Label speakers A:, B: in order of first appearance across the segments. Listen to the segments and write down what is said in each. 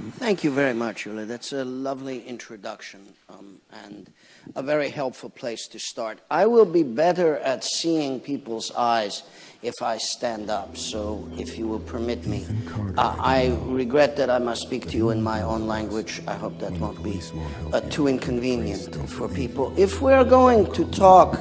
A: Thank you very much, Julia. That's a lovely introduction and a very helpful place to start. I will be better at seeing people's eyes if I stand up, so if you will permit me. I regret that I must speak to you in my own language. I hope that won't be too inconvenient for people. If we're going to talk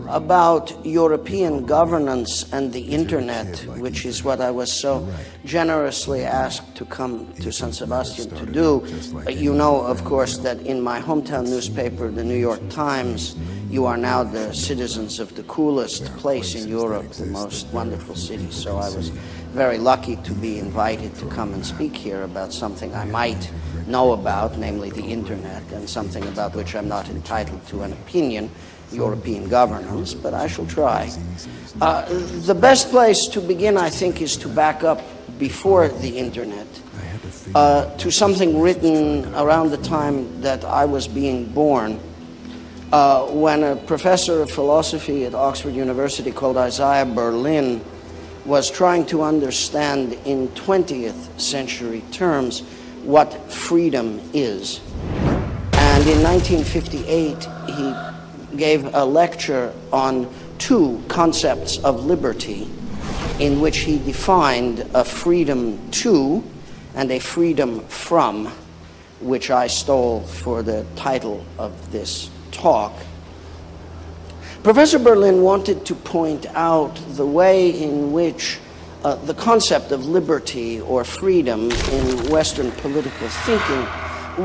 A: about European governance and the internet, which is what I was so generously asked to come to San Sebastian to do, you know, of course, that in my hometown newspaper, the New York Times, you are now the citizens of the coolest place in Europe, the most wonderful city. So I was very lucky to be invited to come and speak here about something I might know about, namely the internet, and something about which I'm not entitled to an opinion, European governance, but I shall try. The best place to begin, I think, is to back up before the internet to something written around the time that I was being born, when a professor of philosophy at Oxford University called Isaiah Berlin was trying to understand in 20th century terms what freedom is. And in 1958, he gave a lecture on two concepts of liberty in which he defined a freedom to and a freedom from, which I stole for the title of this talk. Professor Berlin wanted to point out the way in which the concept of liberty or freedom in Western political thinking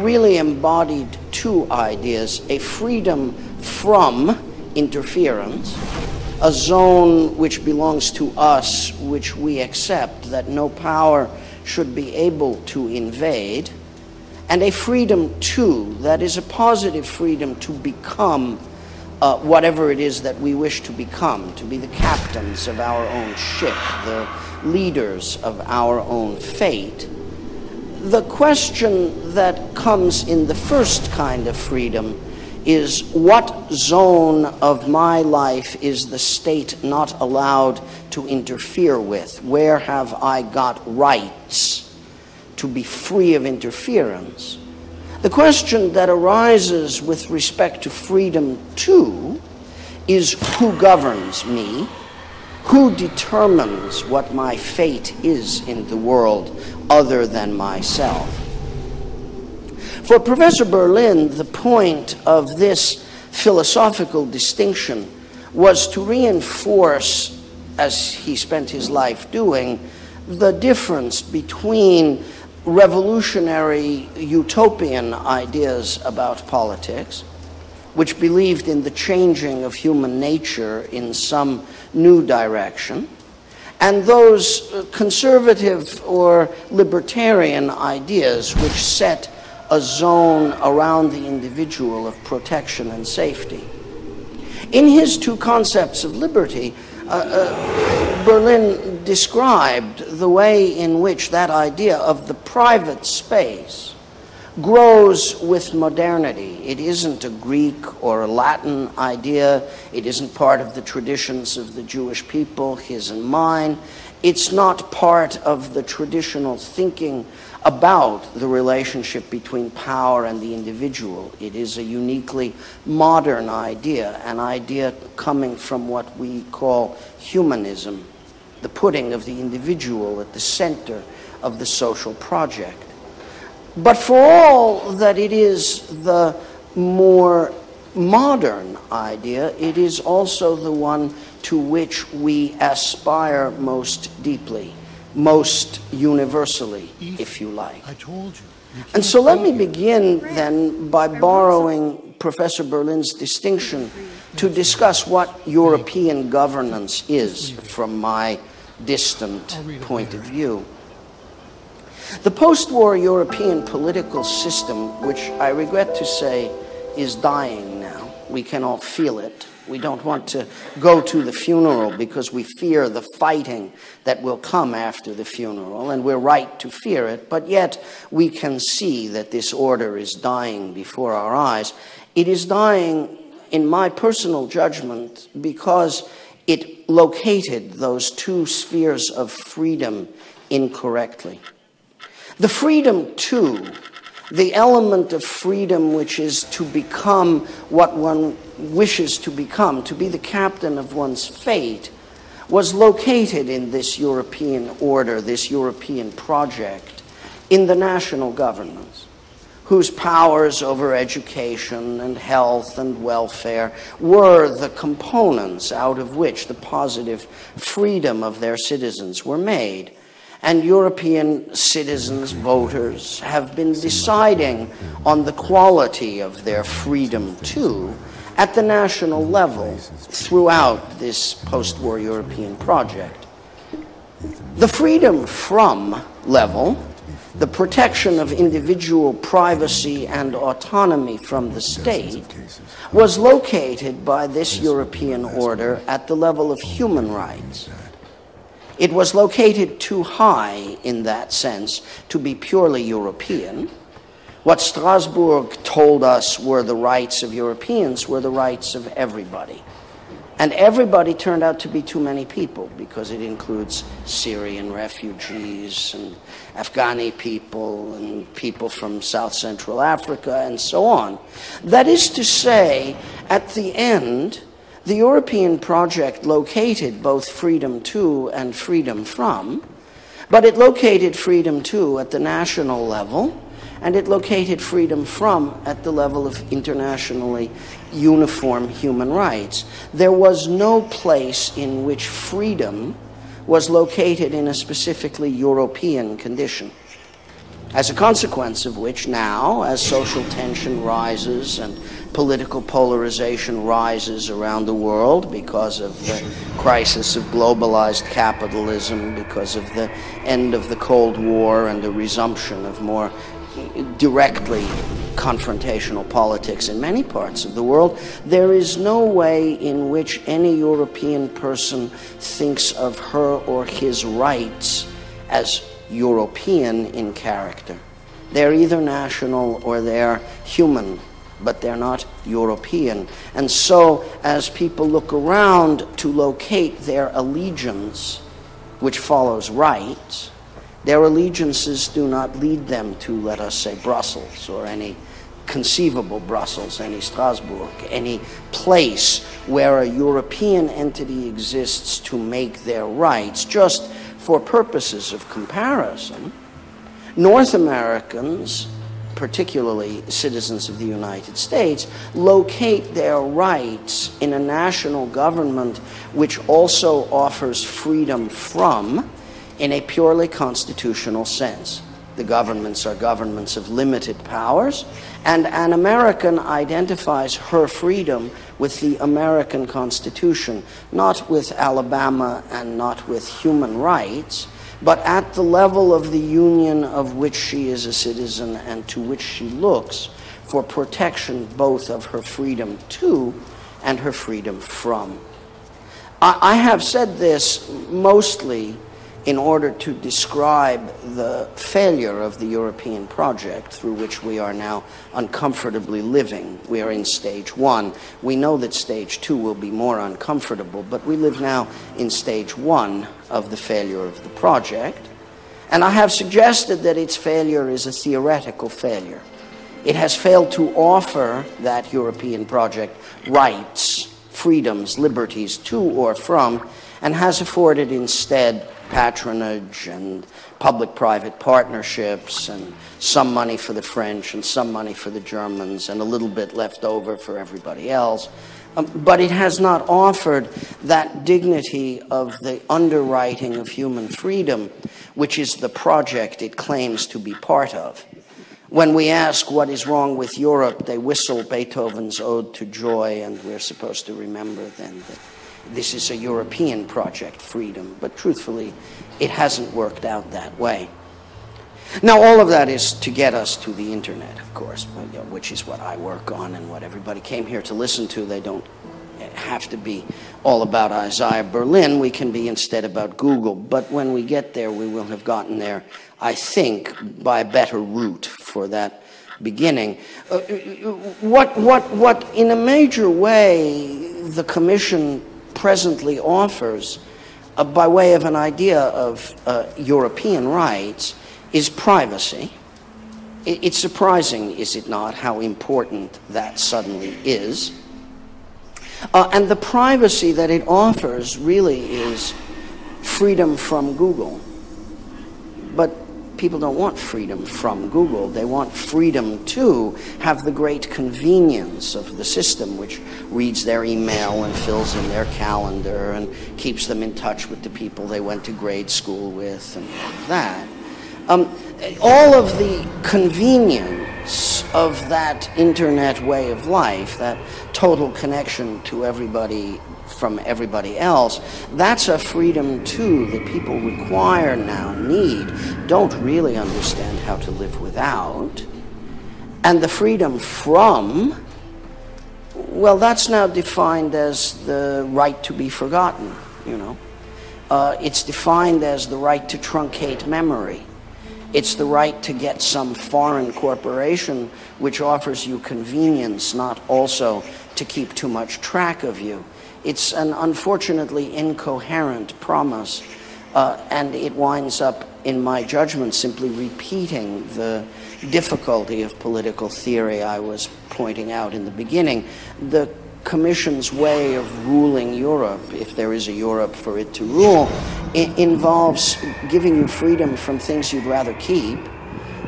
A: really embodied two ideas: a freedom from interference, a zone which belongs to us, which we accept that no power should be able to invade, and a freedom to, that is a positive freedom to become whatever it is that we wish to become, to be the captains of our own ship, the leaders of our own fate. The question that comes in the first kind of freedom is, what zone of my life is the state not allowed to interfere with? Where have I got rights to be free of interference? The question that arises with respect to freedom too is, who governs me? Who determines what my fate is in the world other than myself? For Professor Berlin, the point of this philosophical distinction was to reinforce, as he spent his life doing, the difference between revolutionary utopian ideas about politics, which believed in the changing of human nature in some new direction, and those conservative or libertarian ideas which set a zone around the individual of protection and safety. In his two concepts of liberty, Berlin described the way in which that idea of the private space grows with modernity. It isn't a Greek or a Latin idea. It isn't part of the traditions of the Jewish people, his and mine. It's not part of the traditional thinking about the relationship between power and the individual. It is a uniquely modern idea, an idea coming from what we call humanism, the putting of the individual at the center of the social project. But for all that it is the more modern idea, it is also the one to which we aspire most deeply, most universally, if you like.
B: I told you.
A: And so let me begin then by borrowing Professor Berlin's distinction to discuss what European governance is from my distant point of view. The post-war European political system, which I regret to say is dying now, we can all feel it. We don't want to go to the funeral because we fear the fighting that will come after the funeral, and we're right to fear it, but yet we can see that this order is dying before our eyes. It is dying, in my personal judgment, because it located those two spheres of freedom incorrectly. The freedom, too, the element of freedom which is to become what one wishes to become, to be the captain of one's fate, was located in this European order, this European project, in the national governments, whose powers over education and health and welfare were the components out of which the positive freedom of their citizens were made. And European citizens, voters, have been deciding on the quality of their freedom, too, at the national level throughout this post-war European project. The freedom from level, the protection of individual privacy and autonomy from the state, was located by this European order at the level of human rights. It was located too high in that sense to be purely European. What Strasbourg told us were the rights of Europeans were the rights of everybody. And everybody turned out to be too many people, because it includes Syrian refugees and Afghani people and people from South Central Africa and so on. That is to say, at the end, the European project located both freedom to and freedom from, but it located freedom to at the national level, and it located freedom from at the level of internationally uniform human rights. There was no place in which freedom was located in a specifically European condition. As a consequence of which now, as social tension rises and political polarization rises around the world because of the crisis of globalized capitalism, because of the end of the Cold War and the resumption of more directly confrontational politics in many parts of the world, there is no way in which any European person thinks of her or his rights as European in character. They're either national or they're human, but they're not European. And so, as people look around to locate their allegiance, which follows rights, their allegiances do not lead them to, let us say, Brussels, or any conceivable Brussels, any Strasbourg, any place where a European entity exists to make their rights. Just for purposes of comparison, North Americans, particularly citizens of the United States, locate their rights in a national government which also offers freedom from, in a purely constitutional sense. The governments are governments of limited powers, and an American identifies her freedom with the American Constitution, not with Alabama and not with human rights, but at the level of the union of which she is a citizen and to which she looks for protection both of her freedom to and her freedom from. I have said this mostly in order to describe the failure of the European project through which we are now uncomfortably living. We are in stage one. We know that stage two will be more uncomfortable, but we live now in stage one of the failure of the project. And I have suggested that its failure is a theoretical failure. It has failed to offer that European project rights, freedoms, liberties to or from, and has afforded instead patronage and public-private partnerships and some money for the French and some money for the Germans and a little bit left over for everybody else. But it has not offered that dignity of the underwriting of human freedom, which is the project it claims to be part of. When we ask what is wrong with Europe, they whistle Beethoven's Ode to Joy, and we're supposed to remember then that this is a European project, freedom, but truthfully, it hasn't worked out that way. Now, all of that is to get us to the internet, of course, which is what I work on and what everybody came here to listen to. They don't have to be all about Isaiah Berlin. We can be instead about Google. But when we get there, we will have gotten there, I think, by a better route for that beginning. What in a major way the Commission presently offers by way of an idea of European rights is privacy. It's surprising, is it not, how important that suddenly is. And the privacy that it offers really is freedom from Google. But people don't want freedom from Google. They want freedom to have the great convenience of the system, which reads their email and fills in their calendar and keeps them in touch with the people they went to grade school with and all of that. All of the convenience of that internet way of life, that total connection to everybody from everybody else, that's a freedom too that people require now, need, don't really understand how to live without. And the freedom from, well, that's now defined as the right to be forgotten, you know. It's defined as the right to truncate memory. It's the right to get some foreign corporation which offers you convenience, not also to keep too much track of you. It's an unfortunately incoherent promise, and it winds up, in my judgment, simply repeating the difficulty of political theory I was pointing out in the beginning. The Commission's way of ruling Europe, if there is a Europe for it to rule, it involves giving you freedom from things you'd rather keep,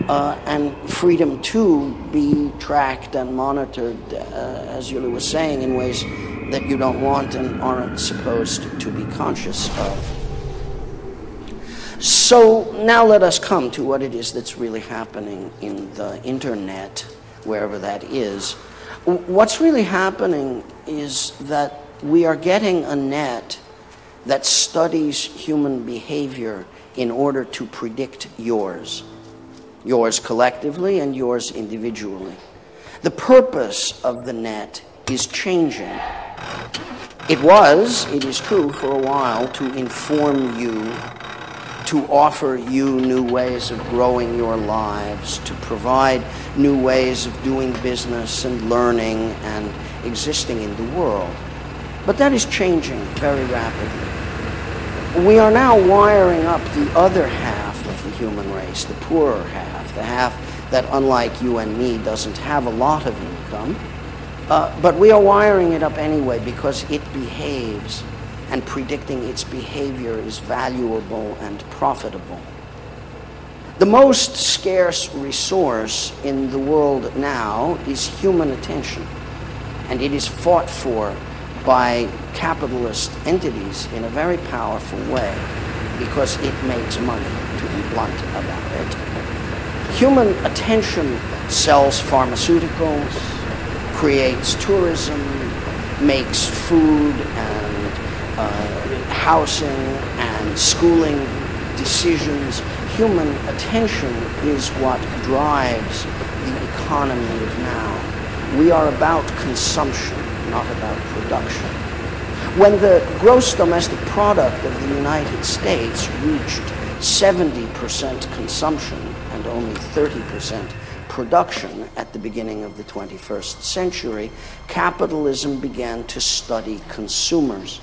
A: and freedom to be tracked and monitored, as Yuli was saying, in ways that you don't want and aren't supposed to be conscious of. So now let us come to what it is that's really happening in the internet, wherever that is. What's really happening is that we are getting a net that studies human behavior in order to predict yours collectively and yours individually. The purpose of the net is changing. It is true, for a while, to inform you, to offer you new ways of growing your lives, to provide new ways of doing business and learning and existing in the world. But that is changing very rapidly. We are now wiring up the other half of the human race, the poorer half, the half that, unlike you and me, doesn't have a lot of income. But we are wiring it up anyway because it behaves, and predicting its behavior is valuable and profitable. The most scarce resource in the world now is human attention, and it is fought for by capitalist entities in a very powerful way because it makes money, to be blunt about it. Human attention sells pharmaceuticals, creates tourism, makes food and housing and schooling decisions. Human attention is what drives the economy of now. We are about consumption, not about production. When the gross domestic product of the United States reached 70% consumption and only 30% production at the beginning of the 21st century, capitalism began to study consumers.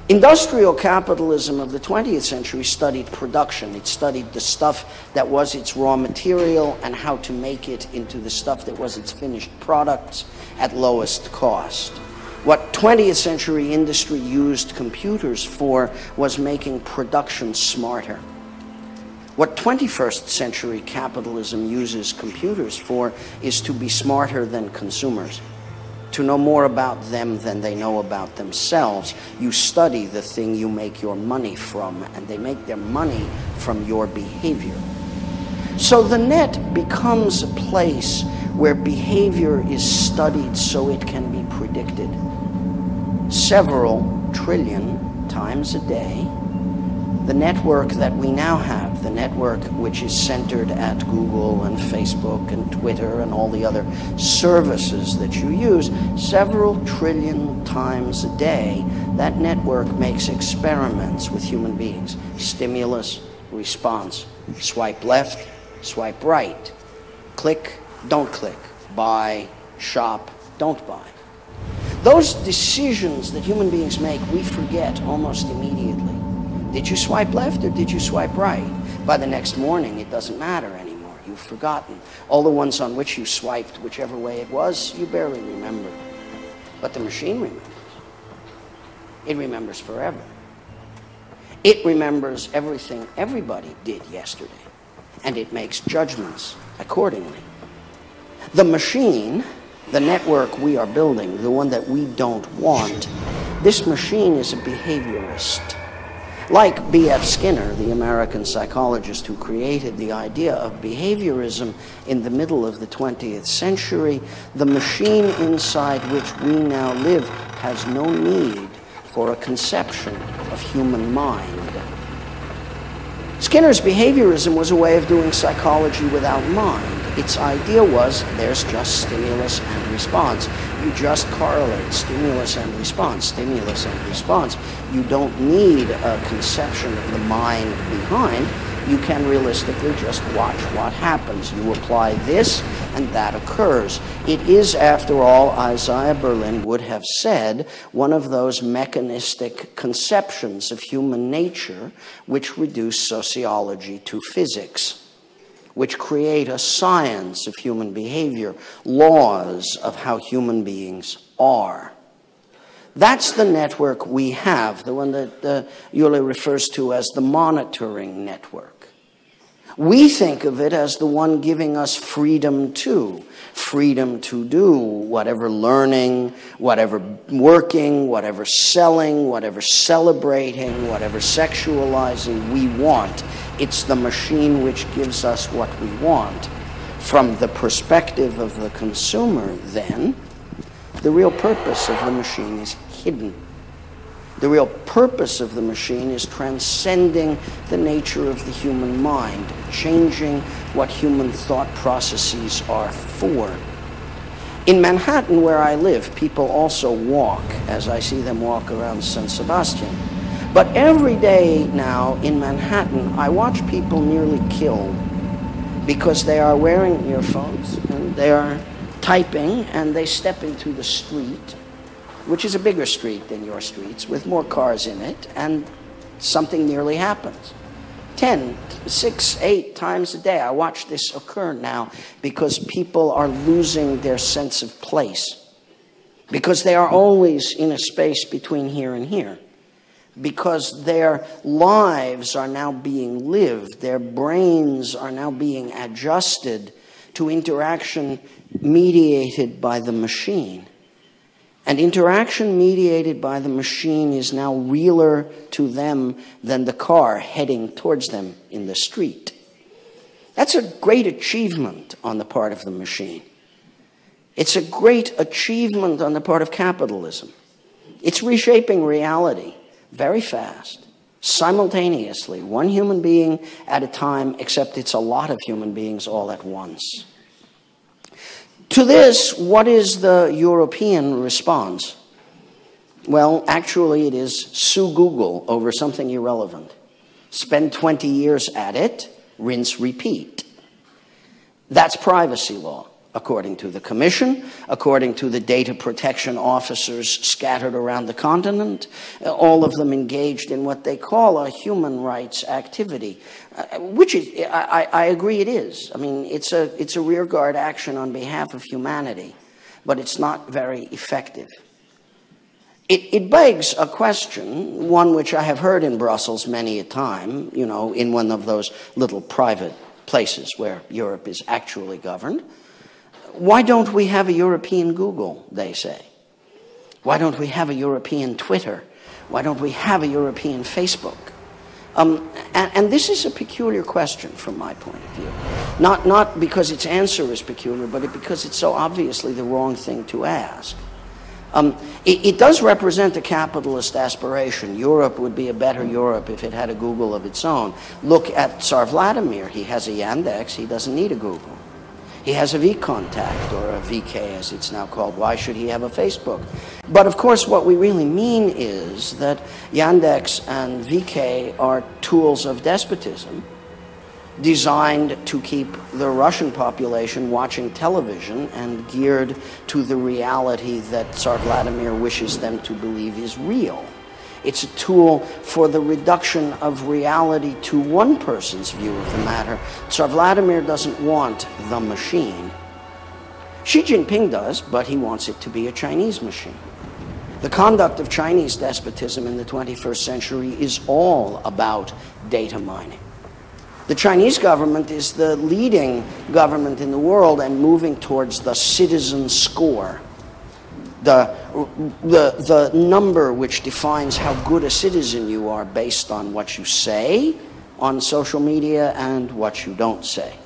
A: Industrial capitalism of the 20th century studied production. It studied the stuff that was its raw material and how to make it into the stuff that was its finished products at lowest cost. What 20th century industry used computers for was making production smarter. What 21st century capitalism uses computers for is to be smarter than consumers, to know more about them than they know about themselves. You study the thing you make your money from, and they make their money from your behavior. So the net becomes a place where behavior is studied so it can be predicted. Several trillion times a day, the network that we now have, the network which is centered at Google and Facebook and Twitter and all the other services that you use, several trillion times a day, that network makes experiments with human beings. Stimulus, response, swipe left, swipe right, click, don't click, buy, shop, don't buy. Those decisions that human beings make, we forget almost immediately. Did you swipe left or did you swipe right? By the next morning, it doesn't matter anymore. You've forgotten. All the ones on which you swiped, whichever way it was, you barely remember. But the machine remembers. It remembers forever. It remembers everything everybody did yesterday, and it makes judgments accordingly. The machine, the network we are building, the one that we don't want, this machine is a behaviorist. Like B.F. Skinner, the American psychologist who created the idea of behaviorism in the middle of the 20th century, the machine inside which we now live has no need for a conception of human mind. Skinner's behaviorism was a way of doing psychology without mind. Its idea was there's just stimulus and response. You just correlate stimulus and response, stimulus and response. You don't need a conception of the mind behind. You can realistically just watch what happens. You apply this and that occurs. It is, after all, Isaiah Berlin would have said, one of those mechanistic conceptions of human nature which reduce sociology to physics, which create a science of human behavior, laws of how human beings are. That's the network we have, the one that Euler refers to as the monitoring network. We think of it as the one giving us freedom to do whatever learning, whatever working, whatever selling, whatever celebrating, whatever sexualizing we want. It's the machine which gives us what we want. From the perspective of the consumer, then, the real purpose of the machine is hidden. The real purpose of the machine is transcending the nature of the human mind, changing what human thought processes are for. In Manhattan, where I live, people also walk, as I see them walk around San Sebastian. But every day now in Manhattan, I watch people nearly killed because they are wearing earphones and they are typing and they step into the street, which is a bigger street than your streets, with more cars in it, and something nearly happens. 10, 6, 8 times a day I watch this occur now because people are losing their sense of place, because they are always in a space between here and here, because their lives are now being lived, their brains are now being adjusted to interaction mediated by the machine. And interaction mediated by the machine is now realer to them than the car heading towards them in the street. That's a great achievement on the part of the machine. It's a great achievement on the part of capitalism. It's reshaping reality very fast, simultaneously, one human being at a time, except it's a lot of human beings all at once. To this, what is the European response? Well, actually, it is sue Google over something irrelevant. Spend 20 years at it, rinse, repeat. That's privacy law, according to the Commission, according to the data protection officers scattered around the continent, all of them engaged in what they call a human rights activity, which is, I agree it is. I mean, it's a rearguard action on behalf of humanity, but it's not very effective. It begs a question, one which I have heard in Brussels many a time, you know, in one of those little private places where Europe is actually governed. Why don't we have a European Google, they say? Why don't we have a European Twitter? Why don't we have a European Facebook? And this is a peculiar question from my point of view. Not because its answer is peculiar, but because it's so obviously the wrong thing to ask. It does represent a capitalist aspiration. Europe would be a better Europe if it had a Google of its own. Look at Tsar Vladimir. He has a Yandex. He doesn't need a Google. He has a VKontakte, or a VK as it's now called. Why should he have a Facebook? But of course what we really mean is that Yandex and VK are tools of despotism designed to keep the Russian population watching television and geared to the reality that Tsar Vladimir wishes them to believe is real. It's a tool for the reduction of reality to one person's view of the matter. Tsar Vladimir doesn't want the machine. Xi Jinping does, but he wants it to be a Chinese machine. The conduct of Chinese despotism in the 21st century is all about data mining. The Chinese government is the leading government in the world and moving towards the citizen score, the number which defines how good a citizen you are based on what you say on social media and what you don't say,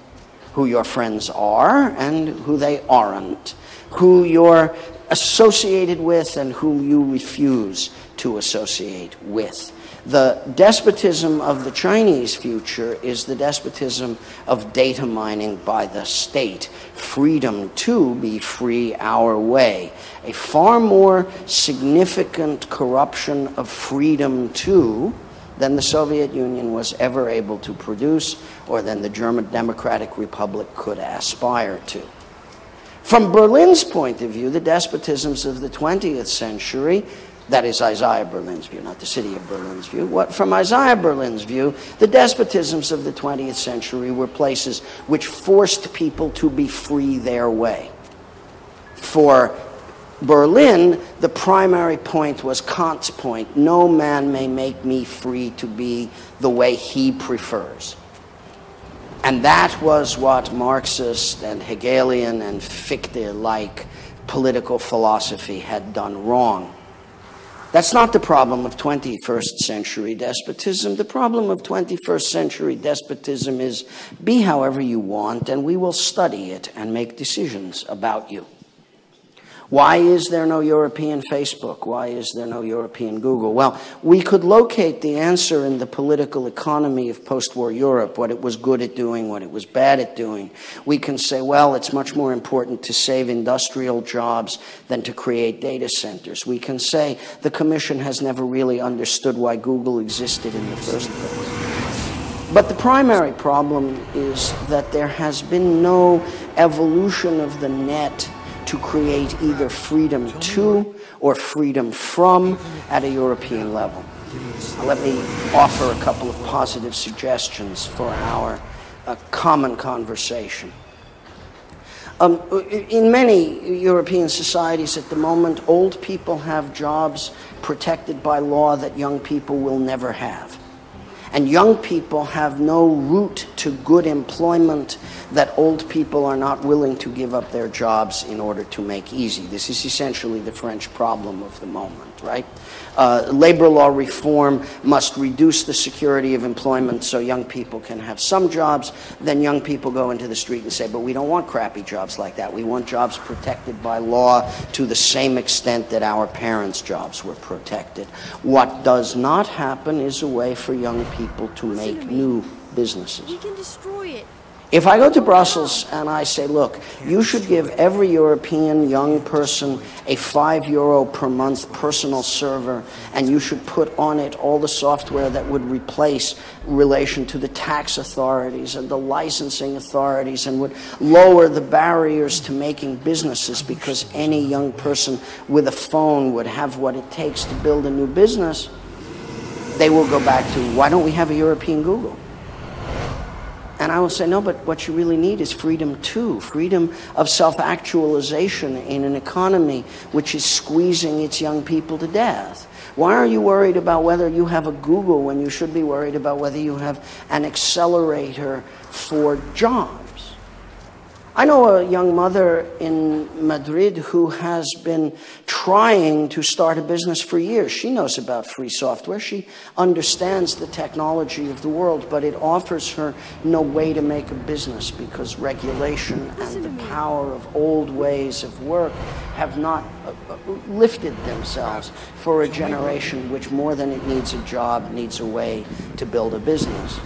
A: who your friends are and who they aren't, who you're associated with and whom you refuse to associate with. The despotism of the Chinese future is the despotism of data mining by the state. Freedom to be free our way. A far more significant corruption of freedom to than the Soviet Union was ever able to produce or than the German Democratic Republic could aspire to. From Berlin's point of view, the despotisms of the 20th century, that is Isaiah Berlin's view, not the city of Berlin's view. From Isaiah Berlin's view, the despotisms of the 20th century were places which forced people to be free their way. For Berlin, the primary point was Kant's point: no man may make me free to be the way he prefers. And that was what Marxist and Hegelian and Fichte-like political philosophy had done wrong. That's not the problem of 21st century despotism. The problem of 21st century despotism is be however you want, and we will study it and make decisions about you. Why is there no European Facebook? Why is there no European Google? Well, we could locate the answer in the political economy of post-war Europe, what it was good at doing, what it was bad at doing. We can say, well, it's much more important to save industrial jobs than to create data centers. We can say the Commission has never really understood why Google existed in the first place. But the primary problem is that there has been no evolution of the net to create either freedom to or freedom from at a European level. Let me offer a couple of positive suggestions for our common conversation. In many European societies at the moment, old people have jobs protected by law that young people will never have. And young people have no route to good employment that old people are not willing to give up their jobs in order to make easy. This is essentially the French problem of the moment, right? Labor law reform must reduce the security of employment so young people can have some jobs. Then young people go into the street and say, but we don't want crappy jobs like that. We want jobs protected by law to the same extent that our parents' jobs were protected. What does not happen is a way for young people to make new businesses.
B: We can destroy it.
A: If I go to Brussels and I say, look, you should give every European young person a €5 per month personal server, and you should put on it all the software that would replace relation to the tax authorities and the licensing authorities and would lower the barriers to making businesses because any young person with a phone would have what it takes to build a new business, they will go back to, why don't we have a European Google? And I will say, no, but what you really need is freedom too, freedom of self-actualization in an economy which is squeezing its young people to death. Why are you worried about whether you have a Google when you should be worried about whether you have an accelerator for jobs? I know a young mother in Madrid who has been trying to start a business for years. She knows about free software. She understands the technology of the world, but it offers her no way to make a business because regulation and the power of old ways of work have not lifted themselves for a generation which, more than it needs a job, needs a way to build a business.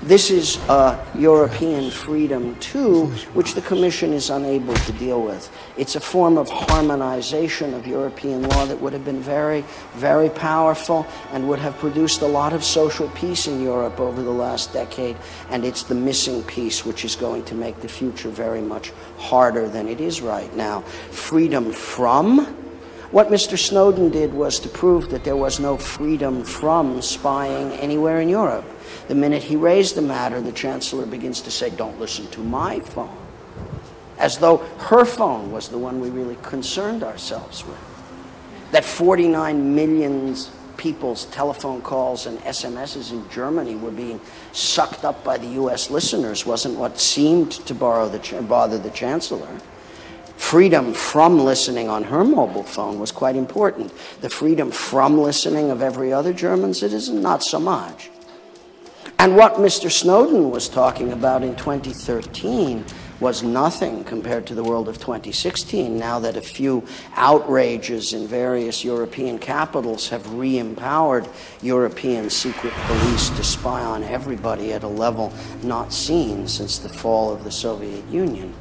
A: This is a European freedom, too, which the Commission is unable to deal with. It's a form of harmonization of European law that would have been very, very powerful and would have produced a lot of social peace in Europe over the last decade, and it's the missing piece which is going to make the future very much harder than it is right now. Freedom from? What Mr. Snowden did was to prove that there was no freedom from spying anywhere in Europe. The minute he raised the matter, the Chancellor begins to say, don't listen to my phone, as though her phone was the one we really concerned ourselves with. That 49 million people's telephone calls and SMSs in Germany were being sucked up by the US listeners wasn't what seemed to bother the Chancellor. Freedom from listening on her mobile phone was quite important. The freedom from listening of every other German citizen, not so much. And what Mr. Snowden was talking about in 2013 was nothing compared to the world of 2016, now that a few outrages in various European capitals have re-empowered European secret police to spy on everybody at a level not seen since the fall of the Soviet Union.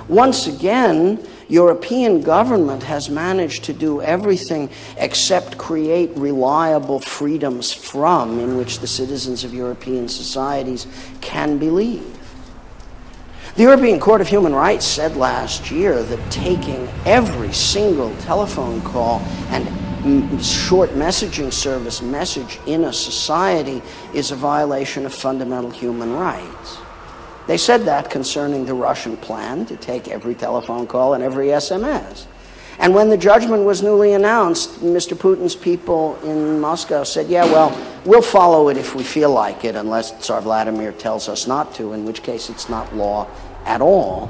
A: Once again, European government has managed to do everything except create reliable freedoms from in which the citizens of European societies can believe. The European Court of Human Rights said last year that taking every single telephone call and short messaging service message in a society is a violation of fundamental human rights. They said that concerning the Russian plan to take every telephone call and every SMS. And when the judgment was newly announced, Mr. Putin's people in Moscow said, yeah, well, we'll follow it if we feel like it, unless Tsar Vladimir tells us not to, in which case it's not law at all.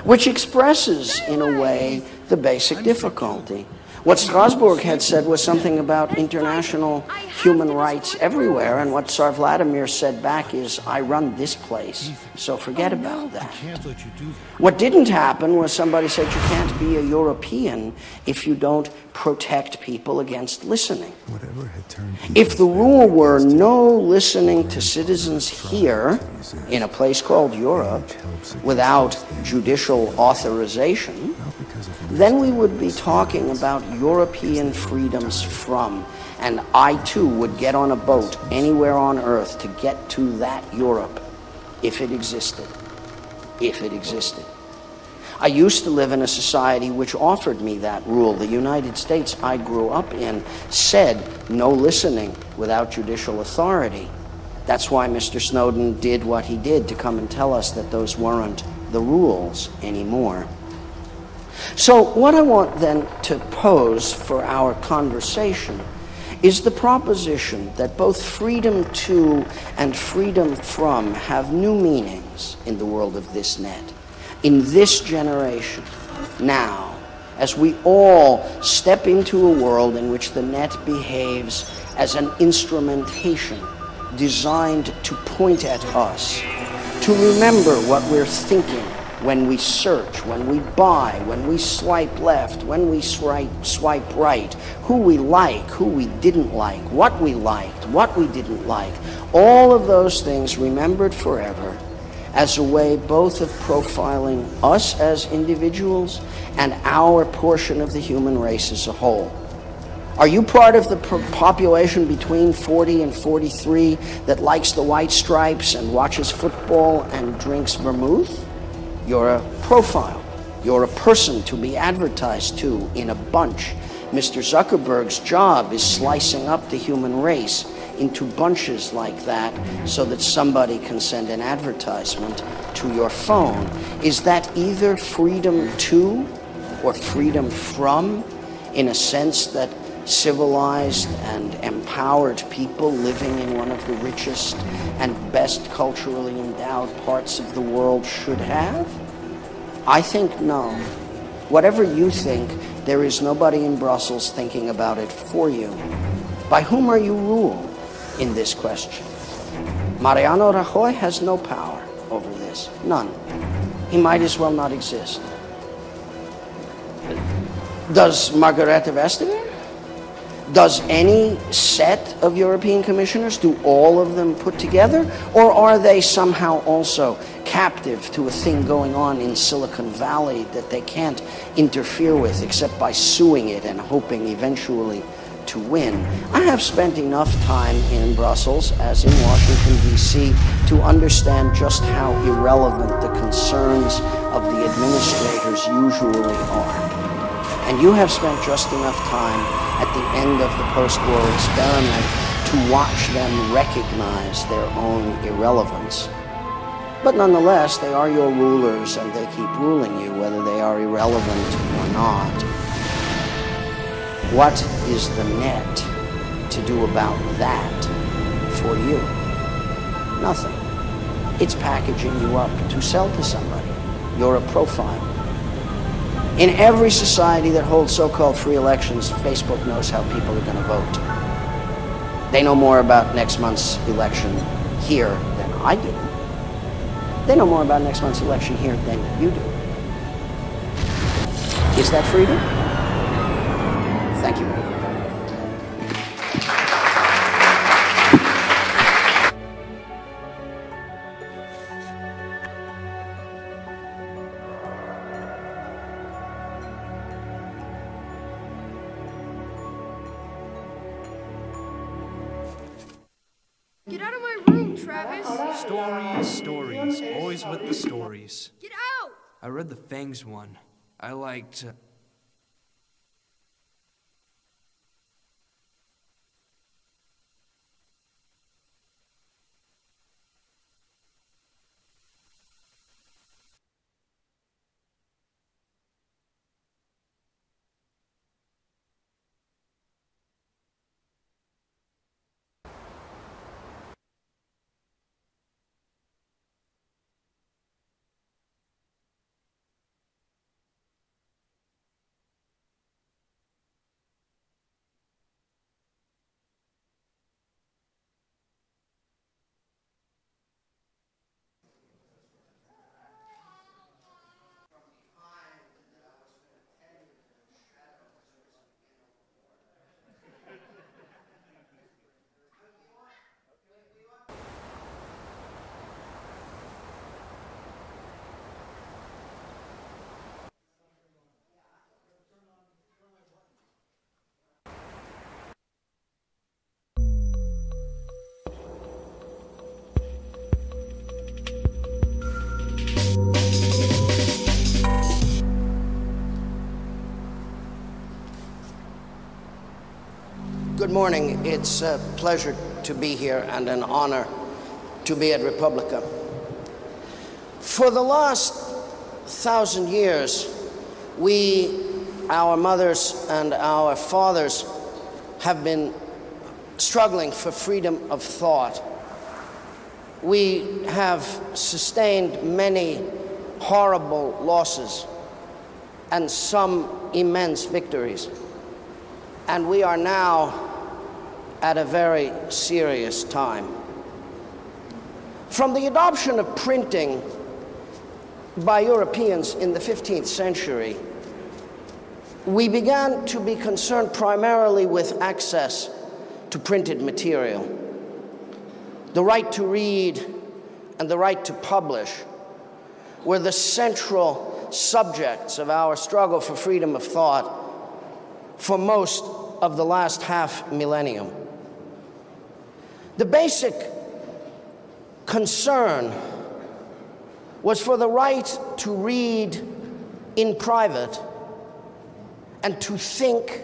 A: Which expresses, in a way, the basic difficulty. What Strasbourg had said was something about international human rights everywhere, and what Tsar Vladimir said back is, I run this place, so forget about that. What didn't happen was somebody said you can't be a European if you don't protect people against listening. If the rule were no listening to citizens here, in a place called Europe, without judicial authorization, then we would be talking about European freedoms from, and I too would get on a boat anywhere on earth to get to that Europe, if it existed. If it existed. I used to live in a society which offered me that rule. The United States I grew up in said no listening without judicial authority. That's why Mr. Snowden did what he did, to come and tell us that those weren't the rules anymore. So what I want then to pose for our conversation is the proposition that both freedom to and freedom from have new meanings in the world of this net, in this generation, now, as we all step into a world in which the net behaves as an instrumentation designed to point at us, to remember what we're thinking when we search, when we buy, when we swipe left, when we swipe right, who we like, who we didn't like, what we liked, what we didn't like, all of those things remembered forever as a way both of profiling us as individuals and our portion of the human race as a whole. Are you part of the population between 40 and 43 that likes the white stripes and watches football and drinks vermouth? You're a profile. You're a person to be advertised to in a bunch. Mr. Zuckerberg's job is slicing up the human race into bunches like that so that somebody can send an advertisement to your phone. Is that either freedom to or freedom from, in a sense that civilized and empowered people living in one of the richest and best culturally endowed parts of the world should have? I think no. Whatever you think, there is nobody in Brussels thinking about it for you. By whom are you ruled in this question? Mariano Rajoy has no power over this. None. He might as well not exist. Does Margrethe Vestager? Does any set of European commissioners, do all of them put together? Or are they somehow also captive to a thing going on in Silicon Valley that they can't interfere with except by suing it and hoping eventually to win? I have spent enough time in Brussels, as in Washington, D.C., to understand just how irrelevant the concerns of the administrators usually are. And you have spent just enough time at the end of the post-war experiment to watch them recognize their own irrelevance. But nonetheless, they are your rulers and they keep ruling you whether they are irrelevant or not. What is the net to do about that for you? Nothing. It's packaging you up to sell to somebody. You're a profile. In every society that holds so-called free elections, Facebook knows how people are going to vote. They know more about next month's election here than I do. They know more about next month's election here than you do. Is that freedom? Thank you.
B: Get out of my room, Travis!
C: Stories, always with the stories.
B: Get out!
C: I read the Fangs one. I liked...
A: Good morning. It's a pleasure to be here and an honor to be at Republica. For the last 1,000 years, we, our mothers and our fathers, have been struggling for freedom of thought. We have sustained many horrible losses and some immense victories. And we are now at a very serious time. From the adoption of printing by Europeans in the 15th century, we began to be concerned primarily with access to printed material. The right to read and the right to publish were the central subjects of our struggle for freedom of thought for most of the last half millennium. The basic concern was for the right to read in private and to think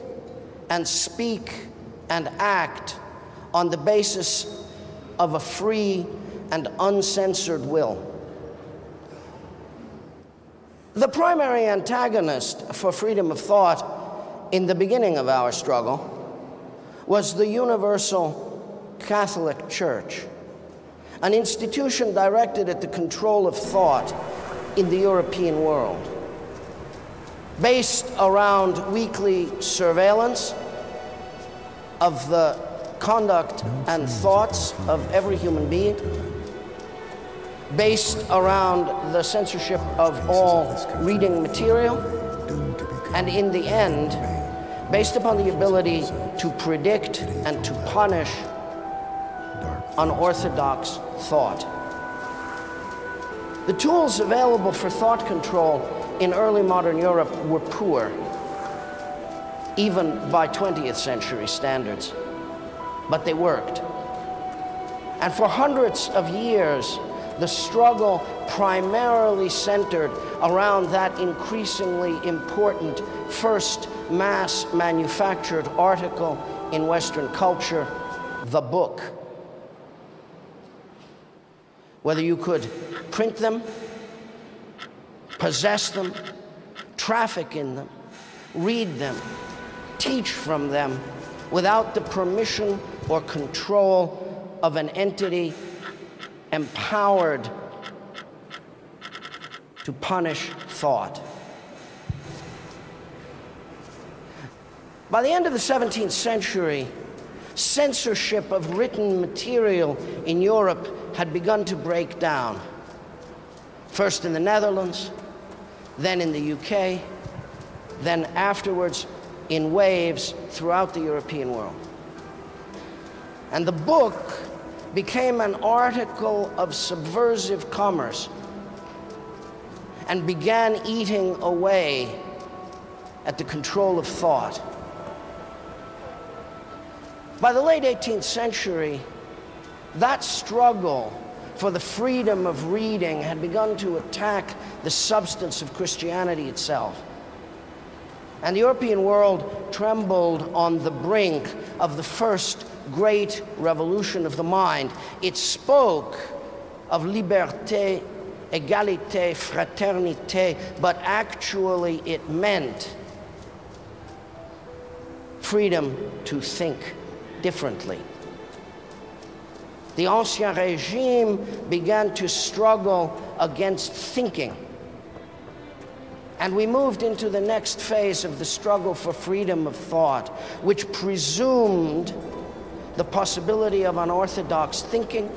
A: and speak and act on the basis of a free and uncensored will. The primary antagonist for freedom of thought in the beginning of our struggle was the Universal Catholic Church, an institution directed at the control of thought in the European world, based around weekly surveillance of the conduct and thoughts of every human being, based around the censorship of all reading material, and in the end, based upon the ability to predict and to punish unorthodox thought. The tools available for thought control in early modern Europe were poor, even by 20th century standards, but they worked. And for hundreds of years, the struggle primarily centered around that increasingly important first mass manufactured article in Western culture, the book. Whether you could print them, possess them, traffic in them, read them, teach from them, without the permission or control of an entity empowered to punish thought. By the end of the 17th century, censorship of written material in Europe had begun to break down. First in the Netherlands, then in the UK, then afterwards in waves throughout the European world. And the book became an article of subversive commerce and began eating away at the control of thought. By the late 18th century, that struggle for the freedom of reading had begun to attack the substance of Christianity itself. And the European world trembled on the brink of the first great revolution of the mind. It spoke of liberté, égalité, fraternité, but actually it meant freedom to think differently. The Ancien Régime began to struggle against thinking. And we moved into the next phase of the struggle for freedom of thought, which presumed the possibility of unorthodox thinking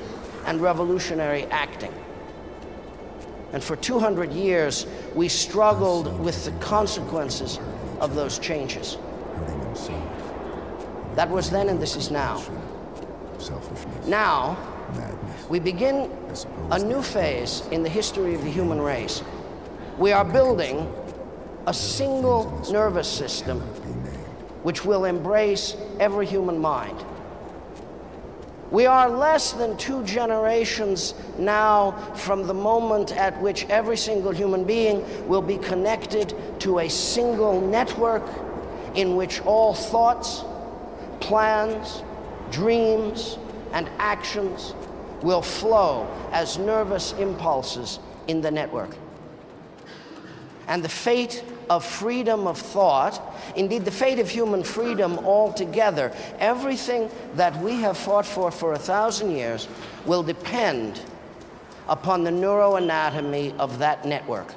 A: and revolutionary acting. And for 200 years, we struggled with the consequences of those changes. That was then, and this is now. Now, we begin a new phase in the history of the human race. We are building a single nervous system which will embrace every human mind. We are less than 2 generations now from the moment at which every single human being will be connected to a single network in which all thoughts, plans, dreams, and actions will flow as nervous impulses in the network. And the fate of freedom of thought, indeed the fate of human freedom altogether, everything that we have fought for 1,000 years will depend upon the neuroanatomy of that network.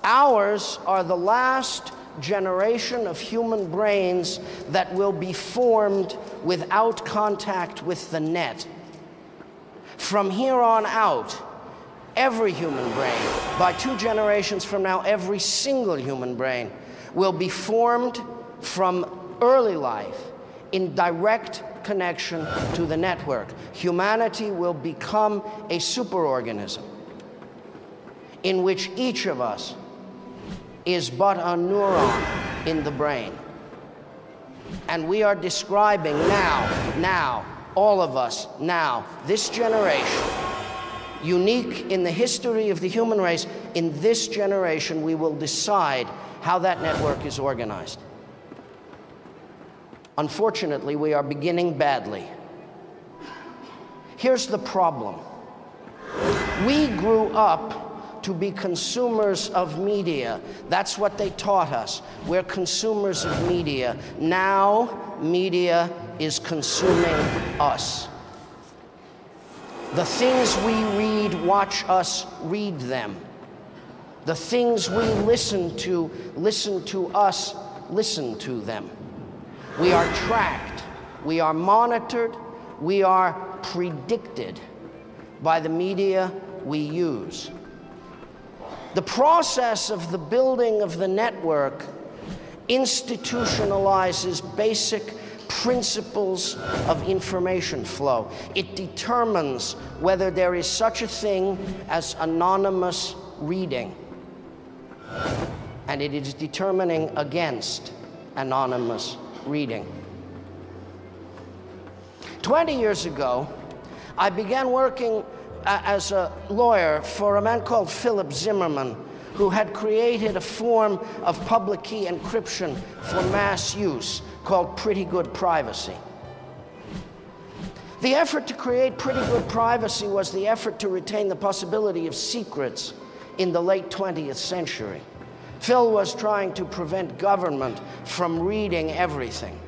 A: Ours are the last generation of human brains that will be formed without contact with the net. From here on out, every human brain, by 2 generations from now, every single human brain will be formed from early life in direct connection to the network. Humanity will become a superorganism in which each of us is but a neuron in the brain. And we are describing now, all of us now, this generation, unique in the history of the human race, in this generation we will decide how that network is organized. Unfortunately, we are beginning badly. Here's the problem. We grew up to be consumers of media. That's what they taught us. We're consumers of media. Now, media is consuming us. The things we read, watch us read them. The things we listen to us listen to them. We are tracked, we are monitored, we are predicted by the media we use. The process of the building of the network institutionalizes basic principles of information flow. It determines whether there is such a thing as anonymous reading. And it is determining against anonymous reading. 20 years ago, I began working as a lawyer for a man called Philip Zimmermann, who had created a form of public key encryption for mass use called pretty good privacy. The effort to create pretty good privacy was the effort to retain the possibility of secrets in the late 20th century. Phil was trying to prevent government from reading everything.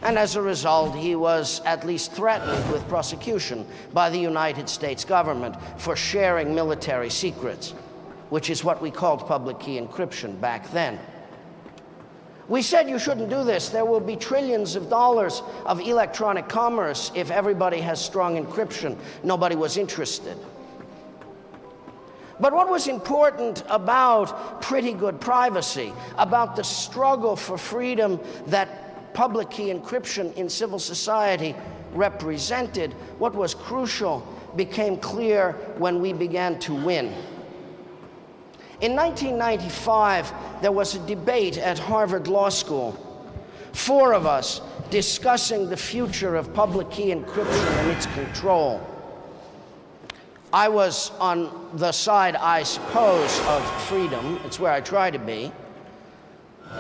A: And as a result, he was at least threatened with prosecution by the United States government for sharing military secrets, which is what we called public key encryption back then. We said you shouldn't do this. There will be trillions of dollars of electronic commerce if everybody has strong encryption. Nobody was interested. But what was important about pretty good privacy, about the struggle for freedom that public key encryption in civil society represented, what was crucial became clear when we began to win. In 1995, there was a debate at Harvard Law School, 4 of us discussing the future of public key encryption and its control. I was on the side, I suppose, of freedom. It's where I try to be.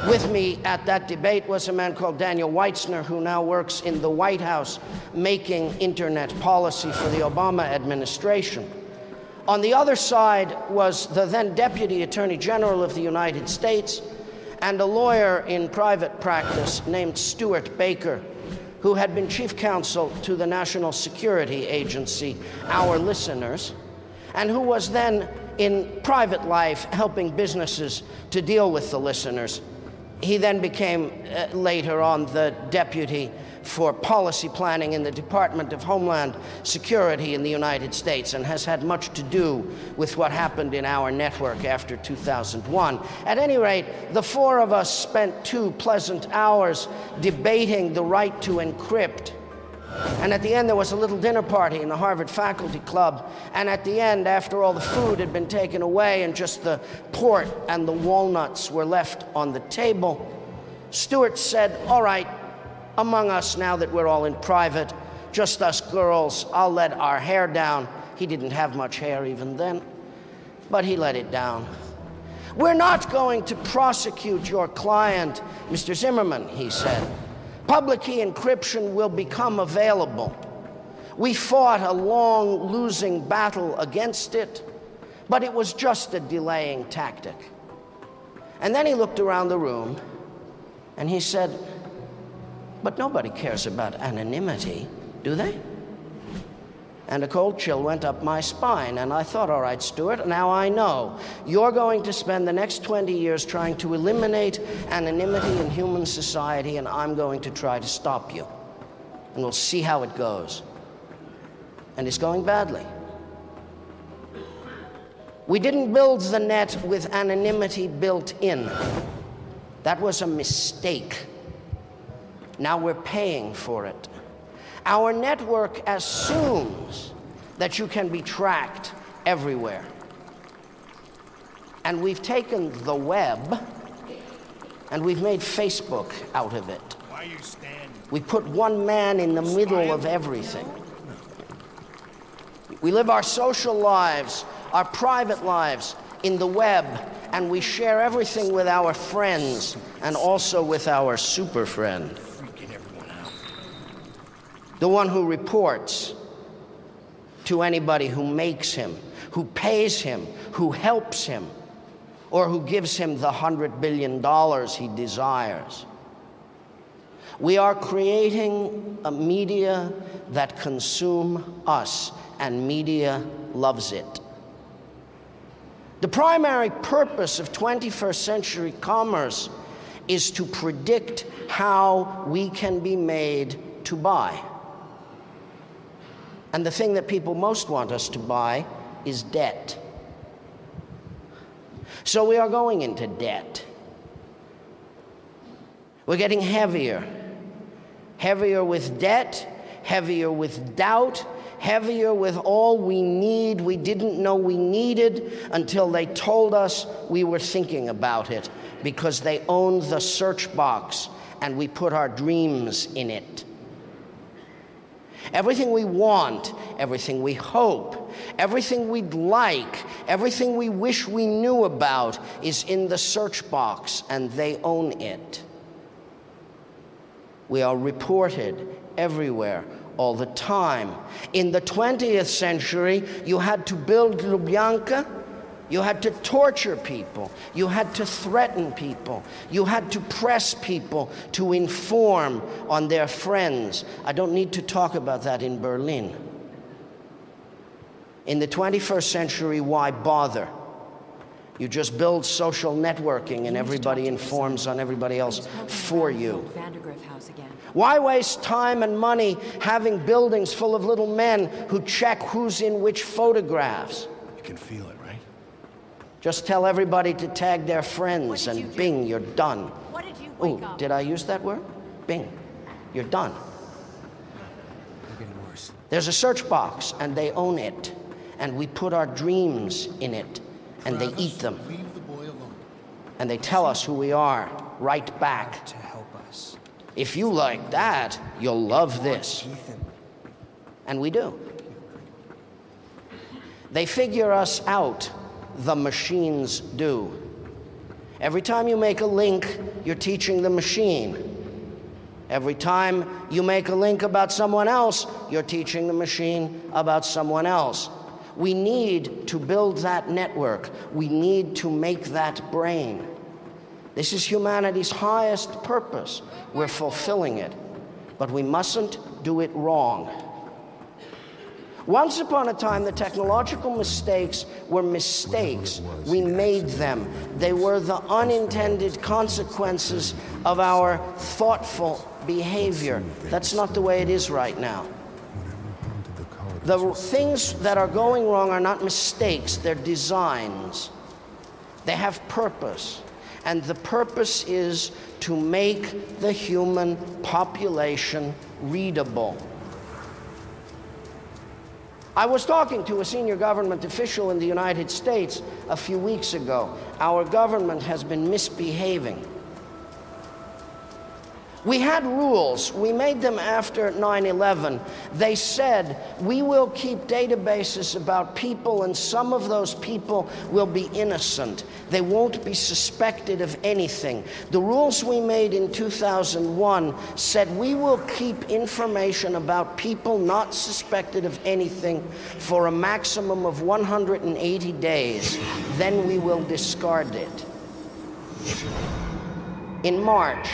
A: With me at that debate was a man called Daniel Weitzner, who now works in the White House making internet policy for the Obama administration. On the other side was the then Deputy Attorney General of the United States and a lawyer in private practice named Stuart Baker, who had been chief counsel to the National Security Agency, our listeners, and who was then in private life helping businesses to deal with the listeners. He then became, later on, the deputy for policy planning in the Department of Homeland Security in the United States and has had much to do with what happened in our network after 2001. At any rate, the 4 of us spent 2 pleasant hours debating the right to encrypt. And at the end, there was a little dinner party in the Harvard Faculty Club. And at the end, after all the food had been taken away and just the port and the walnuts were left on the table, Stuart said, "All right, among us, now that we're all in private, just us girls, I'll let our hair down." He didn't have much hair even then, but he let it down. "We're not going to prosecute your client, Mr. Zimmermann," he said. "Public key encryption will become available. We fought a long losing battle against it, but it was just a delaying tactic." And then he looked around the room and he said, "But nobody cares about anonymity, do they?" And a cold chill went up my spine, and I thought, all right, Stuart, now I know. You're going to spend the next 20 years trying to eliminate anonymity in human society, and I'm going to try to stop you. And we'll see how it goes. And it's going badly. We didn't build the net with anonymity built in. That was a mistake. Now we're paying for it. Our network assumes that you can be tracked everywhere. And we've taken the web and we've made Facebook out of it.
C: Why are you standing?
A: We put one man in the middle of everything. We live our social lives, our private lives in the web, and we share everything with our friends and also with our super friend. The one who reports to anybody who makes him, who pays him, who helps him, or who gives him the $100 billion he desires. We are creating a media that consume us, and media loves it. The primary purpose of 21st century commerce is to predict how we can be made to buy. And the thing that people most want us to buy is debt. So we are going into debt. We're getting heavier. Heavier with debt, heavier with doubt, heavier with all we need we didn't know we needed until they told us we were thinking about it, because they owned the search box and we put our dreams in it. Everything we want, everything we hope, everything we'd like, everything we wish we knew about is in the search box, and they own it. We are reported everywhere, all the time. In the 20th century, you had to build Lubyanka, you had to torture people, you had to threaten people, you had to press people to inform on their friends. I don't need to talk about that in Berlin. In the 21st century, why bother? You just build social networking and everybody informs on everybody else for you. Why waste time and money having buildings full of little men who check who's in which photographs?
D: You can feel it, right?
A: Just tell everybody to tag their friends and bing, you're done.
B: What did you wake up?
A: Did I use that word? Bing, you're done.
D: They're getting worse.
A: There's a search box and they own it. And we put our dreams in it and they eat them.
D: Leave the boy alone.
A: And they tell us who we are right back.
C: To help us.
A: If you like that, you'll love this.
C: Ethan.
A: And we do. They figure us out. The machines do. Every time you make a link, you're teaching the machine. Every time you make a link about someone else, you're teaching the machine about someone else. We need to build that network. We need to make that brain. This is humanity's highest purpose. We're fulfilling it. But we mustn't do it wrong. Once upon a time, the technological mistakes were mistakes. We made them. They were the unintended consequences of our thoughtful behavior. That's not the way it is right now. The things that are going wrong are not mistakes, they're designs. They have purpose. And the purpose is to make the human population readable. I was talking to a senior government official in the United States a few weeks ago. Our government has been misbehaving. We had rules. We made them after 9/11. They said, we will keep databases about people, and some of those people will be innocent. They won't be suspected of anything. The rules we made in 2001 said we will keep information about people not suspected of anything for a maximum of 180 days. Then we will discard it. In March,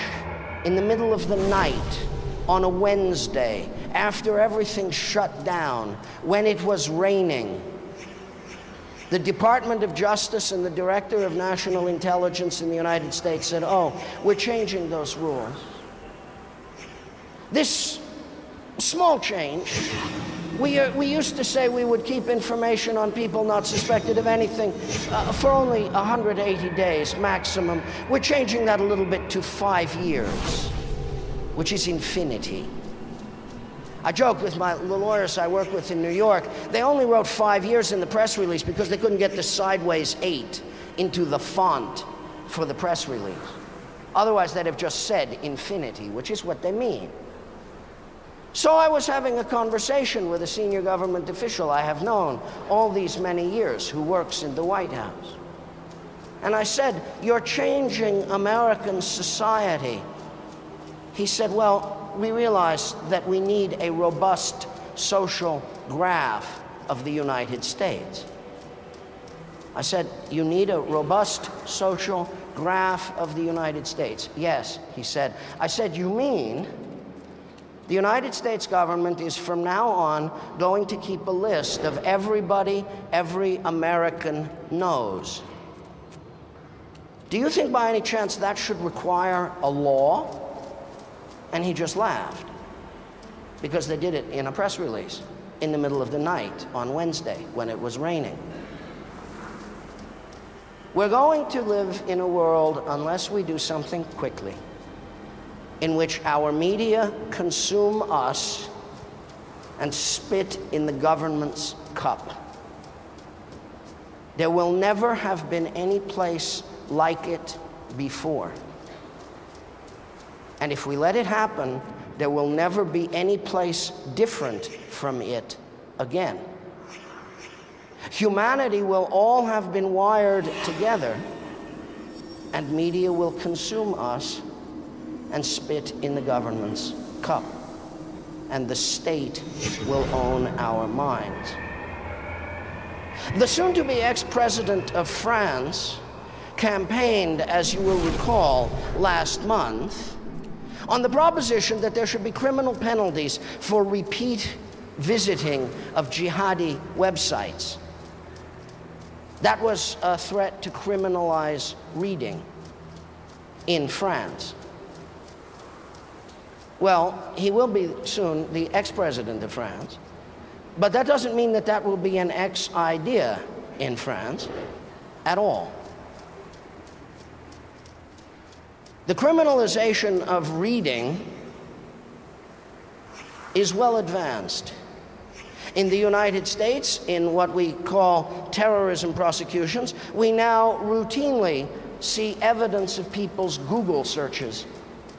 A: in the middle of the night, on a Wednesday, after everything shut down, when it was raining, the Department of Justice and the Director of National Intelligence in the United States said, oh, we're changing those rules. This small change, we used to say we would keep information on people not suspected of anything for only 180 days maximum. We're changing that a little bit to 5 years, which is infinity. I joke with the lawyers I work with in New York, they only wrote 5 years in the press release because they couldn't get the sideways 8 into the font for the press release. Otherwise, they'd have just said infinity, which is what they mean. So I was having a conversation with a senior government official I have known all these many years who works in the White House. And I said, you're changing American society. He said, well, we realize that we need a robust social graph of the United States. I said, you need a robust social graph of the United States? Yes, he said. I said, you mean the United States government is from now on going to keep a list of everybody every American knows. Do you think by any chance that should require a law? And he just laughed, because they did it in a press release in the middle of the night on Wednesday when it was raining. We're going to live in a world, unless we do something quickly, in which our media consume us and spit in the government's cup. There will never have been any place like it before. And if we let it happen, there will never be any place different from it again. Humanity will all have been wired together, and media will consume us and spit in the government's cup, and the state will own our minds. The soon-to-be ex-president of France campaigned, as you will recall, last month on the proposition that there should be criminal penalties for repeat visiting of jihadi websites. That was a threat to criminalize reading in France. Well, he will be soon the ex-president of France, but that doesn't mean that that will be an ex-idea in France at all. The criminalization of reading is well advanced. In the United States, in what we call terrorism prosecutions, we now routinely see evidence of people's Google searches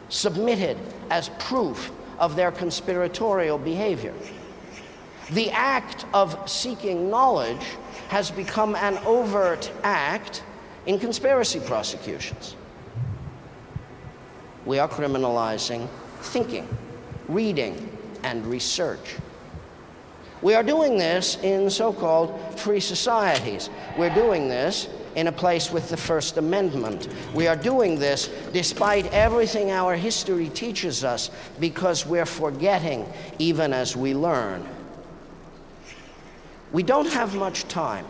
A: submitted as proof of their conspiratorial behavior. The act of seeking knowledge has become an overt act in conspiracy prosecutions. We are criminalizing thinking, reading, and research. We are doing this in so-called free societies. We're doing this in a place with the First Amendment. We are doing this despite everything our history teaches us, because we're forgetting even as we learn. We don't have much time.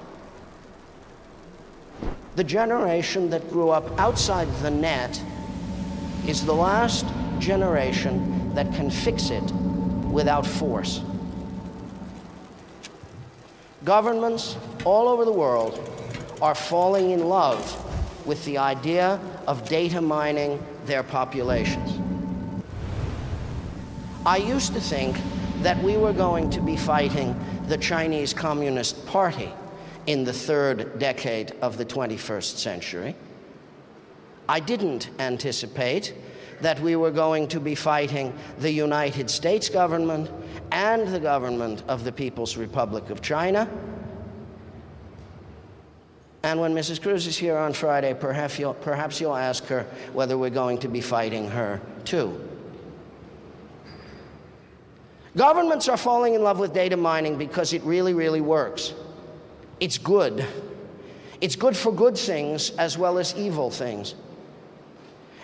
A: The generation that grew up outside the net is the last generation that can fix it without force. Governments all over the world are falling in love with the idea of data mining their populations. I used to think that we were going to be fighting the Chinese Communist Party in the third decade of the 21st century. I didn't anticipate that we were going to be fighting the United States government and the government of the People's Republic of China. And when Mrs. Cruz is here on Friday, perhaps you'll ask her whether we're going to be fighting her too. Governments are falling in love with data mining because it really, really works. It's good. It's good for good things as well as evil things.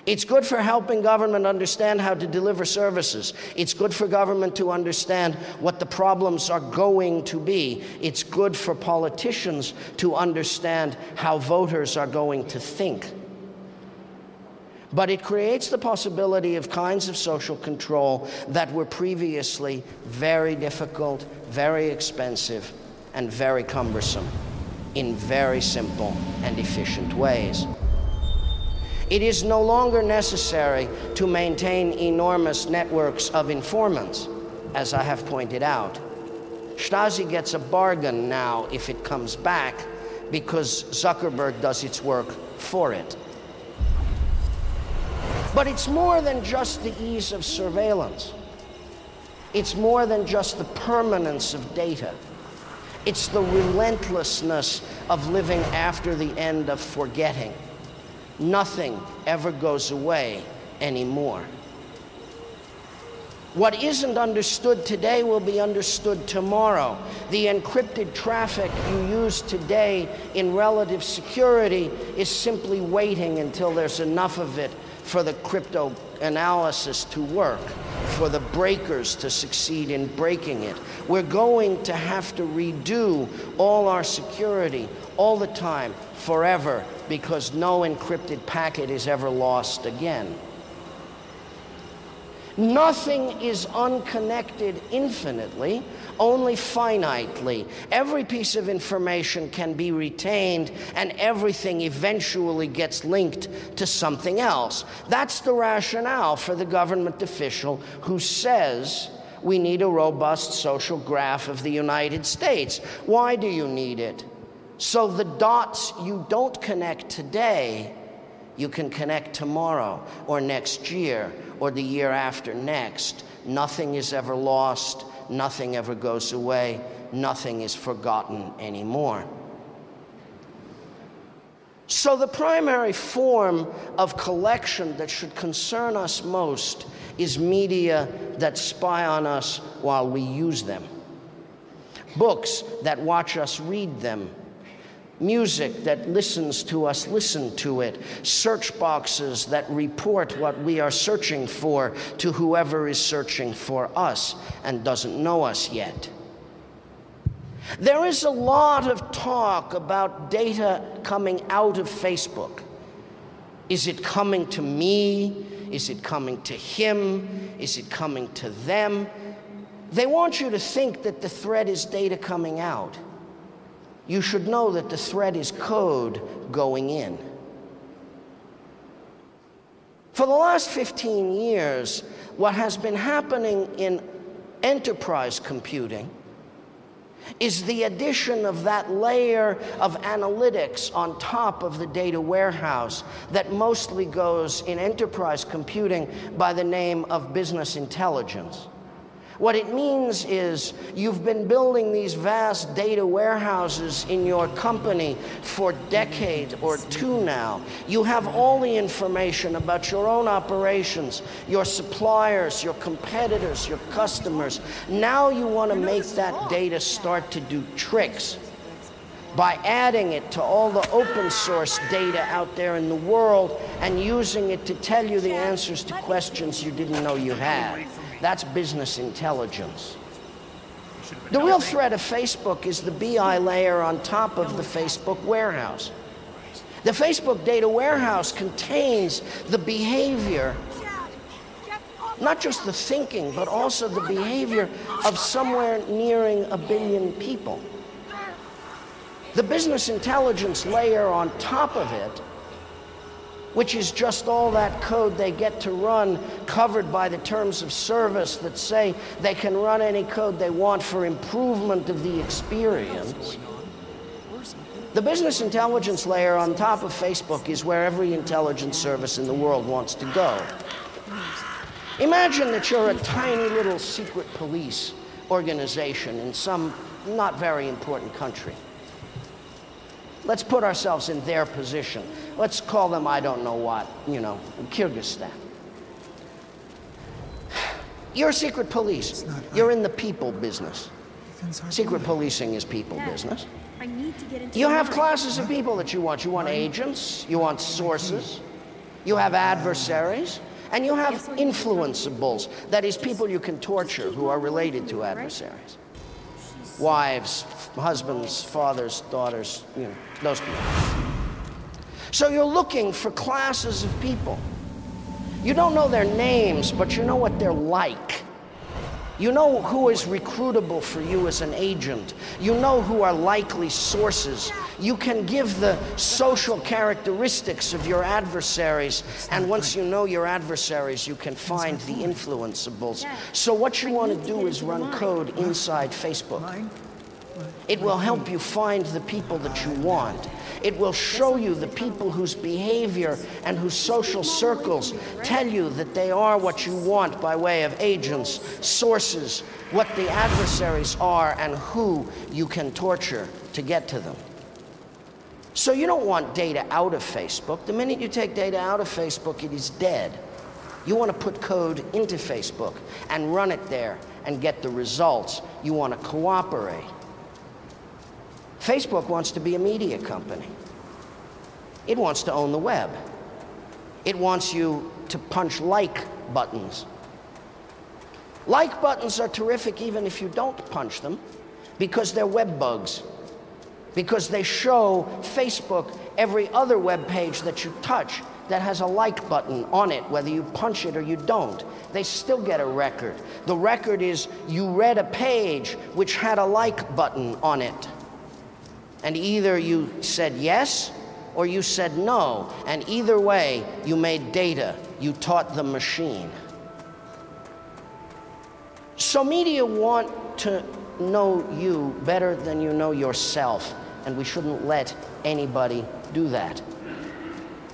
A: It's good for helping government understand how to deliver services. It's good for government to understand what the problems are going to be. It's good for politicians to understand how voters are going to think. But it creates the possibility of kinds of social control that were previously very difficult, very expensive, and very cumbersome in very simple and efficient ways. It is no longer necessary to maintain enormous networks of informants, as I have pointed out. Stasi gets a bargain now if it comes back because Zuckerberg does its work for it. But it's more than just the ease of surveillance. It's more than just the permanence of data. It's the relentlessness of living after the end of forgetting. Nothing ever goes away anymore. What isn't understood today will be understood tomorrow. The encrypted traffic you use today in relative security is simply waiting until there's enough of it for the crypto analysis to work, for the breakers to succeed in breaking it. We're going to have to redo all our security all the time, forever, because no encrypted packet is ever lost again. Nothing is unconnected infinitely, only finitely. Every piece of information can be retained, and everything eventually gets linked to something else. That's the rationale for the government official who says we need a robust social graph of the United States. Why do you need it? So the dots you don't connect today, you can connect tomorrow, or next year, or the year after next. Nothing is ever lost, nothing ever goes away, nothing is forgotten anymore. So the primary form of collection that should concern us most is media that spy on us while we use them. Books that watch us read them. Music that listens to us listen to it. Search boxes that report what we are searching for to whoever is searching for us and doesn't know us yet. There is a lot of talk about data coming out of Facebook. Is it coming to me? Is it coming to him? Is it coming to them? They want you to think that the threat is data coming out. You should know that the threat is code going in. For the last 15 years, what has been happening in enterprise computing is the addition of that layer of analytics on top of the data warehouse that mostly goes in enterprise computing by the name of business intelligence. What it means is you've been building these vast data warehouses in your company for a decade or two now. You have all the information about your own operations, your suppliers, your competitors, your customers. Now you want to make that data start to do tricks by adding it to all the open source data out there in the world and using it to tell you the answers to questions you didn't know you had. That's business intelligence. The real threat of Facebook is the BI layer on top of the Facebook warehouse. The Facebook data warehouse contains the behavior, not just the thinking, but also the behavior of somewhere nearing 1 billion people. The business intelligence layer on top of it, which is just all that code they get to run covered by the terms of service that say they can run any code they want for improvement of the experience. The business intelligence layer on top of Facebook is where every intelligence service in the world wants to go. Imagine that you're a tiny little secret police organization in some not very important country. Let's put ourselves in their position. Let's call them, I don't know what, Kyrgyzstan. You're secret police. You're in the people business. Secret policing is people business.
B: I need to get into
A: You have classes of people that you want. You want agents, you want sources, you have adversaries, and you have influenceables. That is, people you can torture who are related to adversaries. Wives, husbands, fathers, daughters, those people. So you're looking for classes of people. You don't know their names, but you know what they're like. You know who is recruitable for you as an agent. You know who are likely sources. You can give the social characteristics of your adversaries, and once you know your adversaries, you can find the influenceables. So what you want to do is run code inside Facebook. It will help you find the people that you want. It will show you the people whose behavior and whose social circles tell you that they are what you want by way of agents, sources, what the adversaries are, and who you can torture to get to them. So you don't want data out of Facebook. The minute you take data out of Facebook, it is dead. You want to put code into Facebook and run it there and get the results. You want to cooperate. Facebook wants to be a media company. It wants to own the web. It wants you to punch like buttons. Like buttons are terrific even if you don't punch them, because they're web bugs. Because they show Facebook every other web page that you touch that has a like button on it, whether you punch it or you don't. They still get a record. The record is you read a page which had a like button on it. And either you said yes or you said no. And either way, you made data. You taught the machine. So media want to know you better than you know yourself. And we shouldn't let anybody do that.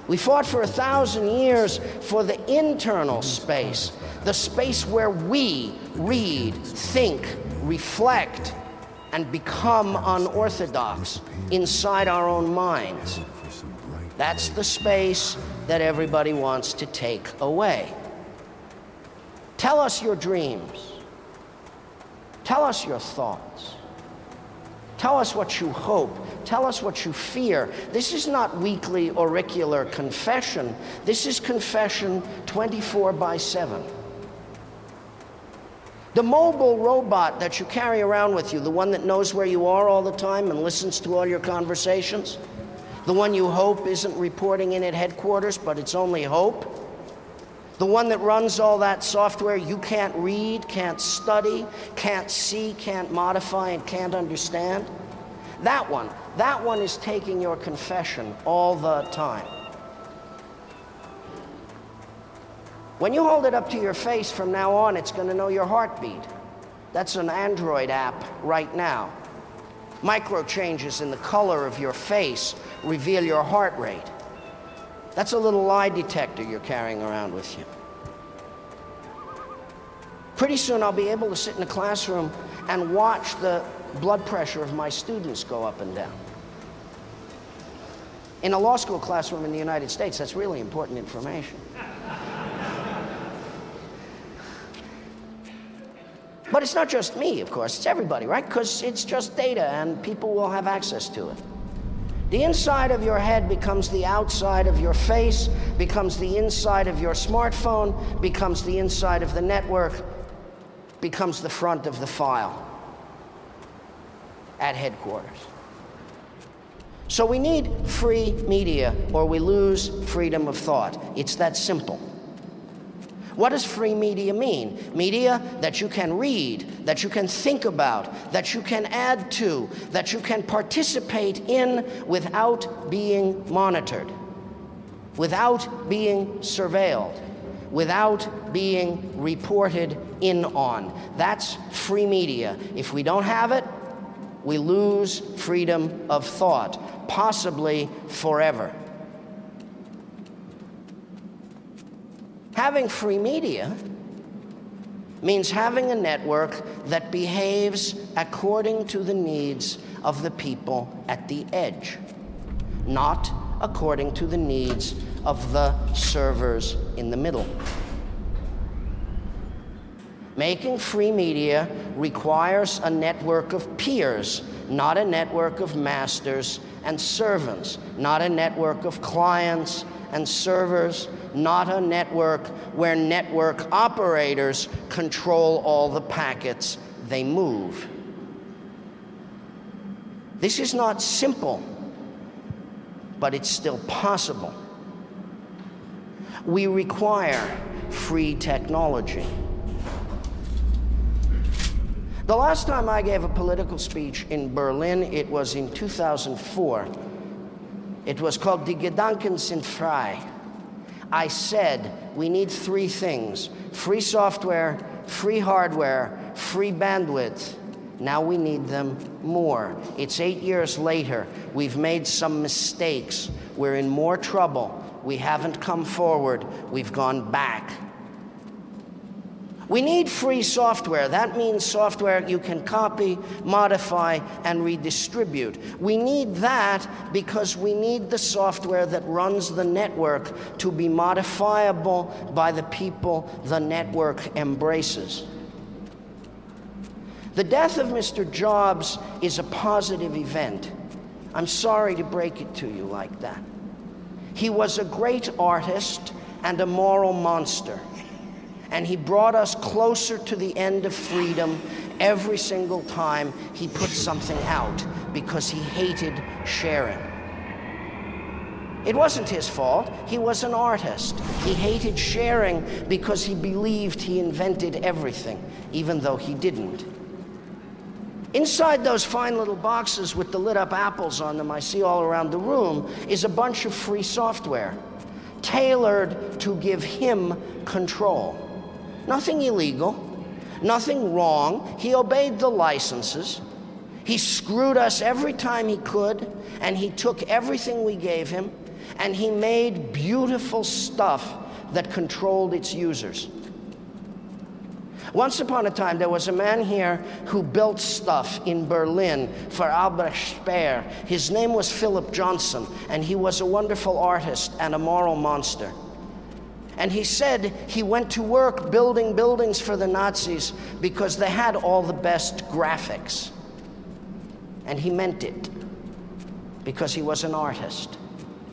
A: We fought for 1,000 years for the internal space, the space where we read, think, reflect, and become unorthodox inside our own minds. That's the space that everybody wants to take away. Tell us your dreams. Tell us your thoughts. Tell us what you hope. Tell us what you fear. This is not weekly auricular confession. This is confession 24/7. The mobile robot that you carry around with you, the one that knows where you are all the time and listens to all your conversations, the one you hope isn't reporting in at headquarters, but it's only hope, the one that runs all that software you can't read, can't study, can't see, can't modify, and can't understand, that one is taking your confession all the time. When you hold it up to your face from now on, it's going to know your heartbeat. That's an Android app right now. Micro changes in the color of your face reveal your heart rate. That's a little lie detector you're carrying around with you. Pretty soon I'll be able to sit in a classroom and watch the blood pressure of my students go up and down. In a law school classroom in the United States, that's really important information. But it's not just me, of course, it's everybody, right? Because it's just data and people will have access to it. The inside of your head becomes the outside of your face, becomes the inside of your smartphone, becomes the inside of the network, becomes the front of the file at headquarters. So we need free media or we lose freedom of thought. It's that simple. What does free media mean? Media that you can read, that you can think about, that you can add to, that you can participate in without being monitored, without being surveilled, without being reported in on. That's free media. If we don't have it, we lose freedom of thought, possibly forever. Having free media means having a network that behaves according to the needs of the people at the edge, not according to the needs of the servers in the middle. Making free media requires a network of peers, not a network of masters and servants, not a network of clients and servers, not a network where network operators control all the packets they move. This is not simple, but it's still possible. We require free technology. The last time I gave a political speech in Berlin, it was in 2004. It was called Die Gedanken sind frei. I said we need three things: free software, free hardware, free bandwidth. Now we need them more. It's 8 years later. We've made some mistakes. We're in more trouble. We haven't come forward. We've gone back. We need free software. That means software you can copy, modify, and redistribute. We need that because we need the software that runs the network to be modifiable by the people the network embraces. The death of Mr. Jobs is a positive event. I'm sorry to break it to you like that. He was a great artist and a moral monster. And he brought us closer to the end of freedom every single time he put something out because he hated sharing. It wasn't his fault. He was an artist. He hated sharing because he believed he invented everything, even though he didn't. Inside those fine little boxes with the lit up apples on them I see all around the room is a bunch of free software, tailored to give him control. Nothing illegal, nothing wrong. He obeyed the licenses. He screwed us every time he could, and he took everything we gave him, and he made beautiful stuff that controlled its users. Once upon a time, there was a man here who built stuff in Berlin for Albrecht Speer. His name was Philip Johnson, and he was a wonderful artist and a moral monster. And he said he went to work building buildings for the Nazis because they had all the best graphics. And he meant it, because he was an artist,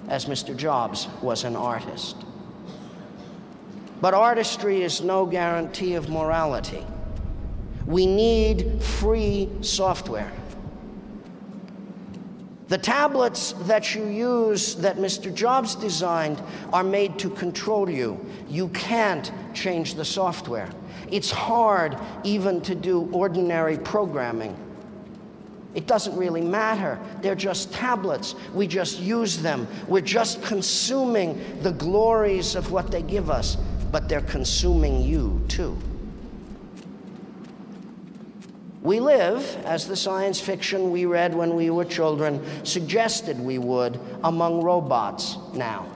A: as Mr. Jobs was an artist. But artistry is no guarantee of morality. We need free software. The tablets that you use, that Mr. Jobs designed, are made to control you. You can't change the software. It's hard even to do ordinary programming. It doesn't really matter. They're just tablets. We just use them. We're just consuming the glories of what they give us. But they're consuming you, too. We live, as the science fiction we read when we were children suggested we would, among robots now.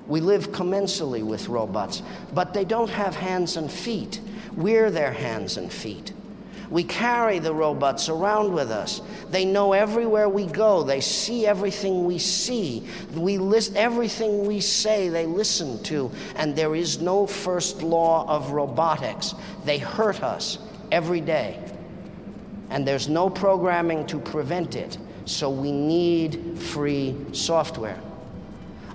A: We live commensally with robots, but they don't have hands and feet. We're their hands and feet. We carry the robots around with us. They know everywhere we go. They see everything we see. We list everything we say, they listen to. And there is no first law of robotics. They hurt us every day. And there's no programming to prevent it. So we need free software.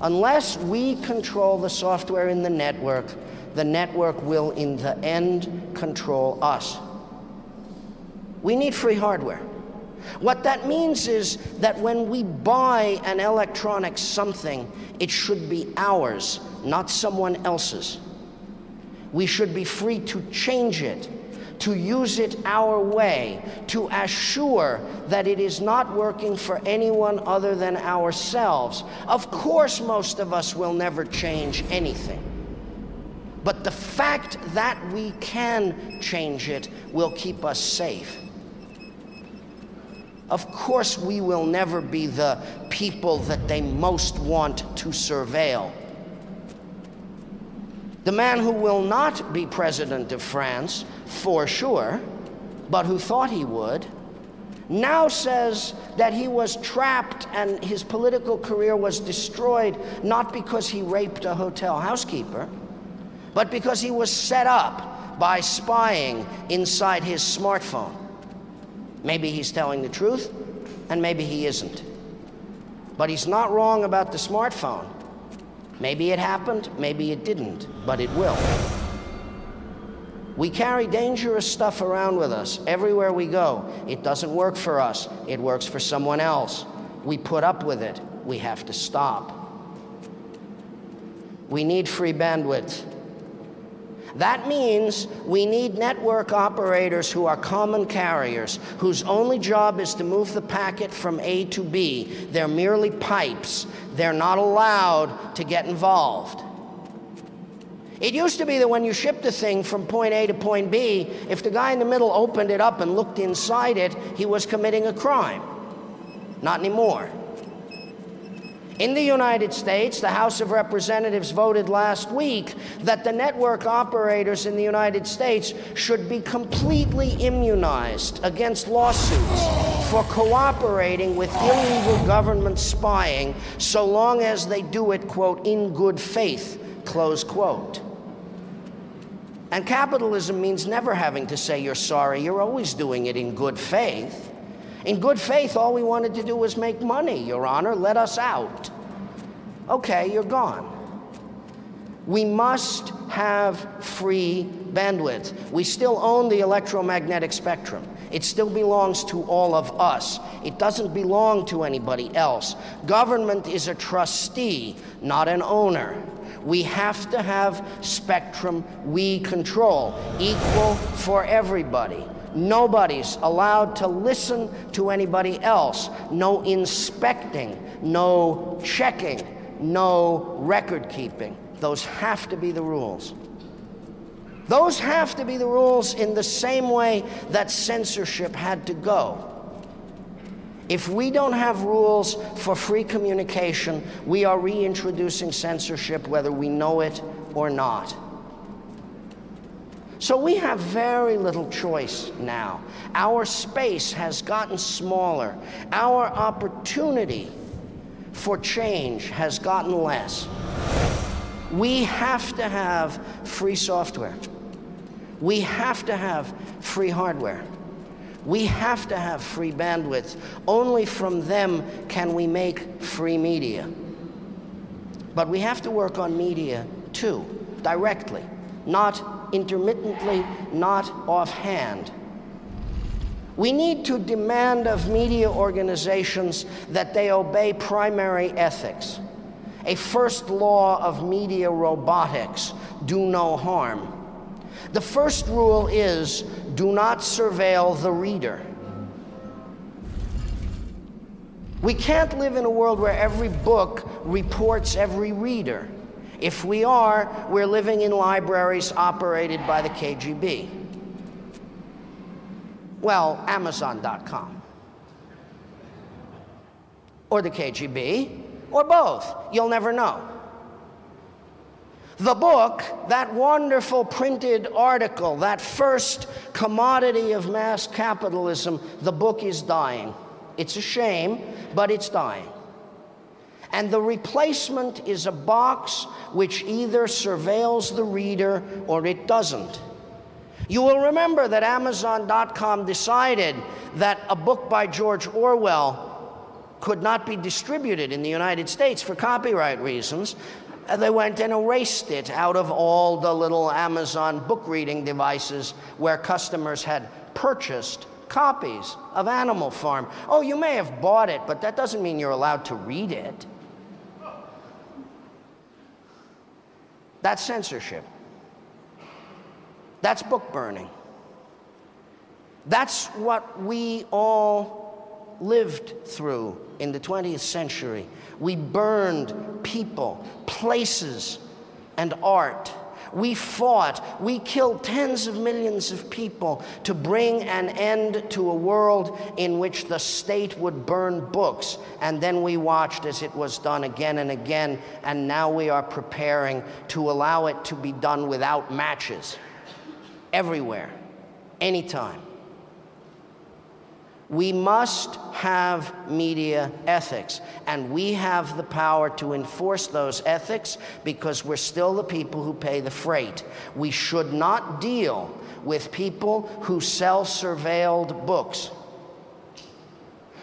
A: Unless we control the software in the network will in the end control us. We need free hardware. What that means is that when we buy an electronic something, it should be ours, not someone else's. We should be free to change it, to use it our way, to assure that it is not working for anyone other than ourselves. Of course, most of us will never change anything. But the fact that we can change it will keep us safe. Of course, we will never be the people that they most want to surveil. The man who will not be president of France, for sure, but who thought he would, now says that he was trapped and his political career was destroyed not because he raped a hotel housekeeper, but because he was set up by spying inside his smartphone. Maybe he's telling the truth, and maybe he isn't. But he's not wrong about the smartphone. Maybe it happened, maybe it didn't, but it will. We carry dangerous stuff around with us everywhere we go. It doesn't work for us, it works for someone else. We put up with it, we have to stop. We need free bandwidth. That means we need network operators who are common carriers, whose only job is to move the packet from A to B. They're merely pipes. They're not allowed to get involved. It used to be that when you shipped a thing from point A to point B, if the guy in the middle opened it up and looked inside it, he was committing a crime. Not anymore. In the United States, the House of Representatives voted last week that the network operators in the United States should be completely immunized against lawsuits for cooperating with illegal government spying so long as they do it, quote, in good faith, close quote. And capitalism means never having to say you're sorry. You're always doing it in good faith. In good faith, all we wanted to do was make money, Your Honor. Let us out. Okay, you're gone. We must have free bandwidth. We still own the electromagnetic spectrum. It still belongs to all of us. It doesn't belong to anybody else. Government is a trustee, not an owner. We have to have spectrum we control, equal for everybody. Nobody's allowed to listen to anybody else. No inspecting, no checking, no record keeping. Those have to be the rules. Those have to be the rules in the same way that censorship had to go. If we don't have rules for free communication, we are reintroducing censorship whether we know it or not. So we have very little choice now. Our space has gotten smaller. Our opportunity for change has gotten less. We have to have free software. We have to have free hardware. We have to have free bandwidth. Only from them can we make free media. But we have to work on media too, directly, not intermittently, not offhand. We need to demand of media organizations that they obey primary ethics. A first law of media robotics: do no harm. The first rule is, do not surveil the reader. We can't live in a world where every book reports every reader. If we are, we're living in libraries operated by the KGB. Well, Amazon.com. Or the KGB, or both. You'll never know. The book, that wonderful printed article, that first commodity of mass capitalism, the book is dying. It's a shame, but it's dying. And the replacement is a box which either surveils the reader or it doesn't. You will remember that Amazon.com decided that a book by George Orwell could not be distributed in the United States for copyright reasons. They went and erased it out of all the little Amazon book reading devices where customers had purchased copies of Animal Farm. Oh, you may have bought it, but that doesn't mean you're allowed to read it. That's censorship. That's book burning. That's what we all lived through in the 20th century. We burned people, places, and art. We fought. We killed tens of millions of people to bring an end to a world in which the state would burn books. And then we watched as it was done again and again, and now we are preparing to allow it to be done without matches. Everywhere, anytime. We must have media ethics, and we have the power to enforce those ethics because we're still the people who pay the freight. We should not deal with people who sell surveilled books.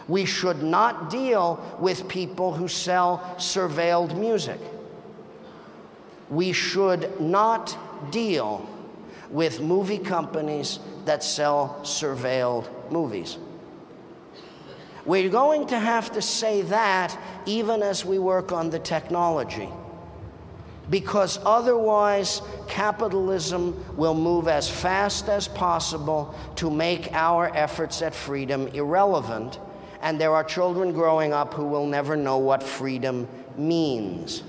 A: We should not deal with people who sell surveilled music. We should not deal with movie companies that sell surveilled movies. We're going to have to say that even as we work on the technology, because otherwise capitalism will move as fast as possible to make our efforts at freedom irrelevant, and there are children growing up who will never know what freedom means.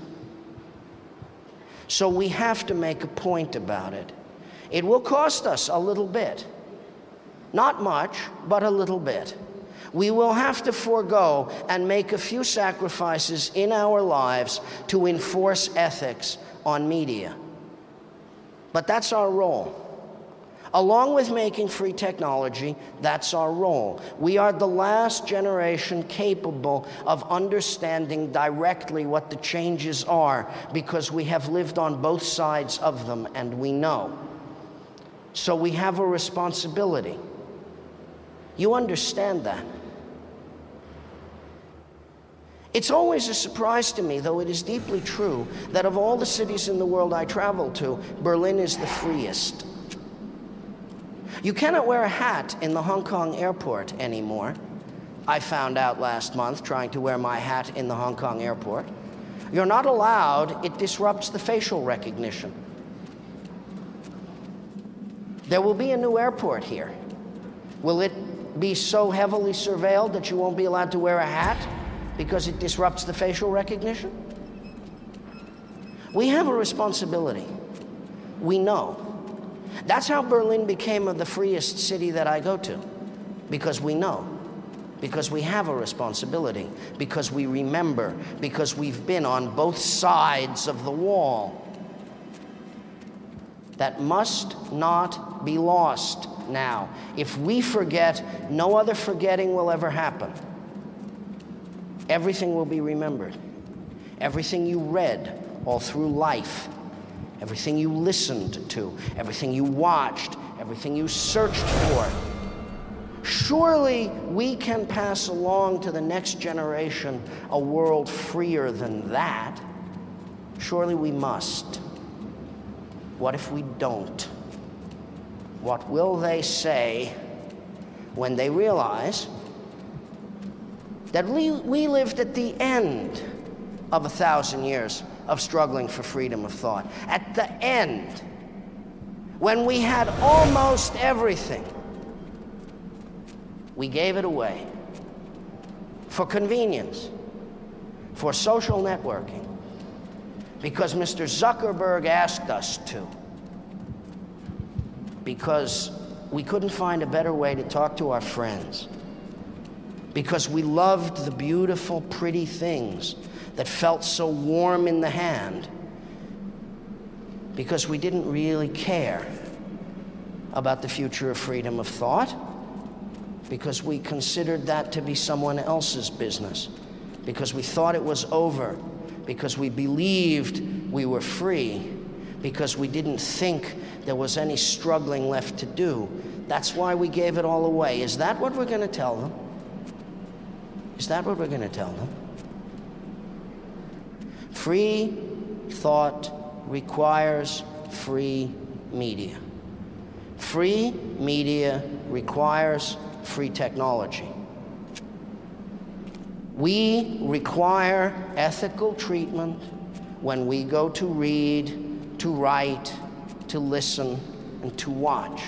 A: So we have to make a point about it. It will cost us a little bit. Not much, but a little bit. We will have to forego and make a few sacrifices in our lives to enforce ethics on media. But that's our role. Along with making free technology, that's our role. We are the last generation capable of understanding directly what the changes are because we have lived on both sides of them and we know. So we have a responsibility. You understand that? It's always a surprise to me, though it is deeply true, that of all the cities in the world I travel to, Berlin is the freest. You cannot wear a hat in the Hong Kong airport anymore. I found out last month trying to wear my hat in the Hong Kong airport. You're not allowed. It disrupts the facial recognition. There will be a new airport here. Will it be so heavily surveilled that you won't be allowed to wear a hat because it disrupts the facial recognition? We have a responsibility. We know. That's how Berlin became the freest city that I go to, because we know, because we have a responsibility, because we remember, because we've been on both sides of the wall. that must not be lost now. If we forget, no other forgetting will ever happen. Everything will be remembered. Everything you read all through life, everything you listened to, everything you watched, everything you searched for. Surely we can pass along to the next generation a world freer than that. Surely we must. What if we don't? What will they say when they realize that we lived at the end of 1,000 years of struggling for freedom of thought? At the end, when we had almost everything, we gave it away for convenience, for social networking, because Mr. Zuckerberg asked us to, because we couldn't find a better way to talk to our friends, because we loved the beautiful, pretty things that felt so warm in the hand, because we didn't really care about the future of freedom of thought, because we considered that to be someone else's business, because we thought it was over, because we believed we were free, because we didn't think there was any struggling left to do. That's why we gave it all away. Is that what we're going to tell them? Is that what we're going to tell them? Free thought requires free media. Free media requires free technology. We require ethical treatment when we go to read, to write, to listen, and to watch.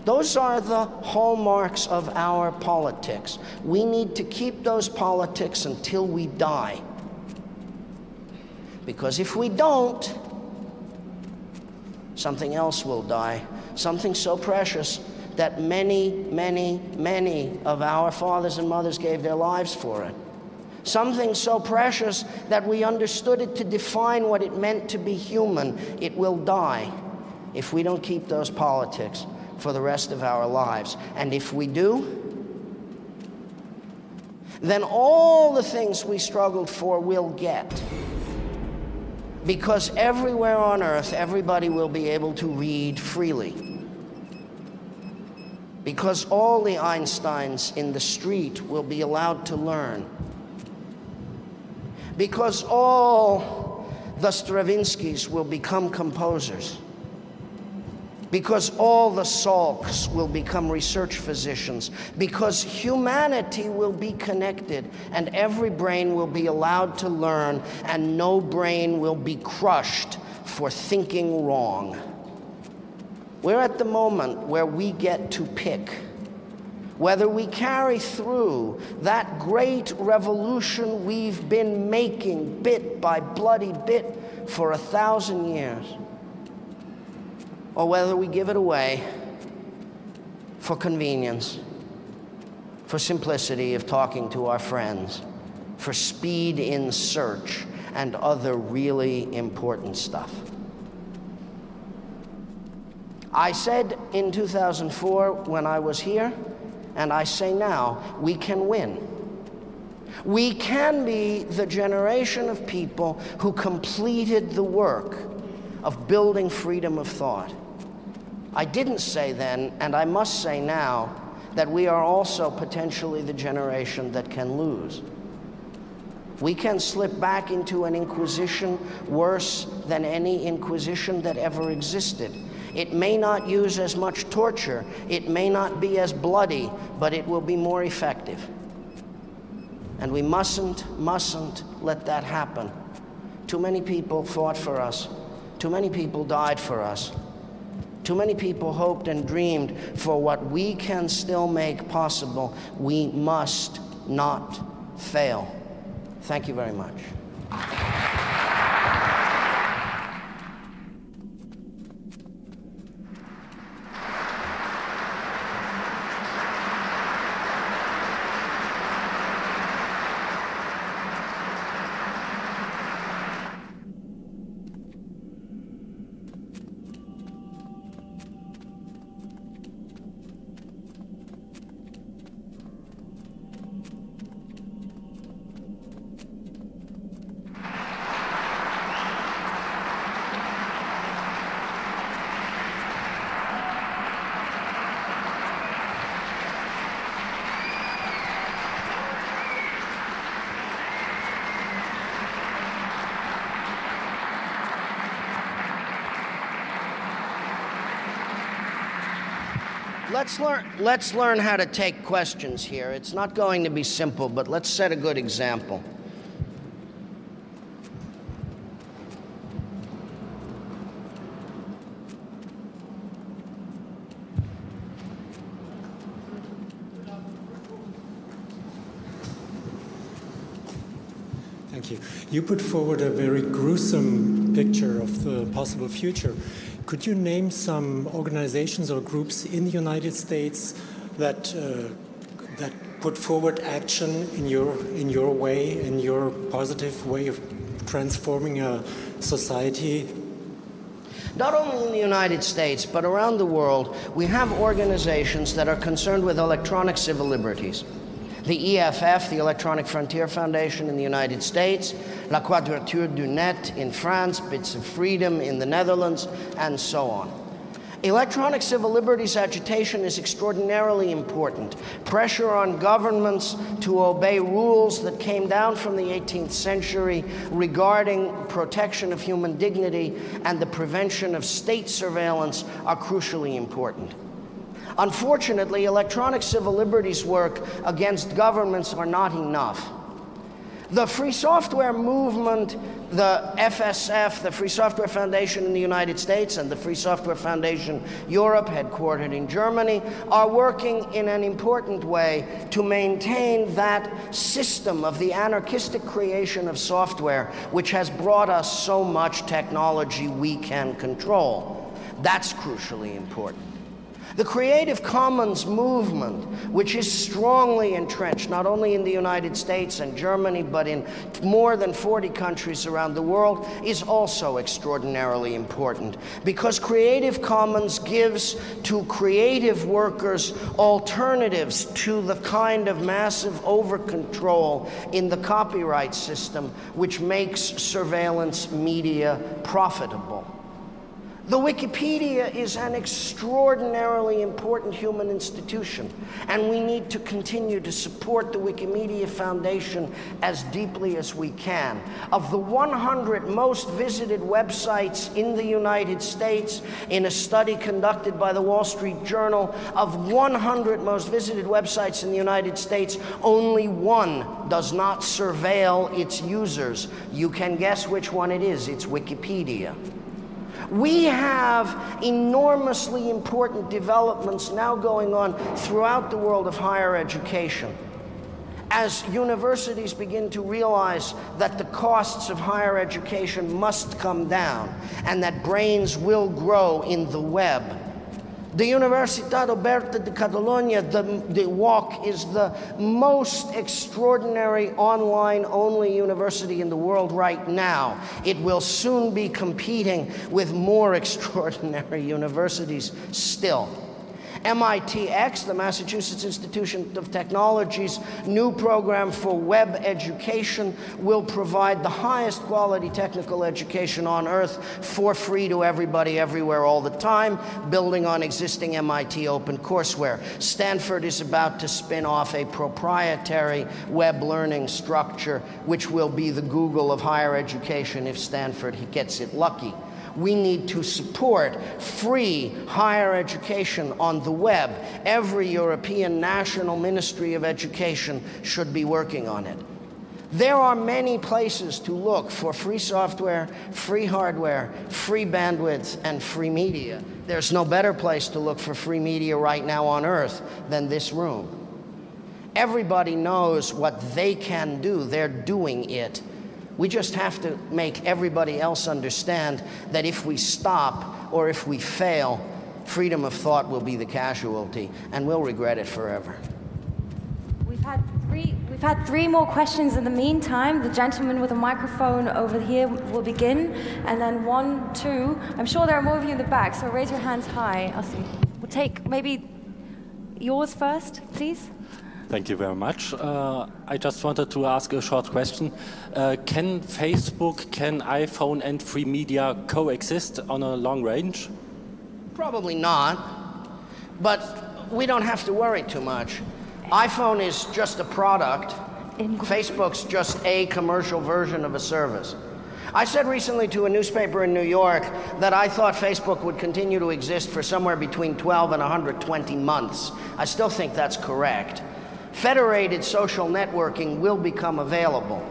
A: Those are the hallmarks of our politics. We need to keep those politics until we die. Because if we don't, something else will die, something so precious that many, many, many of our fathers and mothers gave their lives for it. Something so precious that we understood it to define what it meant to be human. It will die if we don't keep those politics for the rest of our lives. And if we do, then all the things we struggled for we'll get. Because everywhere on earth, everybody will be able to read freely. Because all the Einsteins in the street will be allowed to learn. Because all the Stravinskys will become composers. Because all the Salks will become research physicians. Because humanity will be connected, and every brain will be allowed to learn, and no brain will be crushed for thinking wrong. We're at the moment where we get to pick whether we carry through that great revolution we've been making bit by bloody bit for 1,000 years, or whether we give it away for convenience, for simplicity of talking to our friends, for speed in search, and other really important stuff. I said in 2004 when I was here, and I say now, we can win. We can be the generation of people who completed the work of building freedom of thought. I didn't say then, and I must say now, that we are also potentially the generation that can lose. We can slip back into an inquisition worse than any inquisition that ever existed. It may not use as much torture, it may not be as bloody, but it will be more effective. And we mustn't let that happen. Too many people fought for us. Too many people died for us. Too many people hoped and dreamed for what we can still make possible. We must not fail. Thank you very much. Let's learn how to take questions here. It's not going to be simple, but let's set a good example.
E: Thank you. You put forward a very gruesome picture of the possible future. Could you name some organizations or groups in the United States that that put forward action in your way, in your positive way of transforming a society?
A: Not only in the United States, but around the world, we have organizations that are concerned with electronic civil liberties. The EFF, the Electronic Frontier Foundation in the United States, La Quadrature du Net in France, Bits of Freedom in the Netherlands, and so on. Electronic civil liberties agitation is extraordinarily important. Pressure on governments to obey rules that came down from the 18th century regarding protection of human dignity and the prevention of state surveillance are crucially important. Unfortunately, electronic civil liberties work against governments are not enough. The free software movement, the FSF, the Free Software Foundation in the United States, and the Free Software Foundation Europe, headquartered in Germany, are working in an important way to maintain that system of the anarchistic creation of software, which has brought us so much technology we can control. That's crucially important. The Creative Commons movement, which is strongly entrenched not only in the United States and Germany, but in more than 40 countries around the world, is also extraordinarily important because Creative Commons gives to creative workers alternatives to the kind of massive over-control in the copyright system which makes surveillance media profitable. The Wikipedia is an extraordinarily important human institution, and we need to continue to support the Wikimedia Foundation as deeply as we can. Of the 100 most visited websites in the United States, in a study conducted by the Wall Street Journal, of 100 most visited websites in the United States, only one does not surveil its users. You can guess which one it is. It's Wikipedia. We have enormously important developments now going on throughout the world of higher education. As universities begin to realize that the costs of higher education must come down and that brains will grow in the web. The Universitat Oberta de Catalunya, the UOC, is the most extraordinary online-only university in the world right now. It will soon be competing with more extraordinary universities still. MITx, the Massachusetts Institute of Technology's new program for web education, will provide the highest quality technical education on earth for free to everybody, everywhere, all the time, building on existing MIT open courseware. Stanford is about to spin off a proprietary web learning structure, which will be the Google of higher education if Stanford gets it lucky. We need to support free higher education on the web. Every European national ministry of education should be working on it. There are many places to look for free software, free hardware, free bandwidth, and free media. There's no better place to look for free media right now on earth than this room. Everybody knows what they can do. They're doing it. We just have to make everybody else understand that if we stop or if we fail, freedom of thought will be the casualty, and we'll regret it forever.
F: We've had three more questions in the meantime. The gentleman with a microphone over here will begin, and then 1, 2. I'm sure there are more of you in the back, so raise your hands high. I'll see. We'll take maybe yours first, please.
G: Thank you very much. I just wanted to ask a short question. Can Facebook, can iPhone and free media coexist on a long range?
A: Probably not, but we don't have to worry too much. iPhone is just a product. Facebook's just a commercial version of a service. I said recently to a newspaper in New York that I thought Facebook would continue to exist for somewhere between 12 and 120 months. I still think that's correct. Federated social networking will become available.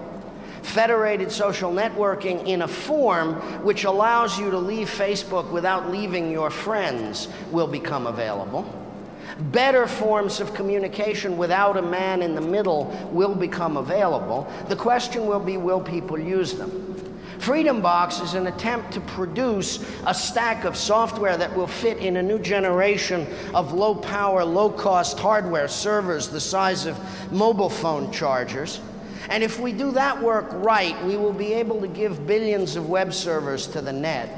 A: Federated social networking in a form which allows you to leave Facebook without leaving your friends will become available. Better forms of communication without a man in the middle will become available. The question will be, will people use them? Freedom Box is an attempt to produce a stack of software that will fit in a new generation of low-power, low-cost hardware servers the size of mobile phone chargers. And if we do that work right, we will be able to give billions of web servers to the net,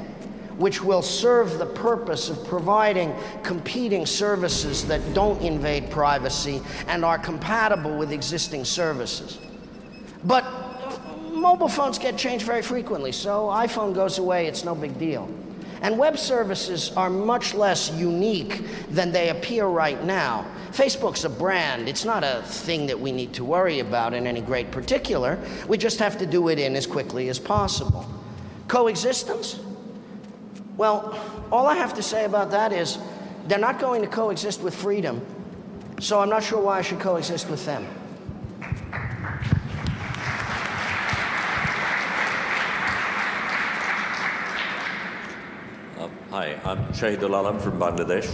A: which will serve the purpose of providing competing services that don't invade privacy and are compatible with existing services. But mobile phones get changed very frequently, so iPhone goes away, it's no big deal. And web services are much less unique than they appear right now. Facebook's a brand. It's not a thing that we need to worry about in any great particular. We just have to do it in as quickly as possible. Coexistence? Well, all I have to say about that is they're not going to coexist with freedom, so I'm not sure why I should coexist with them.
H: Hi, I'm Shahidul Alam from Bangladesh.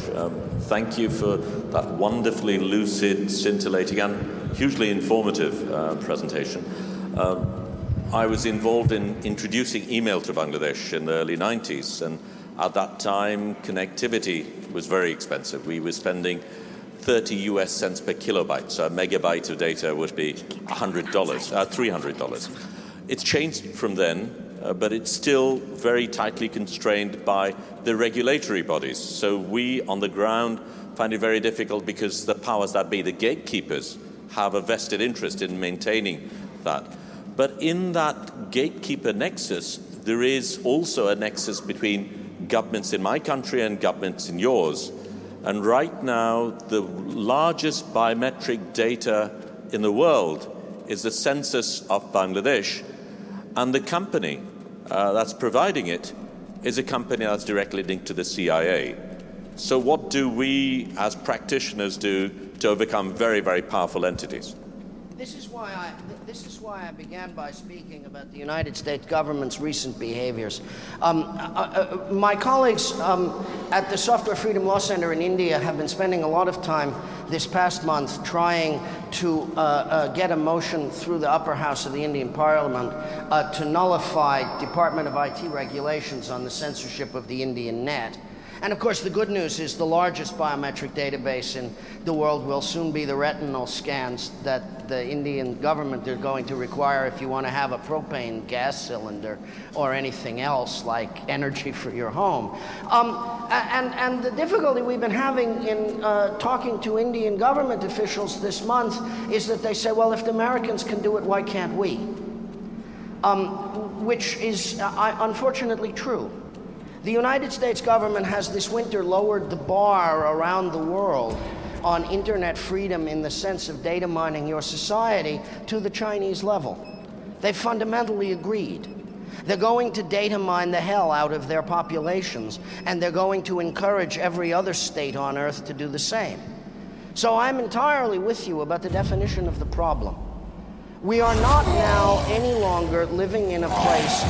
H: Thank you for that wonderfully lucid, scintillating and hugely informative presentation. I was involved in introducing email to Bangladesh in the early 90s, and at that time connectivity was very expensive. We were spending 30 US cents per kilobyte, so a megabyte of data would be $100, $300. It's changed from then. But it's still very tightly constrained by the regulatory bodies. So we, on the ground, find it very difficult because the powers that be, the gatekeepers, have a vested interest in maintaining that. But in that gatekeeper nexus, there is also a nexus between governments in my country and governments in yours. And right now, the largest biometric data in the world is the census of Bangladesh, and the company that's providing it is a company that's directly linked to the CIA. So what do we as practitioners do to overcome very, very powerful entities?
A: This is why I began by speaking about the United States government's recent behaviors. My colleagues at the Software Freedom Law Center in India have been spending a lot of time this past month trying to get a motion through the upper house of the Indian Parliament to nullify Department of IT regulations on the censorship of the Indian net. And of course, the good news is the largest biometric database in the world will soon be the retinal scans that the Indian government is going to require if you want to have a propane gas cylinder or anything else like energy for your home. And the difficulty we've been having in talking to Indian government officials this month is that they say, well, if the Americans can do it, why can't we? Which is unfortunately true. The United States government has this winter lowered the bar around the world on internet freedom in the sense of data mining your society to the Chinese level. They've fundamentally agreed. They're going to data mine the hell out of their populations, and they're going to encourage every other state on earth to do the same. So I'm entirely with you about the definition of the problem. We are not now any longer living in a place,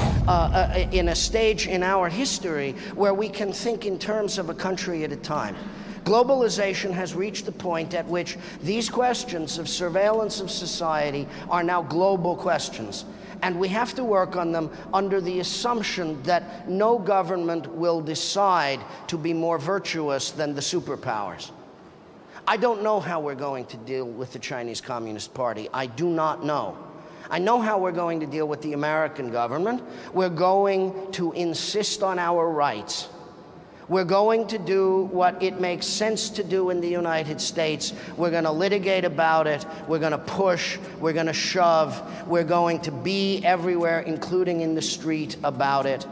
A: in a stage in our history where we can think in terms of a country at a time. Globalization has reached the point at which these questions of surveillance of society are now global questions. And we have to work on them under the assumption that no government will decide to be more virtuous than the superpowers. I don't know how we're going to deal with the Chinese Communist Party. I do not know. I know how we're going to deal with the American government. We're going to insist on our rights. We're going to do what it makes sense to do in the United States. We're going to litigate about it. We're going to push. We're going to shove. We're going to be everywhere, including in the street, about it.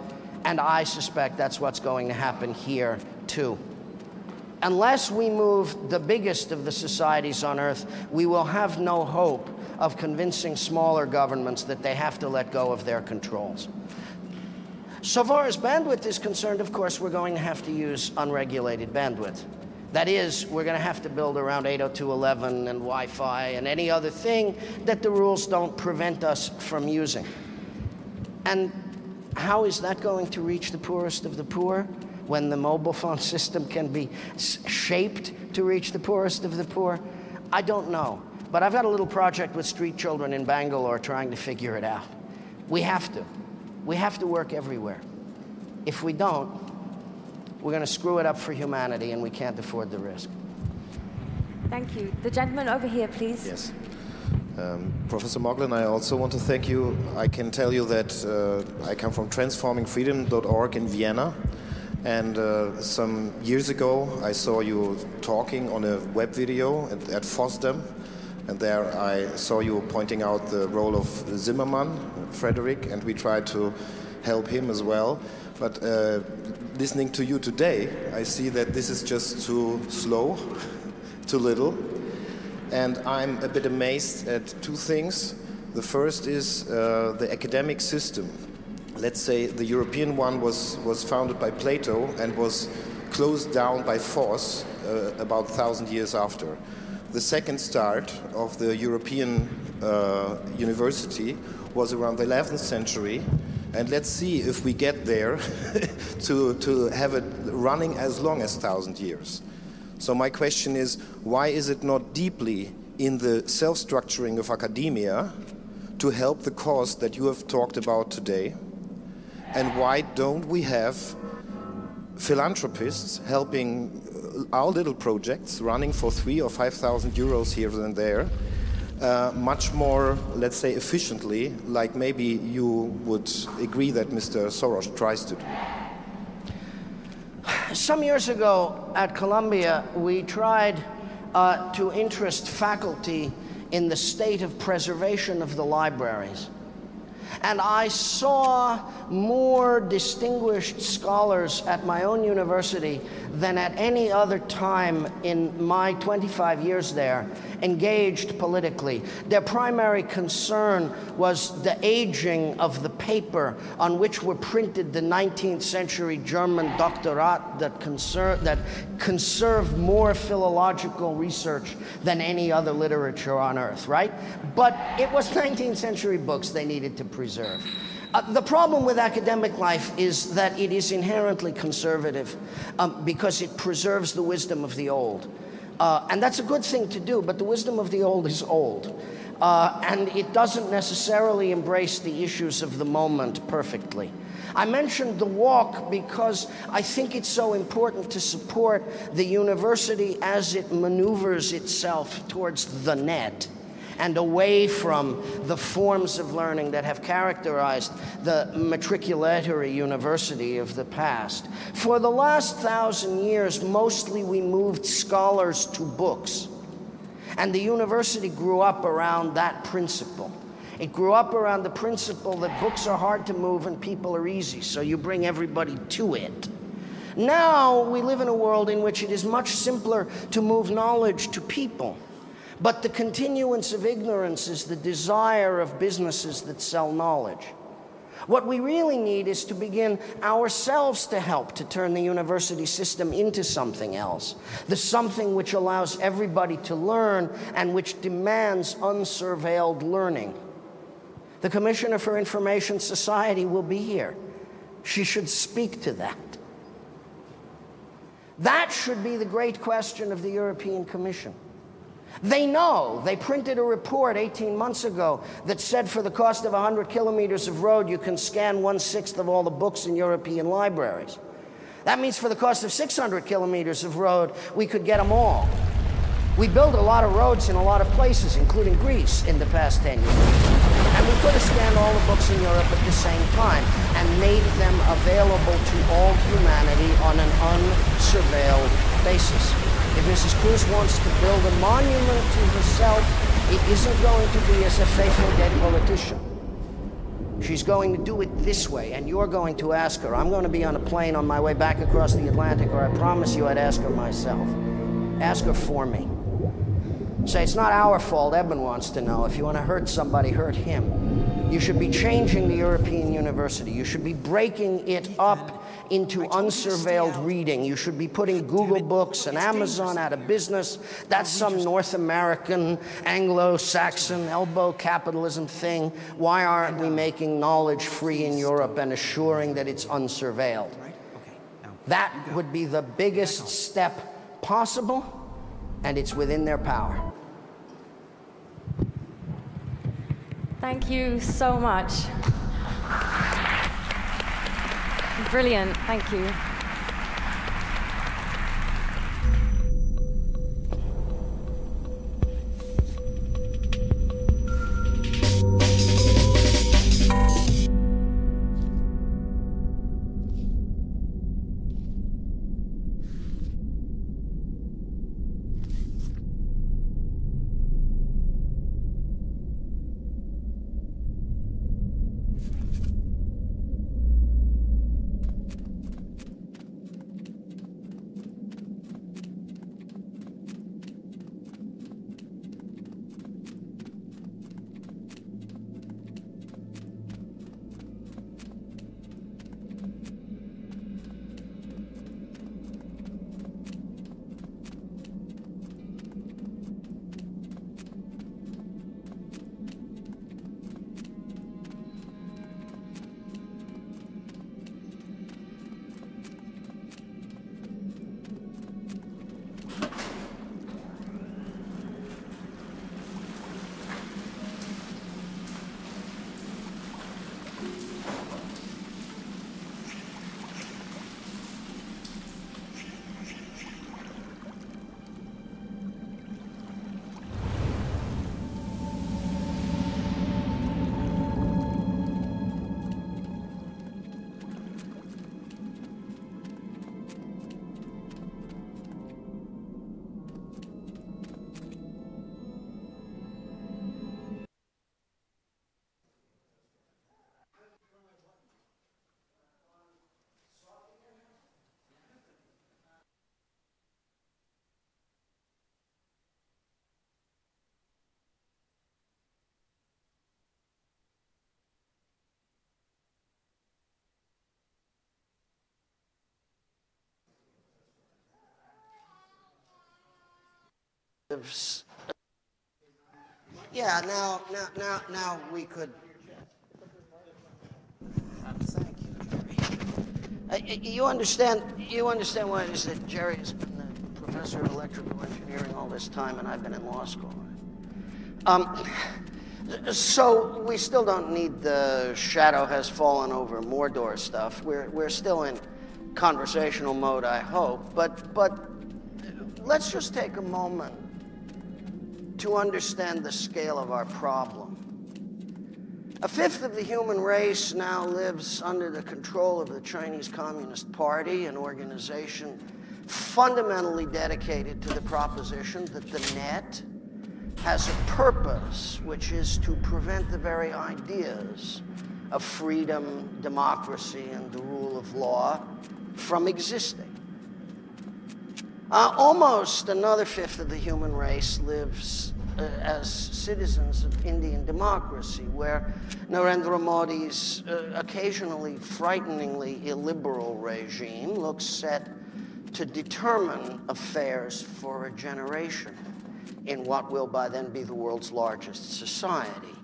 A: And I suspect that's what's going to happen here, too. Unless we move the biggest of the societies on earth, we will have no hope of convincing smaller governments that they have to let go of their controls. So far as bandwidth is concerned, of course, we're going to have to use unregulated bandwidth. That is, we're going to have to build around 802.11 and Wi-Fi and any other thing that the rules don't prevent us from using. And how is that going to reach the poorest of the poor when the mobile phone system can be shaped to reach the poorest of the poor? I don't know. But I've got a little project with street children in Bangalore trying to figure it out. We have to. We have to work everywhere. If we don't, we're going to screw it up for humanity, and we can't afford the risk.
F: Thank you. The gentleman over here, please.
I: Yes. Professor Moglen, I also want to thank you. I can tell you that I come from transformingfreedom.org in Vienna. And some years ago, I saw you talking on a web video at FOSDEM. And there I saw you pointing out the role of Zimmermann, Frederick, and we tried to help him as well. But listening to you today, I see that this is just too slow, too little. And I'm a bit amazed at two things. The first is the academic system. Let's say the European one was founded by Plato and was closed down by force about 1,000 years after. The second start of the European university was around the 11th century, and let's see if we get there to have it running as long as 1,000 years. So my question is, why is it not deeply in the self-structuring of academia to help the cause that you have talked about today? And why don't we have philanthropists helping our little projects running for 3,000 or 5,000 euros here and there, much more, let's say, efficiently, like maybe you would agree that Mr. Soros tries to do?
A: Some years ago at Columbia, we tried to interest faculty in the state of preservation of the libraries. And I saw more distinguished scholars at my own university than at any other time in my 25 years there engaged politically. Their primary concern was the aging of the paper on which were printed the 19th century German doctorate that conserved more philological research than any other literature on earth, right? But it was 19th century books they needed to preserve. The problem with academic life is that it is inherently conservative because it preserves the wisdom of the old. And that's a good thing to do, but the wisdom of the old is old. And it doesn't necessarily embrace the issues of the moment perfectly. I mentioned the walk because I think it's so important to support the university as it maneuvers itself towards the net and away from the forms of learning that have characterized the matriculatory university of the past. For the last 1,000 years, mostly we moved scholars to books. And the university grew up around that principle. It grew up around the principle that books are hard to move and people are easy, so you bring everybody to it. Now we live in a world in which it is much simpler to move knowledge to people. But the continuance of ignorance is the desire of businesses that sell knowledge. What we really need is to begin ourselves to help to turn the university system into something else. The something which allows everybody to learn and which demands unsurveilled learning. The Commissioner for Information Society will be here. She should speak to that. That should be the great question of the European Commission. They know. They printed a report 18 months ago that said for the cost of 100 kilometers of road, you can scan 1/6 of all the books in European libraries. That means for the cost of 600 kilometers of road, we could get them all. We built a lot of roads in a lot of places, including Greece, in the past 10 years. And we could have scanned all the books in Europe at the same time and made them available to all humanity on an unsurveilled basis. If Mrs. Cruz wants to build a monument to herself, it isn't going to be as a faithful dead politician. She's going to do it this way, and you're going to ask her. I'm going to be on a plane on my way back across the Atlantic, or I promise you I'd ask her myself. Ask her for me. Say, it's not our fault, Eben wants to know. If you want to hurt somebody, hurt him. You should be changing the European university. You should be breaking it up into unsurveilled reading. You should be putting Google Books and Amazon out of business. That's some North American, Anglo-Saxon, elbow capitalism thing. Why aren't we making knowledge free in Europe and assuring that it's unsurveilled? That would be the biggest step possible, and it's within their power.
F: Thank you so much. Brilliant, thank you.
A: Yeah, now we could. Thank you, Jerry. You understand why it is that Jerry has been the professor of electrical engineering all this time, and I've been in law school. So we still don't need the shadow has fallen over Mordor stuff. We're still in conversational mode, I hope. But let's just take a moment to understand the scale of our problem. A fifth of the human race now lives under the control of the Chinese Communist Party, an organization fundamentally dedicated to the proposition that the net has a purpose, which is to prevent the very ideas of freedom, democracy, and the rule of law from existing. Almost another fifth of the human race lives as citizens of Indian democracy, where Narendra Modi's occasionally frighteningly illiberal regime looks set to determine affairs for a generation in what will by then be the world's largest society.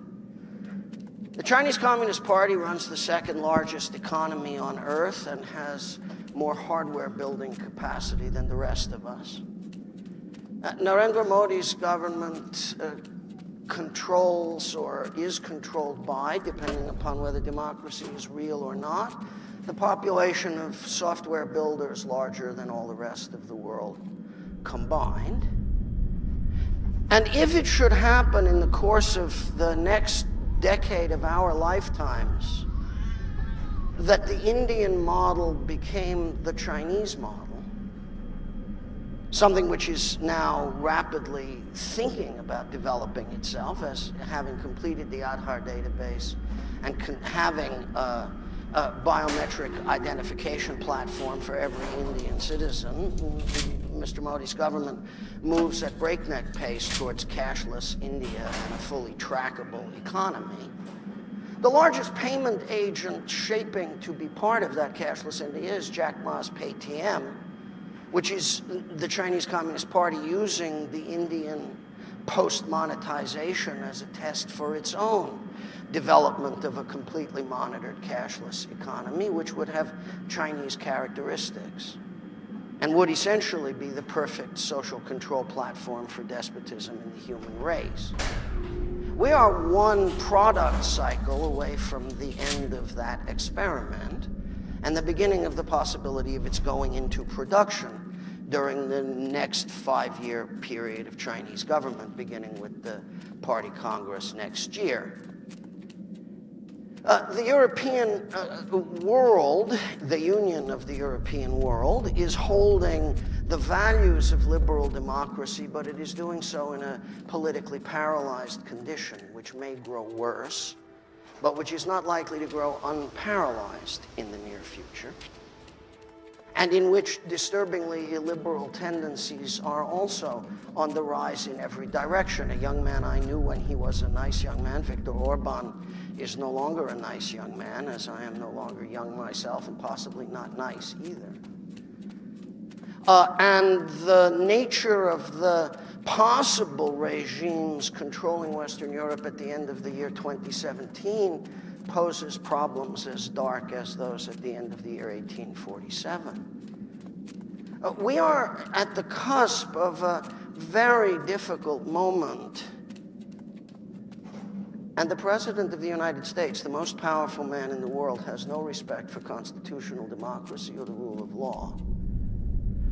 A: The Chinese Communist Party runs the second largest economy on earth and has more hardware building capacity than the rest of us. Narendra Modi's government controls or is controlled by, depending upon whether democracy is real or not, the population of software builders larger than all the rest of the world combined. And if it should happen in the course of the next decade of our lifetimes that the Indian model became the Chinese model, something which is now rapidly thinking about developing itself as having completed the Aadhaar database and having a biometric identification platform for every Indian citizen. Mr. Modi's government moves at breakneck pace towards cashless India and a fully trackable economy. The largest payment agent shaping to be part of that cashless India is Jack Ma's Paytm, which is the Chinese Communist Party using the Indian post-monetization as a test for its own development of a completely monitored cashless economy, which would have Chinese characteristics and would essentially be the perfect social control platform for despotism in the human race. We are one product cycle away from the end of that experiment and the beginning of the possibility of its going into production during the next 5-year period of Chinese government, beginning with the Party Congress next year. The European world, the Union of the European world, is holding the values of liberal democracy, but it is doing so in a politically paralyzed condition, which may grow worse, but which is not likely to grow unparalyzed in the near future, and in which disturbingly illiberal tendencies are also on the rise in every direction. A young man I knew when he was a nice young man, Viktor Orban, is no longer a nice young man, as I am no longer young myself and possibly not nice either. And the nature of the possible regimes controlling Western Europe at the end of the year 2017 poses problems as dark as those at the end of the year 1847. We are at the cusp of a very difficult moment. And the President of the United States, the most powerful man in the world, has no respect for constitutional democracy or the rule of law.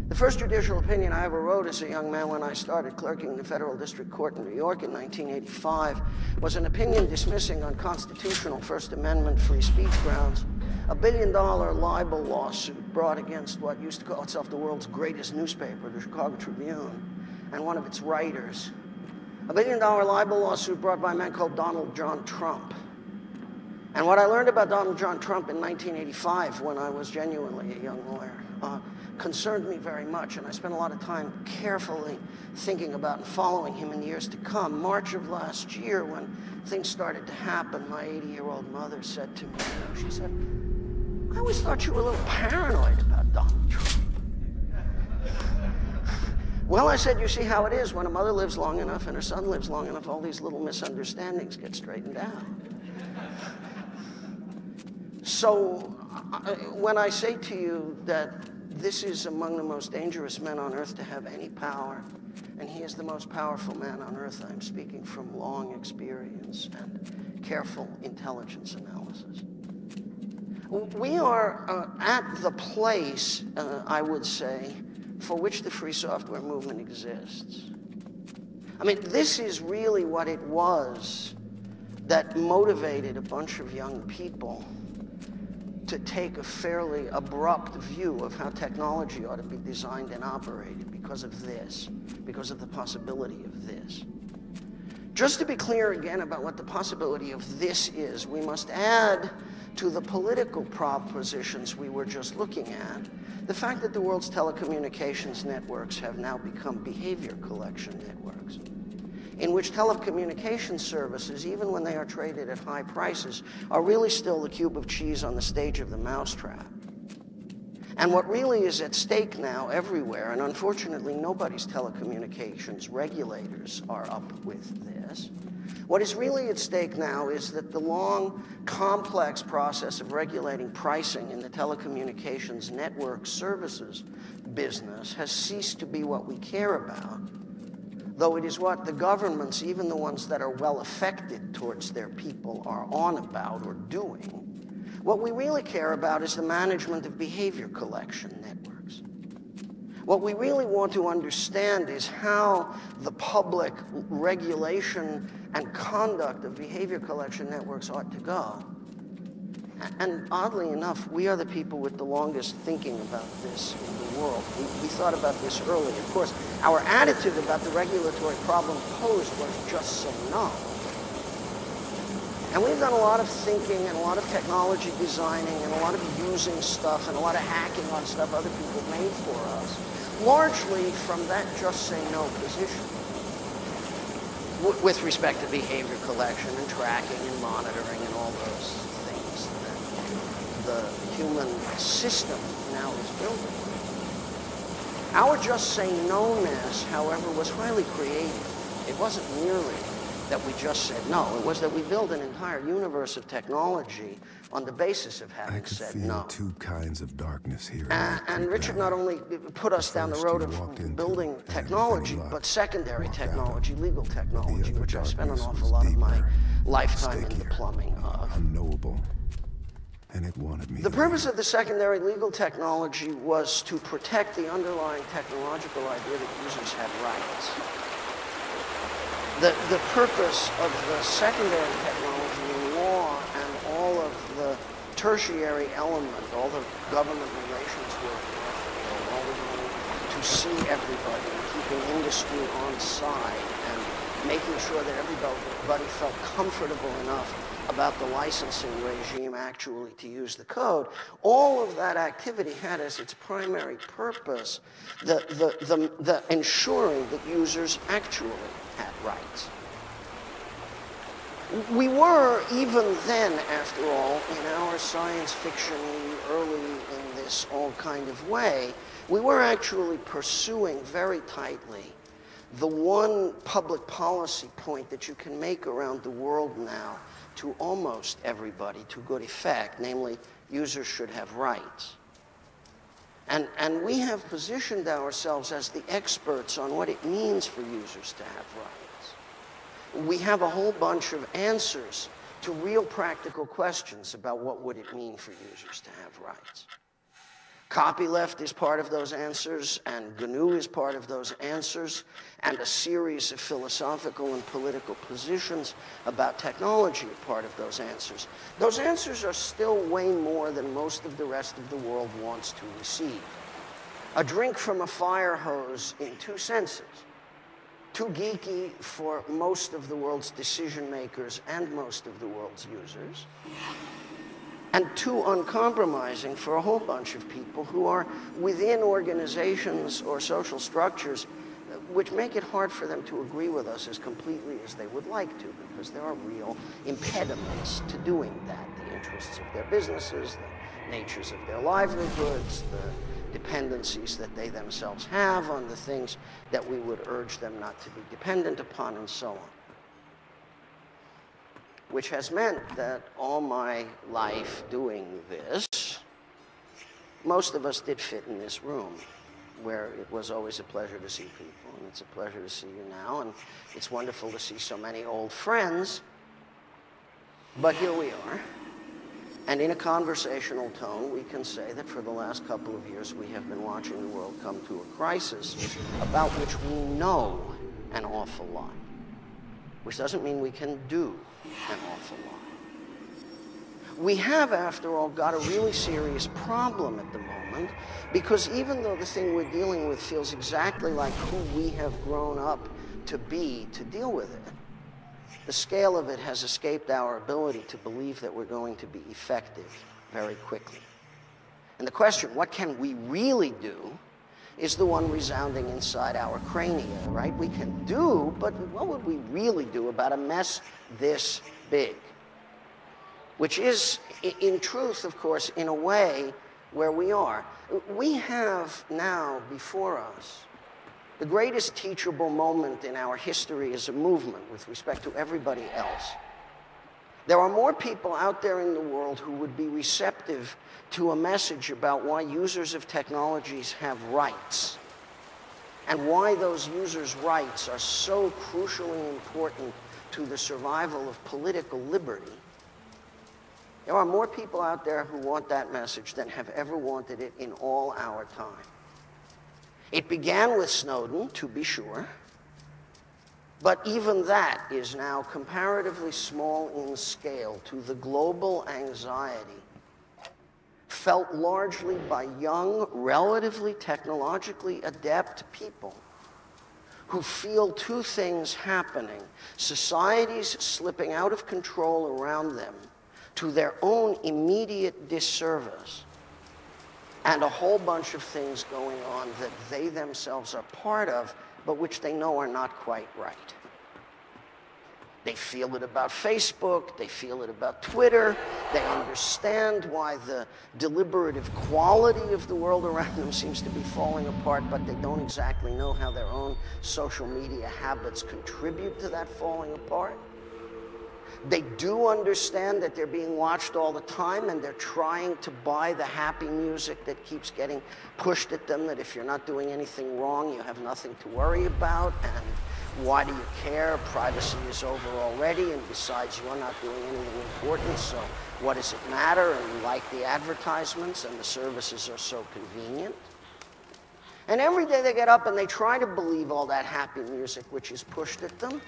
A: The first judicial opinion I ever wrote as a young man when I started clerking in the Federal District Court in New York in 1985 was an opinion dismissing on constitutional First Amendment free speech grounds a $1 billion libel lawsuit brought against what used to call itself the world's greatest newspaper, the Chicago Tribune, and one of its writers. A $1 billion libel lawsuit brought by a man called Donald John Trump. And what I learned about Donald John Trump in 1985, when I was genuinely a young lawyer, concerned me very much, and I spent a lot of time carefully thinking about and following him in the years to come. March of last year, when things started to happen, my 80-year-old mother said to me, she said, "I always thought you were a little paranoid about Donald Trump." Well, I said, you see how it is. When a mother lives long enough and her son lives long enough, all these little misunderstandings get straightened out. So when I say to you that this is among the most dangerous men on earth to have any power, and he is the most powerful man on earth, I'm speaking from long experience and careful intelligence analysis. We are at the place, I would say, for which the free software movement exists. I mean, this is really what it was that motivated a bunch of young people to take a fairly abrupt view of how technology ought to be designed and operated because of this, because of the possibility of this. Just to be clear again about what the possibility of this is, we must add to the political propositions we were just looking at the fact that the world's telecommunications networks have now become behavior collection networks, in which telecommunications services, even when they are traded at high prices, are really still the cube of cheese on the stage of the mousetrap. And what really is at stake now everywhere, and unfortunately nobody's telecommunications regulators are up with this, what is really at stake now is that the long, complex process of regulating pricing in the telecommunications network services business has ceased to be what we care about, though it is what the governments, even the ones that are well affected towards their people, are on about or doing. What we really care about is the management of behavior collection networks. What we really want to understand is how the public regulation and conduct of behavior collection networks ought to go. And oddly enough, we are the people with the longest thinking about this in the world. We thought about this early. Of course, our attitude about the regulatory problem posed was just say no. And we've done a lot of thinking and a lot of technology designing and a lot of using stuff and a lot of hacking on stuff other people made for us, largely from that just say no position. with respect to behavior collection and tracking and monitoring and all those things that the human system now is building. Our just say no-ness, however, was highly creative. It wasn't merely that we just said no. It was that we built an entire universe of technology on the basis of having said no.
J: I could feel two kinds of darkness here.
A: And Richard not only put us down the road of building technology, but secondary technology, legal technology, which I've spent an awful lot of my lifetime in the plumbing of.
J: Unknowable. And it wanted me.
A: The purpose of the secondary legal technology was to protect the underlying technological idea that users had rights. The purpose of the secondary technology in law and all of the tertiary element, all the government relations work, all the way to see everybody, keeping industry on side, and making sure that everybody felt comfortable enough about the licensing regime actually to use the code. All of that activity had as its primary purpose the ensuring that users actually had rights. We were, even then, after all, in our science fiction early in this all kind of way, we were actually pursuing very tightly the one public policy point that you can make around the world now to almost everybody to good effect, namely, users should have rights. And we have positioned ourselves as the experts on what it means for users to have rights. We have a whole bunch of answers to real practical questions about what would it mean for users to have rights. Copyleft is part of those answers, and GNU is part of those answers, and a series of philosophical and political positions about technology are part of those answers. Those answers are still way more than most of the rest of the world wants to receive. A drink from a fire hose in two senses. Too geeky for most of the world's decision makers and most of the world's users. And too uncompromising for a whole bunch of people who are within organizations or social structures which make it hard for them to agree with us as completely as they would like to, because there are real impediments to doing that. The interests of their businesses, the natures of their livelihoods, the dependencies that they themselves have on the things that we would urge them not to be dependent upon, and so on. Which has meant that all my life doing this, most of us did fit in this room, where it was always a pleasure to see people, and it's a pleasure to see you now, and it's wonderful to see so many old friends. But here we are, and in a conversational tone, we can say that for the last couple of years, we have been watching the world come to a crisis about which we know an awful lot, which doesn't mean we can do an awful lot. We have, after all, got a really serious problem at the moment, because even though the thing we're dealing with feels exactly like who we have grown up to be to deal with it, the scale of it has escaped our ability to believe that we're going to be effective very quickly. And the question, what can we really do, is the one resounding inside our crania, right? We can do, but what would we really do about a mess this big? Which is, in truth, of course, in a way, where we are. We have now before us the greatest teachable moment in our history as a movement with respect to everybody else. There are more people out there in the world who would be receptive to a message about why users of technologies have rights and why those users' rights are so crucially important to the survival of political liberty. There are more people out there who want that message than have ever wanted it in all our time. It began with Snowden, to be sure, but even that is now comparatively small in scale to the global anxiety felt largely by young, relatively technologically adept people who feel two things happening: societies slipping out of control around them to their own immediate disservice, and a whole bunch of things going on that they themselves are part of, but which they know are not quite right. They feel it about Facebook, they feel it about Twitter, they understand why the deliberative quality of the world around them seems to be falling apart, but they don't exactly know how their own social media habits contribute to that falling apart. They do understand that they're being watched all the time, and they're trying to buy the happy music that keeps getting pushed at them, that if you're not doing anything wrong, you have nothing to worry about, and why do you care? Privacy is over already, and besides, you're not doing anything important, so what does it matter? And you like the advertisements, and the services are so convenient. And every day they get up and they try to believe all that happy music which is pushed at them,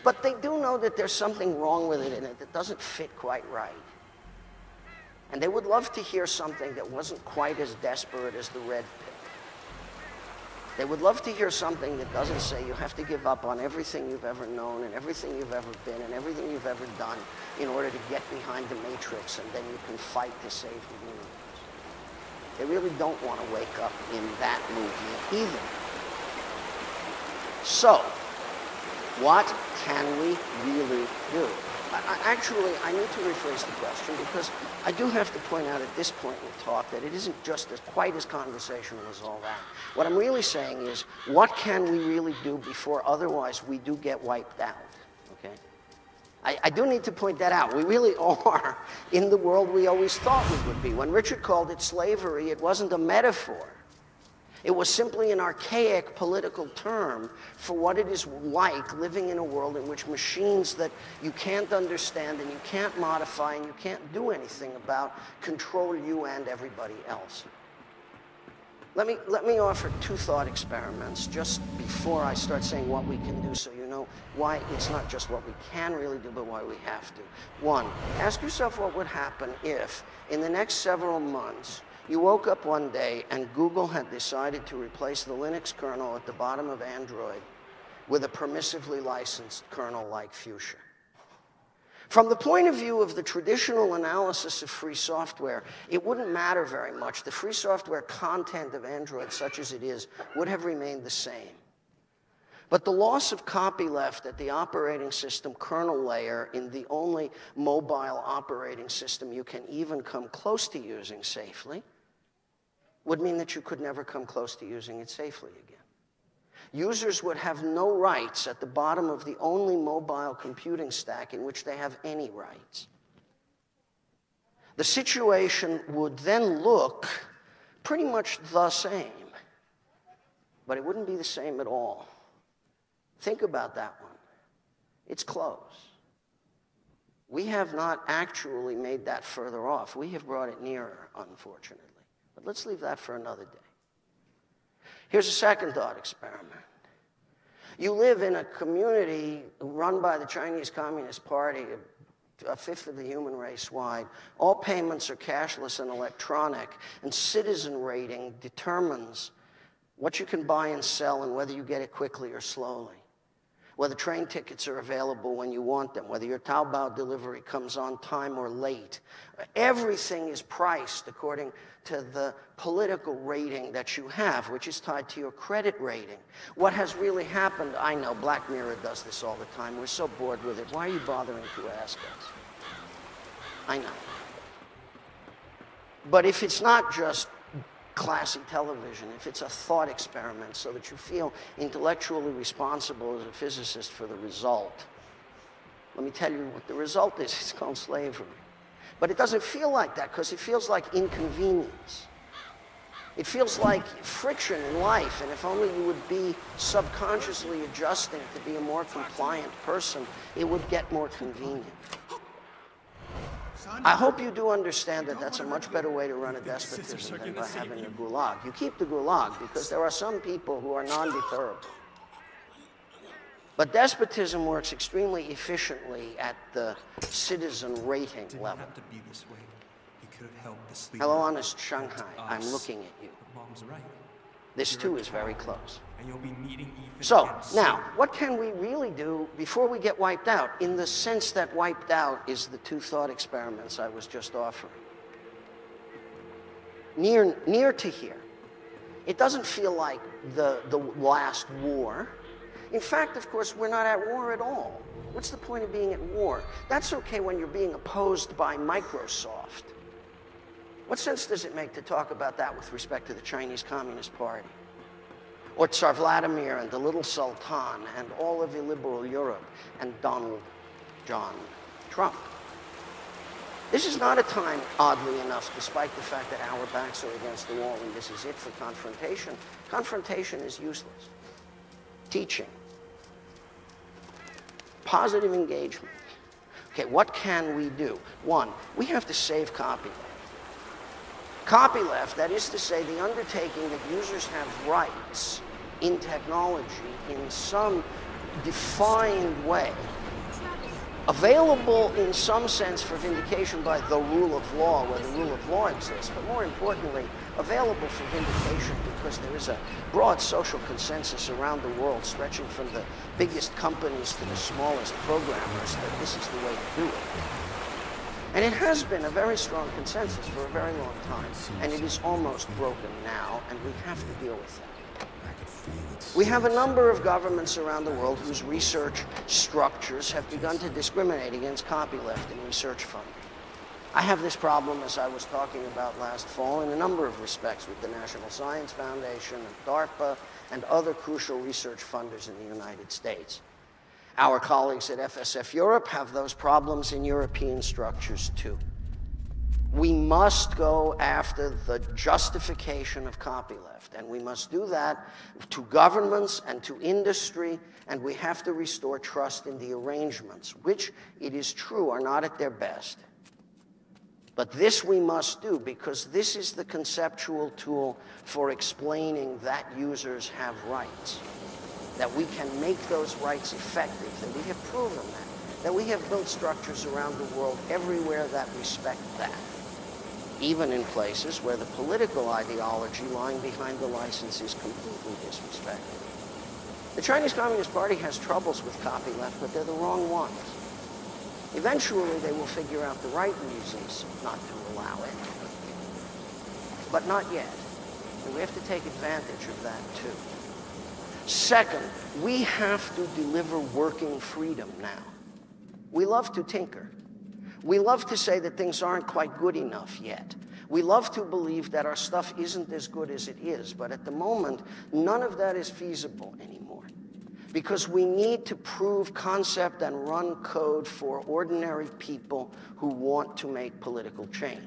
A: but they do know that there's something wrong with it in it that doesn't fit quite right. And they would love to hear something that wasn't quite as desperate as the red pill. They would love to hear something that doesn't say you have to give up on everything you've ever known and everything you've ever been and everything you've ever done in order to get behind the matrix, and then you can fight to save the universe. They really don't want to wake up in that movement either. So, what can we really do? Actually, I need to rephrase the question, because I do have to point out at this point in the talk that it isn't just quite as conversational as all that. What I'm really saying is, what can we really do before otherwise we do get wiped out? Okay? I do need to point that out. We really are in the world we always thought we would be. When Richard called it slavery, it wasn't a metaphor. It was simply an archaic political term for what it is like living in a world in which machines that you can't understand and you can't modify and you can't do anything about control you and everybody else. Let me offer two thought experiments just before I start saying what we can do, so you know why it's not just what we can really do, but why we have to. One, ask yourself what would happen if, in the next several months, you woke up one day and Google had decided to replace the Linux kernel at the bottom of Android with a permissively licensed kernel like Fuchsia. From the point of view of the traditional analysis of free software, it wouldn't matter very much. The free software content of Android, such as it is, would have remained the same. But the loss of copyleft at the operating system kernel layer in the only mobile operating system you can even come close to using safely would mean that you could never come close to using it safely again. Users would have no rights at the bottom of the only mobile computing stack in which they have any rights. The situation would then look pretty much the same, but it wouldn't be the same at all. Think about that one. It's close. We have not actually made that further off. We have brought it nearer, unfortunately. But let's leave that for another day. Here's a second thought experiment. You live in a community run by the Chinese Communist Party, a fifth of the human race wide. All payments are cashless and electronic, and citizen rating determines what you can buy and sell and whether you get it quickly or slowly. Whether train tickets are available when you want them, whether your Taobao delivery comes on time or late. Everything is priced according to the political rating that you have, which is tied to your credit rating. What has really happened, I know, Black Mirror does this all the time. We're so bored with it. Why are you bothering to ask us? I know. But if it's not just classy television, if it's a thought experiment so that you feel intellectually responsible as a physicist for the result, let me tell you what the result is. It's called slavery. But it doesn't feel like that because it feels like inconvenience. It feels like friction in life, and if only you would be subconsciously adjusting to be a more compliant person, it would get more convenient. I hope you do understand that that's a much better way to run a despotism than by having a gulag. You keep the gulag because there are some people who are non-deterrable. But despotism works extremely efficiently at the citizen rating level. Hello, honest Shanghai, I'm looking at you. This too is very close. So, now, what can we really do before we get wiped out, in the sense that wiped out is the two thought experiments I was just offering? Near to here. It doesn't feel like the last war. In fact, of course, we're not at war at all. What's the point of being at war? That's okay when you're being opposed by Microsoft. What sense does it make to talk about that with respect to the Chinese Communist Party? Or Tsar Vladimir and the little Sultan and all of illiberal Europe and Donald John Trump? This is not a time, oddly enough, despite the fact that our backs are against the wall and this is it for confrontation. Confrontation is useless. Teaching. Positive engagement. Okay, what can we do? One, we have to save copyleft. Copyleft, that is to say, the undertaking that users have rights in technology in some defined way, available in some sense for vindication by the rule of law, where the rule of law exists, but more importantly, available for vindication because there is a broad social consensus around the world, stretching from the biggest companies to the smallest programmers, that this is the way to do it. And it has been a very strong consensus for a very long time, and it is almost broken now, and we have to deal with that. We have a number of governments around the world whose research structures have begun to discriminate against copyleft in research funding. I have this problem, as I was talking about last fall, in a number of respects with the National Science Foundation and DARPA and other crucial research funders in the United States. Our colleagues at FSF Europe have those problems in European structures too. We must go after the justification of copyleft, and we must do that to governments and to industry, and we have to restore trust in the arrangements, which, it is true, are not at their best. But this we must do because this is the conceptual tool for explaining that users have rights, that we can make those rights effective, that we have proven that we have built structures around the world everywhere that respect that, even in places where the political ideology lying behind the license is completely disrespected. The Chinese Communist Party has troubles with copyleft, but they're the wrong ones. Eventually, they will figure out the right reasons not to allow it, but not yet. And we have to take advantage of that, too. Second, we have to deliver working freedom now. We love to tinker. We love to say that things aren't quite good enough yet. We love to believe that our stuff isn't as good as it is, but at the moment, none of that is feasible anymore. Because we need to prove concept and run code for ordinary people who want to make political change.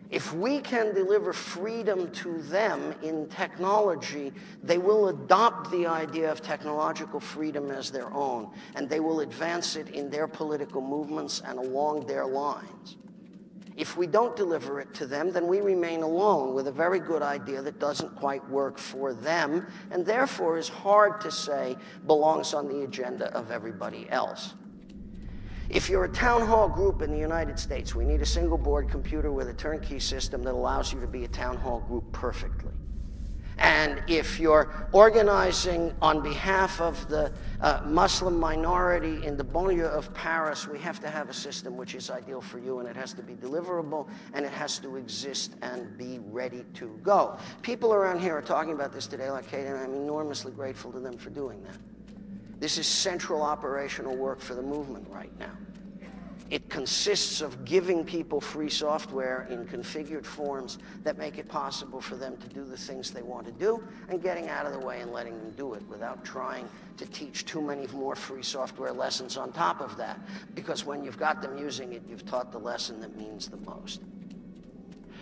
A: If we can deliver freedom to them in technology, they will adopt the idea of technological freedom as their own, and they will advance it in their political movements and along their lines. If we don't deliver it to them, then we remain alone with a very good idea that doesn't quite work for them, and therefore is hard to say belongs on the agenda of everybody else. If you're a town hall group in the United States, we need a single board computer with a turnkey system that allows you to be a town hall group perfectly. And if you're organizing on behalf of the Muslim minority in the banlieue of Paris, we have to have a system which is ideal for you, and it has to be deliverable, and it has to exist and be ready to go. People around here are talking about this today like Kate, and I'm enormously grateful to them for doing that. This is central operational work for the movement right now. It consists of giving people free software in configured forms that make it possible for them to do the things they want to do, and getting out of the way and letting them do it without trying to teach too many more free software lessons on top of that. Because when you've got them using it, you've taught the lesson that means the most.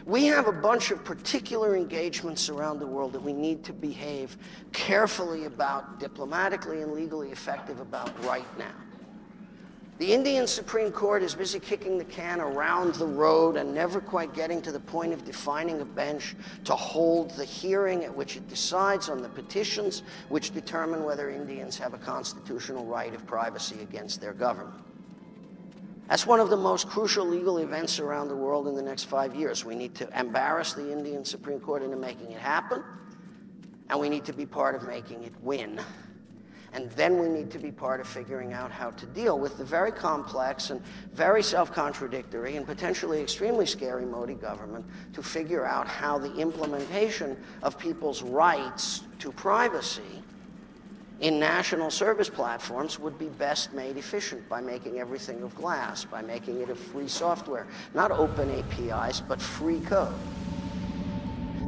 A: We have a bunch of particular engagements around the world that we need to behave carefully about, diplomatically and legally effective about right now. The Indian Supreme Court is busy kicking the can around the road and never quite getting to the point of defining a bench to hold the hearing at which it decides on the petitions which determine whether Indians have a constitutional right of privacy against their government. That's one of the most crucial legal events around the world in the next 5 years. We need to embarrass the Indian Supreme Court into making it happen, and we need to be part of making it win. And then we need to be part of figuring out how to deal with the very complex and very self-contradictory and potentially extremely scary Modi government to figure out how the implementation of people's rights to privacy in national service platforms would be best made efficient by making everything of glass, by making it of free software, not open APIs, but free code.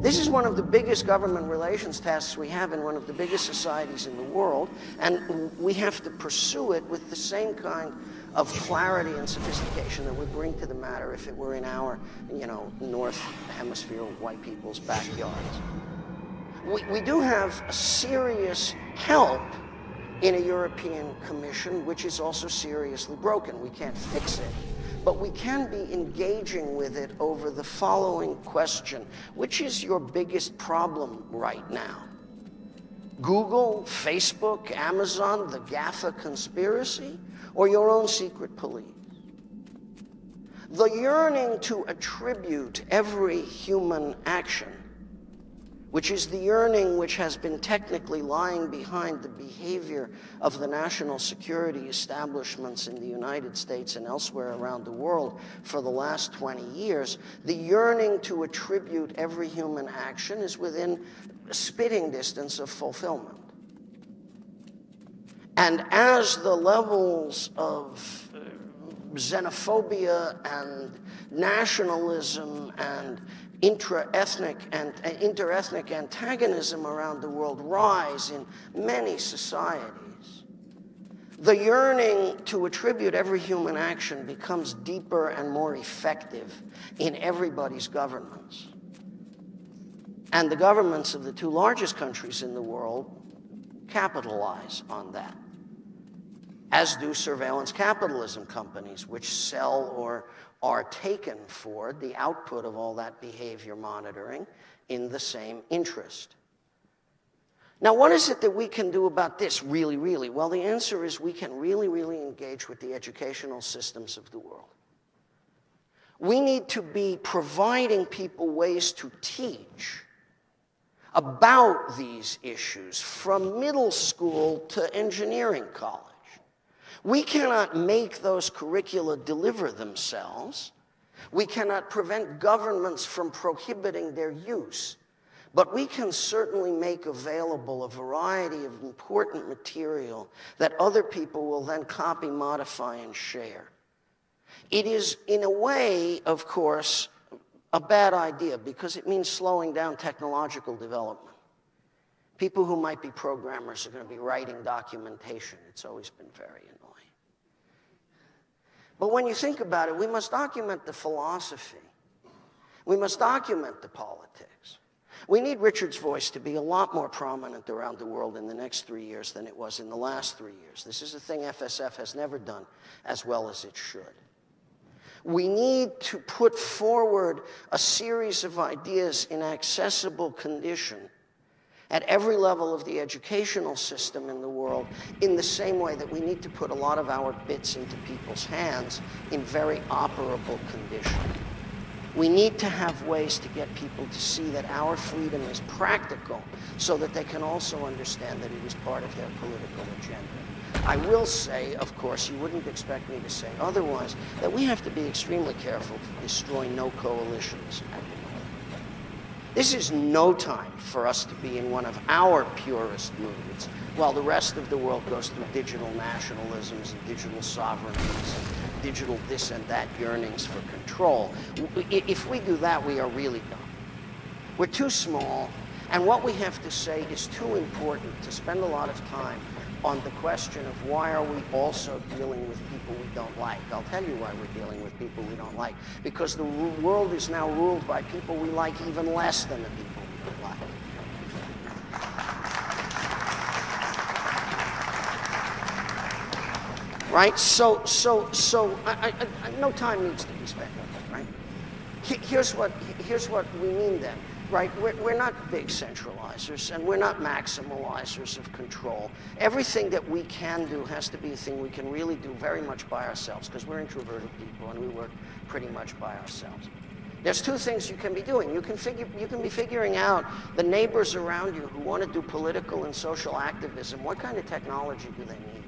A: This is one of the biggest government relations tasks we have in one of the biggest societies in the world, and we have to pursue it with the same kind of clarity and sophistication that we bring to the matter if it were in our, North Hemisphere white people's backyards. We do have a serious help in a European Commission, which is also seriously broken. We can't fix it, but we can be engaging with it over the following question: which is your biggest problem right now? Google, Facebook, Amazon, the GAFA conspiracy, or your own secret police? The yearning to attribute every human action, which is the yearning which has been technically lying behind the behavior of the national security establishments in the United States and elsewhere around the world for the last 20 years, the yearning to attribute every human action is within spitting distance of fulfillment. And as the levels of xenophobia and nationalism and inter-ethnic antagonism around the world rise in many societies, the yearning to attribute every human action becomes deeper and more effective in everybody's governments. And the governments of the two largest countries in the world capitalize on that, as do surveillance capitalism companies, which sell or are taken for the output of all that behavior monitoring in the same interest. Now, what is it that we can do about this, really, really? Well, the answer is we can really, really engage with the educational systems of the world. We need to be providing people ways to teach about these issues from middle school to engineering college. We cannot make those curricula deliver themselves. We cannot prevent governments from prohibiting their use. But we can certainly make available a variety of important material that other people will then copy, modify, and share. It is, in a way, of course, a bad idea because it means slowing down technological development. People who might be programmers are going to be writing documentation. It's always been very annoying. But when you think about it, we must document the philosophy. We must document the politics. We need Richard's voice to be a lot more prominent around the world in the next 3 years than it was in the last 3 years. This is a thing FSF has never done as well as it should. We need to put forward a series of ideas in accessible condition at every level of the educational system in the world, in the same way that we need to put a lot of our bits into people's hands in very operable condition. We need to have ways to get people to see that our freedom is practical so that they can also understand that it is part of their political agenda. I will say, of course, you wouldn't expect me to say otherwise, that we have to be extremely careful to destroy no coalitions at the moment. This is no time for us to be in one of our purest moods, while the rest of the world goes through digital nationalisms and digital sovereignties and digital this and that yearnings for control. If we do that, we are really done. We're too small, and what we have to say is too important to spend a lot of time on the question of why are we also dealing with people we don't like. I'll tell you why we're dealing with people we don't like. Because the world is now ruled by people we like even less than the people we don't like. Right? So no time needs to be spent on that, right? Here's what we mean then. Right? We're not big centralizers, and we're not maximalizers of control. Everything that we can do has to be a thing we can really do very much by ourselves, because we're introverted people, and we work pretty much by ourselves. There's two things you can be doing. You can be figuring out the neighbors around you who want to do political and social activism. What kind of technology do they need?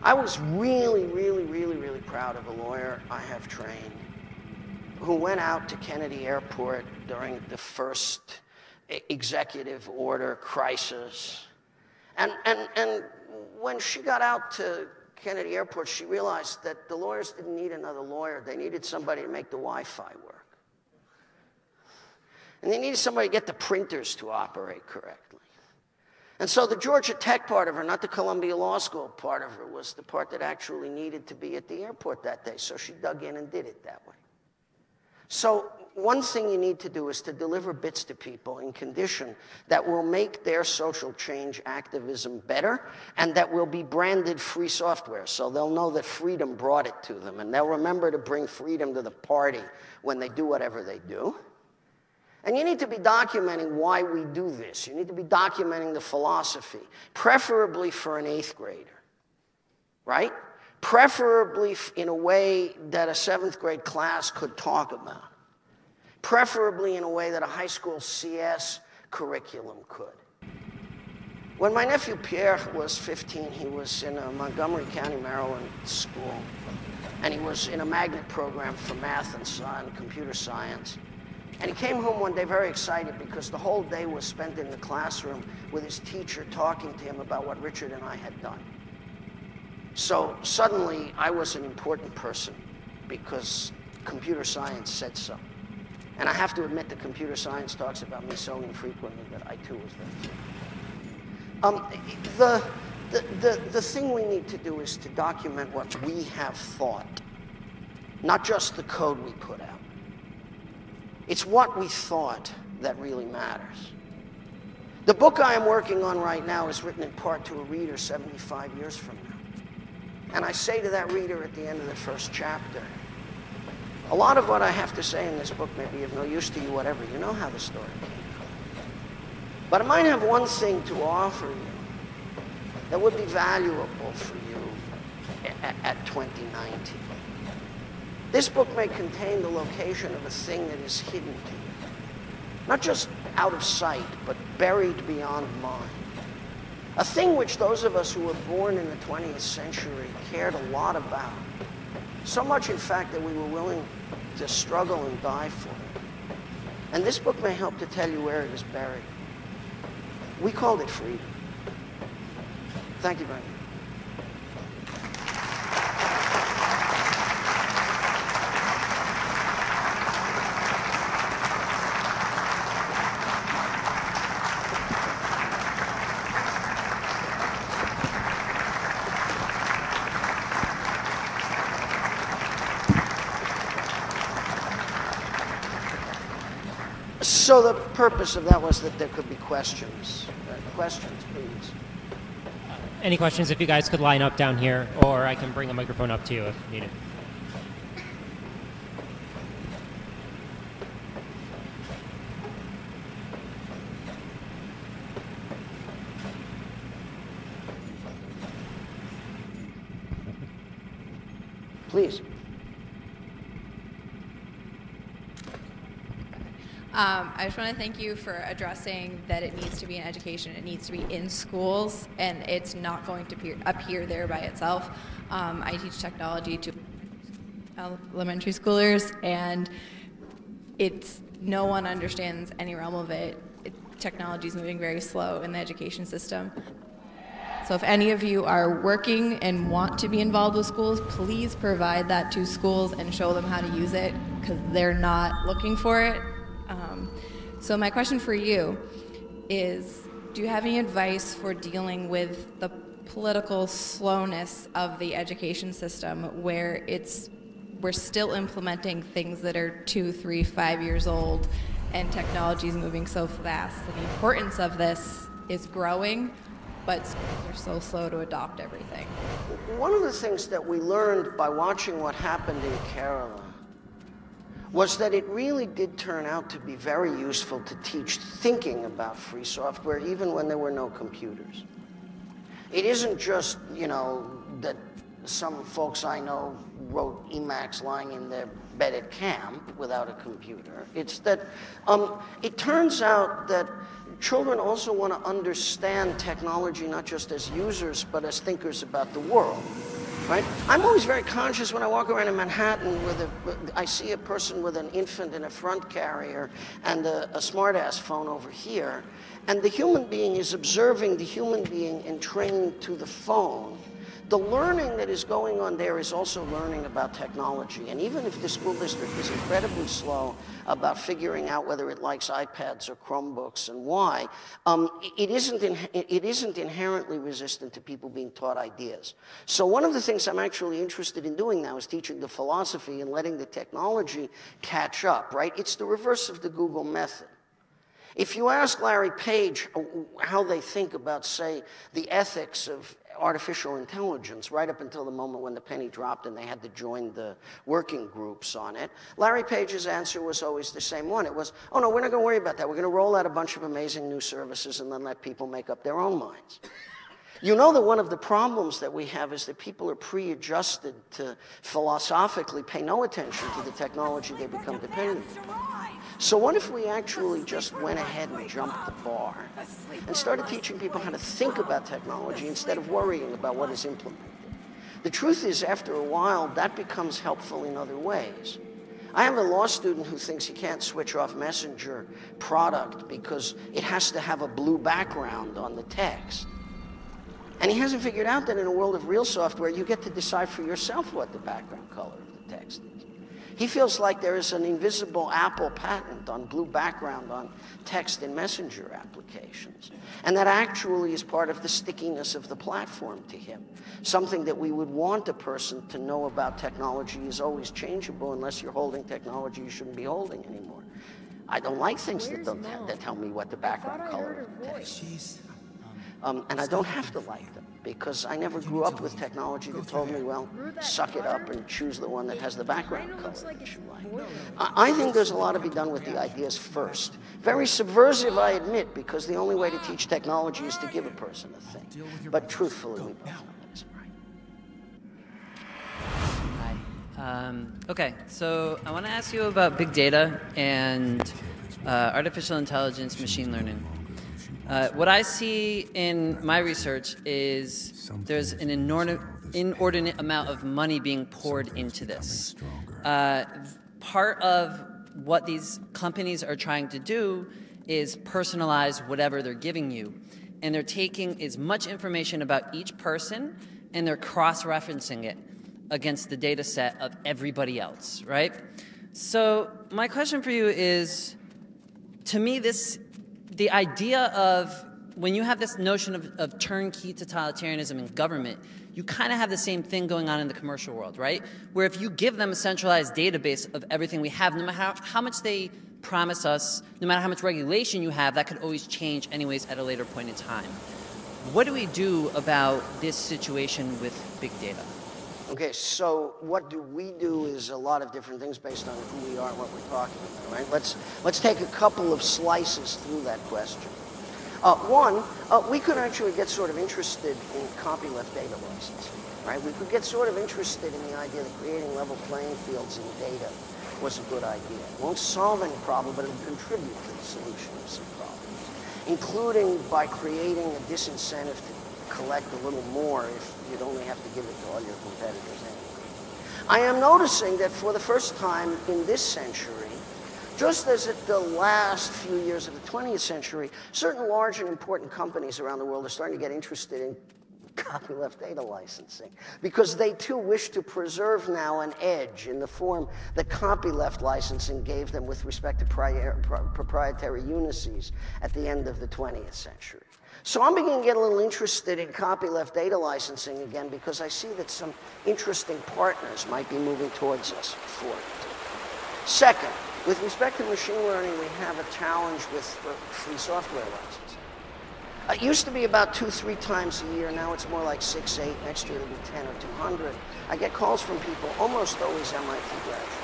A: I was really, really, really, really proud of a lawyer I have trained who went out to Kennedy Airport during the first executive order crisis And when she got out to Kennedy Airport, she realized that the lawyers didn't need another lawyer. They needed somebody to make the Wi-Fi work. And they needed somebody to get the printers to operate correctly. And so the Georgia Tech part of her, not the Columbia Law School part of her, was the part that actually needed to be at the airport that day. So she dug in and did it that way. So one thing you need to do is to deliver bits to people in condition that will make their social change activism better and that will be branded free software. So they'll know that freedom brought it to them, and they'll remember to bring freedom to the party when they do whatever they do. And you need to be documenting why we do this. You need to be documenting the philosophy, preferably for an 8th grader, right? Preferably in a way that a 7th grade class could talk about. Preferably in a way that a high school CS curriculum could. When my nephew Pierre was 15, he was in a Montgomery County, Maryland school. And he was in a magnet program for math and computer science. And he came home one day very excited because the whole day was spent in the classroom with his teacher talking to him about what Richard and I had done. So suddenly I was an important person because computer science said so. And I have to admit that computer science talks about me so infrequently that I too was there. The thing we need to do is to document what we have thought, not just the code we put out. It's what we thought that really matters. The book I am working on right now is written in part to a reader 75 years from now. And I say to that reader at the end of the first chapter, a lot of what I have to say in this book may be of no use to you, whatever. You know how the story came out. But it might have one thing to offer you that would be valuable for you at 2019. This book may contain the location of a thing that is hidden to you. Not just out of sight, but buried beyond mind. A thing which those of us who were born in the 20th century cared a lot about. So much, in fact, that we were willing to struggle and die for it. And this book may help to tell you where it is buried. We called it freedom. Thank you very much. So the purpose of that was that there could be questions. Questions, please.
K: Any questions, if you guys could line up down here, or I can bring a microphone up to you if needed.
A: Please.
L: I just want to thank you for addressing that it needs to be in education. It needs to be in schools, and it's not going to appear there by itself. I teach technology to elementary schoolers, and no one understands any realm of it. Technology is moving very slow in the education system. So if any of you are working and want to be involved with schools, please provide that to schools and show them how to use it, because they're not looking for it. So my question for you is, do you have any advice for dealing with the political slowness of the education system, where we're still implementing things that are 2, 3, 5 years old, and technology is moving so fast? And the importance of this is growing, but schools are so slow to adopt everything.
A: One of the things that we learned by watching what happened in Kerala was that it really did turn out to be very useful to teach thinking about free software, even when there were no computers. It isn't just, that some folks I know wrote Emacs lying in their bed at camp without a computer. It's that it turns out that children also want to understand technology not just as users, but as thinkers about the world. right? I'm always very conscious when I walk around in Manhattan I see a person with an infant in a front carrier and a smart-ass phone over here, and the human being is observing the human being and trained to the phone. The learning that is going on there is also learning about technology. And even if the school district is incredibly slow about figuring out whether it likes iPads or Chromebooks and why, it isn't inherently resistant to people being taught ideas. So one of the things I'm actually interested in doing now is teaching the philosophy and letting the technology catch up, right? It's the reverse of the Google method. If you ask Larry Page how they think about, say, the ethics of artificial intelligence right up until the moment when the penny dropped and they had to join the working groups on it, Larry Page's answer was always the same one. It was, oh no, we're not going to worry about that. We're going to roll out a bunch of amazing new services and then let people make up their own minds. You know that one of the problems that we have is that people are pre-adjusted to philosophically pay no attention to the technology they become dependent on. So what if we actually just went ahead and jumped the bar and started teaching people how to think about technology instead of worrying about what is implemented? The truth is, after a while, that becomes helpful in other ways. I have a law student who thinks he can't switch off Messenger product because it has to have a blue background on the text. And he hasn't figured out that in a world of real software, you get to decide for yourself what the background color of the text is. He feels like there is an invisible Apple patent on blue background on text in Messenger applications. And that actually is part of the stickiness of the platform to him. Something that we would want a person to know about technology is always changeable. Unless you're holding technology you shouldn't be holding anymore. I don't like things that tell me what the background color of the text is. And I don't have to like them, because I never grew up with technology that told me, well, suck it up and choose the one that has the background color that you like. I think there's a lot to be done with the ideas first. Very subversive, I admit, because the only way to teach technology is to give a person a thing. But truthfully, we both know that isn't right.
M: Hi. Okay, so I want to ask you about big data and artificial intelligence, machine learning. What I see in my research is there's an inordinate amount of money being poured into this. Part of what these companies are trying to do is personalize whatever they're giving you. And they're taking as much information about each person and they're cross-referencing it against the data set of everybody else, right? So my question for you is, to me, the idea of when you have this notion of turnkey totalitarianism in government, you kind of have the same thing going on in the commercial world, right? Where if you give them a centralized database of everything we have, no matter how much they promise us, no matter how much regulation you have, that could always change anyways at a later point in time. What do we do about this situation with big data?
A: Okay, so what do we do is a lot of different things based on who we are and what we're talking about, right? Let's take a couple of slices through that question. One, we could actually get sort of interested in copyleft data licensing, right? We could get sort of interested in the idea that creating level playing fields in data was a good idea. It won't solve any problem, but it will contribute to the solution of some problems, including by creating a disincentive to collect a little more if you'd only have to give it to all your competitors anyway. I am noticing that for the first time in this century, just as at the last few years of the 20th century, certain large and important companies around the world are starting to get interested in copyleft data licensing, because they too wish to preserve now an edge in the form that copyleft licensing gave them with respect to proprietary unices at the end of the 20th century. So I'm beginning to get a little interested in copyleft data licensing again, because I see that some interesting partners might be moving towards us for it. Second, with respect to machine learning, we have a challenge with free software licensing. It used to be about 2-3 times a year. Now it's more like 6-8. Next year it'll be 10 or 200. I get calls from people, almost always MIT graduates.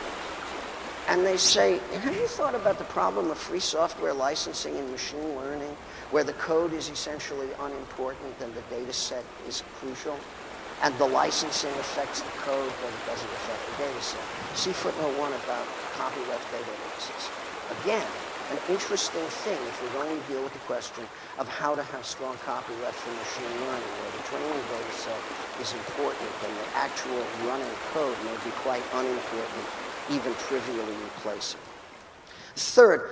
A: And they say, have you thought about the problem of free software licensing in machine learning, where the code is essentially unimportant and the data set is crucial, and the licensing affects the code, but it doesn't affect the data set? See footnote 1 about copyleft data licensing. Again, an interesting thing if we're going to deal with the question of how to have strong copyleft for machine learning, where the training data set is important and the actual running code may be quite unimportant, even trivially replaceable. Third,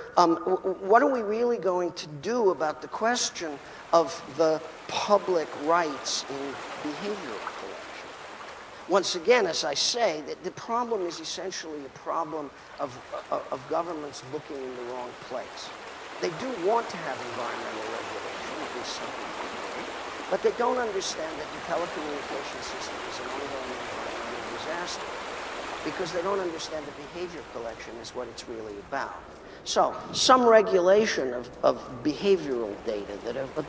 A: what are we really going to do about the question of the public rights in behavioral collection? Once again, as I say, the problem is essentially a problem of governments looking in the wrong place. They do want to have environmental regulation, at least some people do, but they don't understand that the telecommunication system is an ongoing environmental disaster, because they don't understand that behavior collection is what it's really about. So, some regulation of behavioral data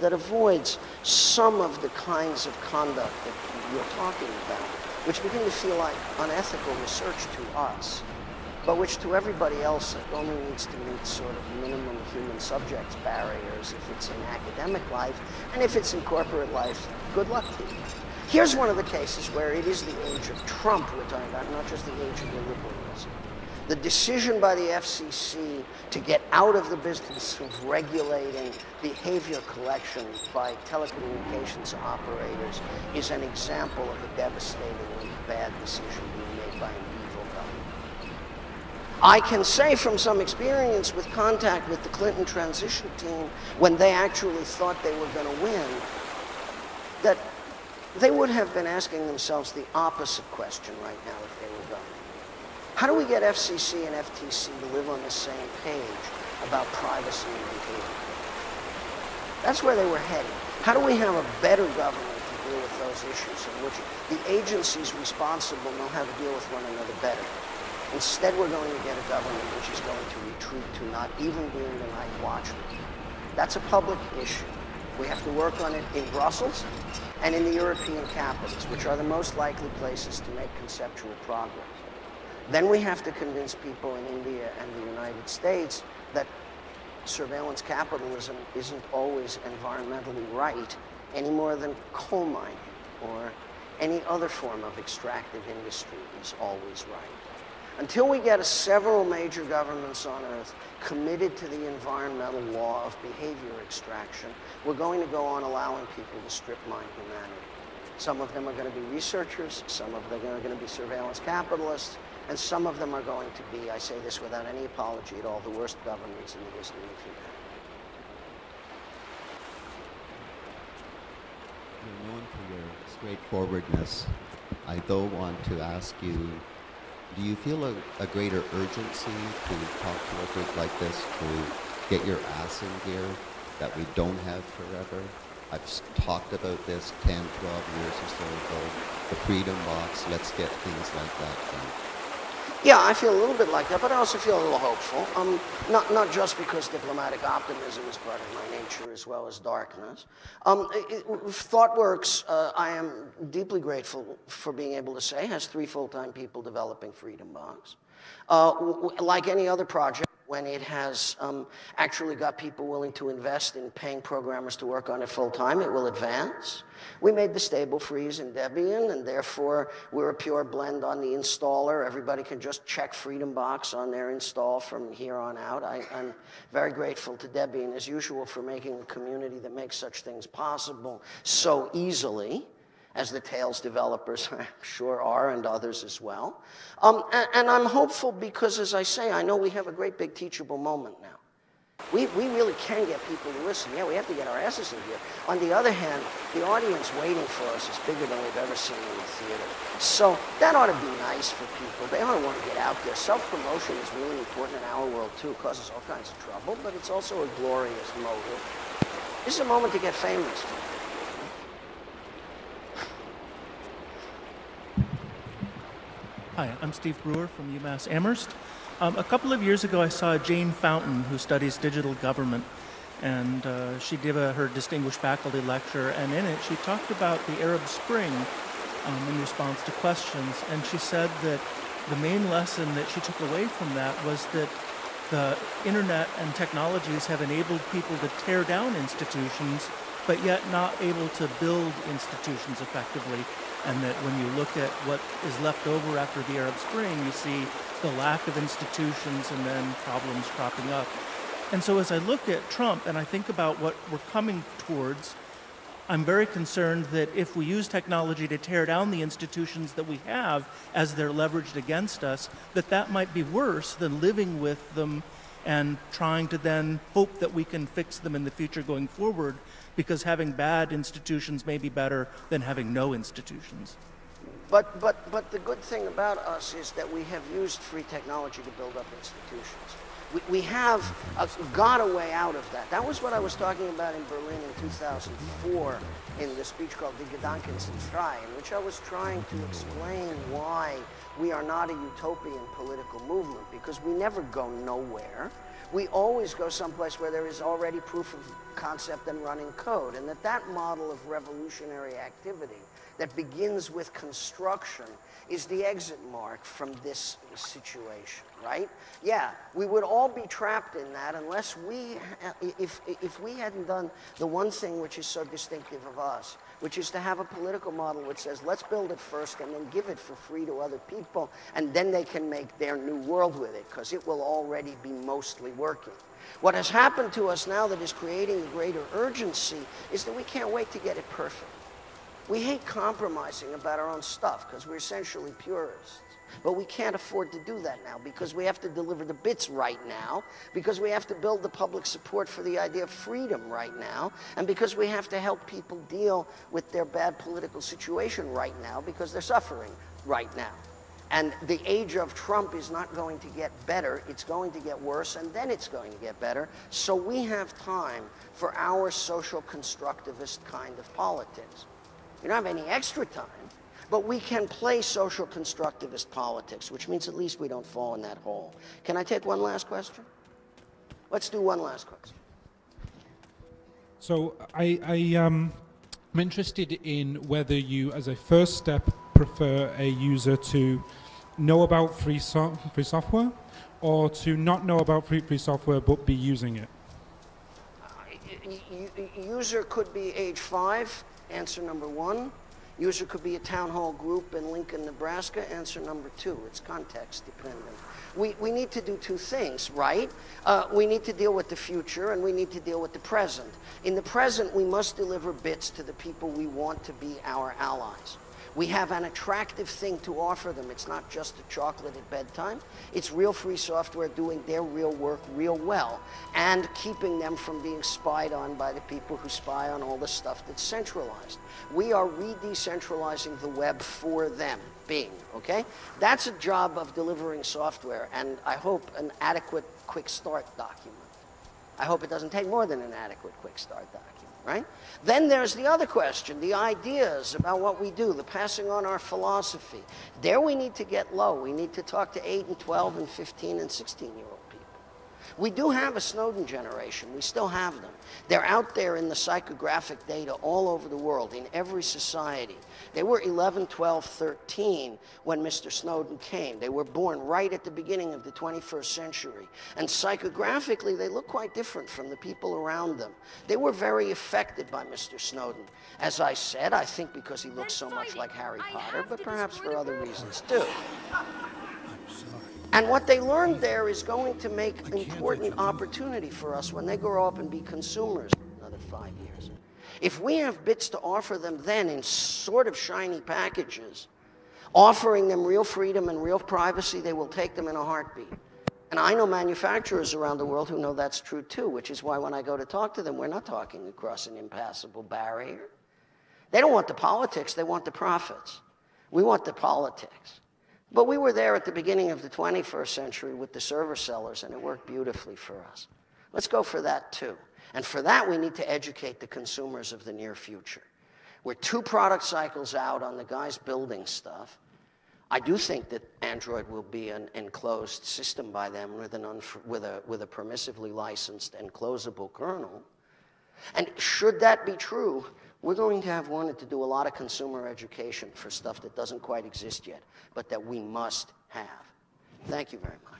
A: that avoids some of the kinds of conduct that you're talking about, which begin to feel like unethical research to us, but which to everybody else only needs to meet sort of minimum human subjects barriers if it's in academic life, and if it's in corporate life, good luck to you. Here's one of the cases where it is the age of Trump we're talking about, not just the age of illiberalism. The decision by the FCC to get out of the business of regulating behavior collection by telecommunications operators is an example of a devastatingly bad decision being made by an evil government. I can say from some experience with contact with the Clinton transition team, when they actually thought they were going to win, that they would have been asking themselves the opposite question right now if they were government. How do we get FCC and FTC to live on the same page about privacy and behavior? That's where they were headed. How do we have a better government to deal with those issues in which the agencies responsible know how to deal with one another better? Instead, we're going to get a government which is going to retreat to not even being the night watchman. That's a public issue. We have to work on it in Brussels and in the European capitals, which are the most likely places to make conceptual progress. Then we have to convince people in India and the United States that surveillance capitalism isn't always environmentally right any more than coal mining or any other form of extractive industry is always right. Until we get several major governments on Earth committed to the environmental law of behavior extraction, we're going to go on allowing people to strip mine humanity. Some of them are going to be researchers, some of them are going to be surveillance capitalists, and some of them are going to be, I say this without any apology at all, the worst governments in the history of humanity.
N: You're known for your straightforwardness. I though want to ask you, do you feel a greater urgency to talk to a group like this to get your ass in gear that we don't have forever? I've talked about this 10, 12 years or so ago. The Freedom Box, let's get things like that done.
A: Yeah, I feel a little bit like that, but I also feel a little hopeful. Not just because diplomatic optimism is part of my nature as well as darkness. ThoughtWorks, I am deeply grateful for being able to say, has 3 full-time people developing Freedom Box. Like any other project, when it has actually got people willing to invest in paying programmers to work on it full-time, it will advance. We made the stable freeze in Debian, and therefore we're a pure blend on the installer. Everybody can just check Freedom Box on their install from here on out. I'm very grateful to Debian, as usual, for making a community that makes such things possible so easily, as the Tails developers, I'm sure, are, and others as well. And I'm hopeful because, as I say, I know we have a great big teachable moment now. We really can get people to listen. Yeah, we have to get our asses in here. On the other hand, the audience waiting for us is bigger than we've ever seen in the theater. So that ought to be nice for people. They ought to want to get out there. Self-promotion is really important in our world, too. It causes all kinds of trouble, but it's also a glorious motive. This is a moment to get famous.
O: Hi, I'm Steve Brewer from UMass Amherst. A couple of years ago, I saw Jane Fountain, who studies digital government, and she gave her distinguished faculty lecture, and in it, she talked about the Arab Spring in response to questions, and she said that the main lesson that she took away from that was that the internet and technologies have enabled people to tear down institutions, but yet not able to build institutions effectively. And that when you look at what is left over after the Arab Spring, you see the lack of institutions and then problems cropping up. And so as I look at Trump and I think about what we're coming towards, I'm very concerned that if we use technology to tear down the institutions that we have as they're leveraged against us, that might be worse than living with them and trying to then hope that we can fix them in the future going forward, because having bad institutions may be better than having no institutions.
A: But the good thing about us is that we have used free technology to build up institutions. We have got a way out of that. That was what I was talking about in Berlin in 2004 in the speech called Die Gedanken sind frei, in which I was trying to explain why we are not a utopian political movement, because we never go nowhere. We always go someplace where there is already proof of concept and running code, and that model of revolutionary activity that begins with construction is the exit mark from this situation, right? Yeah, we would all be trapped in that unless if we hadn't done the one thing which is so distinctive of us, which is to have a political model which says, let's build it first and then give it for free to other people, and then they can make their new world with it, because it will already be mostly working. What has happened to us now that is creating the greater urgency is that we can't wait to get it perfect. We hate compromising about our own stuff because we're essentially purists. But we can't afford to do that now because we have to deliver the bits right now, because we have to build the public support for the idea of freedom right now, and because we have to help people deal with their bad political situation right now because they're suffering right now. And the age of Trump is not going to get better, it's going to get worse, and then it's going to get better. So we have time for our social constructivist kind of politics. We don't have any extra time, but we can play social constructivist politics, which means at least we don't fall in that hole. Can I take one last question? Let's do one last question.
P: So I'm interested in whether you, as a first step, prefer a user to know about free software or to not know about free software but be using it.
A: User could be age 5. Answer number 1. User could be a town hall group in Lincoln, Nebraska. Answer number 2. It's context dependent. We need to do two things, right? We need to deal with the future and we need to deal with the present. In the present, we must deliver bits to the people we want to be our allies. We have an attractive thing to offer them. It's not just a chocolate at bedtime. It's real free software doing their real work real well and keeping them from being spied on by the people who spy on all the stuff that's centralized. We are re-decentralizing the web for them, Bing, okay? That's a job of delivering software, and I hope an adequate quick start document. I hope it doesn't take more than an adequate quick start document. Right? Then there's the other question, the ideas about what we do, the passing on our philosophy. There we need to get low. We need to talk to 8 and 12 and 15 and 16-year-old people. We do have a Snowden generation. We still have them. They're out there in the psychographic data all over the world, in every society. They were 11, 12, 13 when Mr. Snowden came. They were born right at the beginning of the 21st century. And psychographically, they look quite different from the people around them. They were very affected by Mr. Snowden. As I said, I think because he looks so much like Harry Potter, but perhaps for other reasons too. And what they learned there is going to make important opportunity for us when they grow up and be consumers for another 5 years. If we have bits to offer them then in sort of shiny packages, offering them real freedom and real privacy, they will take them in a heartbeat. And I know manufacturers around the world who know that's true too, which is why when I go to talk to them, we're not talking across an impassable barrier. They don't want the politics, they want the profits. We want the politics. But we were there at the beginning of the 21st century with the server sellers, and it worked beautifully for us. Let's go for that too. And for that, we need to educate the consumers of the near future. We're 2 product cycles out on the guys building stuff. I do think that Android will be an enclosed system by then with a permissively licensed and closable kernel. And should that be true, we're going to have wanted to do a lot of consumer education for stuff that doesn't quite exist yet, but that we must have. Thank you very much.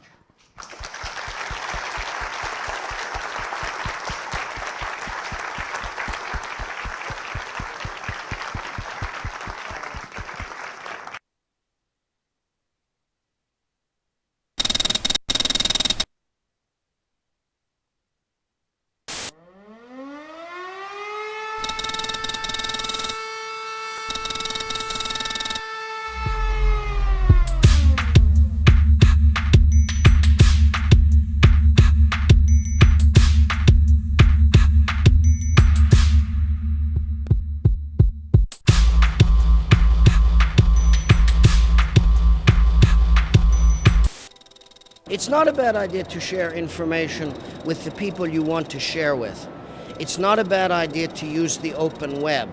A: It's not a bad idea to share information with the people you want to share with. It's not a bad idea to use the open web.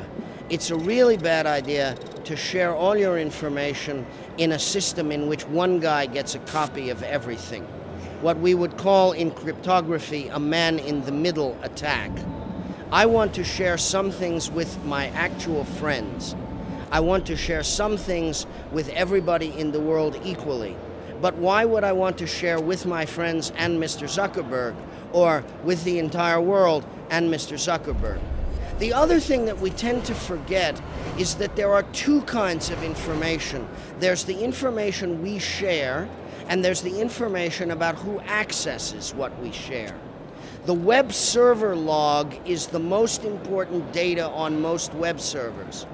A: It's a really bad idea to share all your information in a system in which one guy gets a copy of everything. What we would call in cryptography a man-in-the-middle attack. I want to share some things with my actual friends. I want to share some things with everybody in the world equally. But why would I want to share with my friends and Mr. Zuckerberg, or with the entire world and Mr. Zuckerberg? The other thing that we tend to forget is that there are two kinds of information. There's the information we share, and there's the information about who accesses what we share. The web server log is the most important data on most web servers.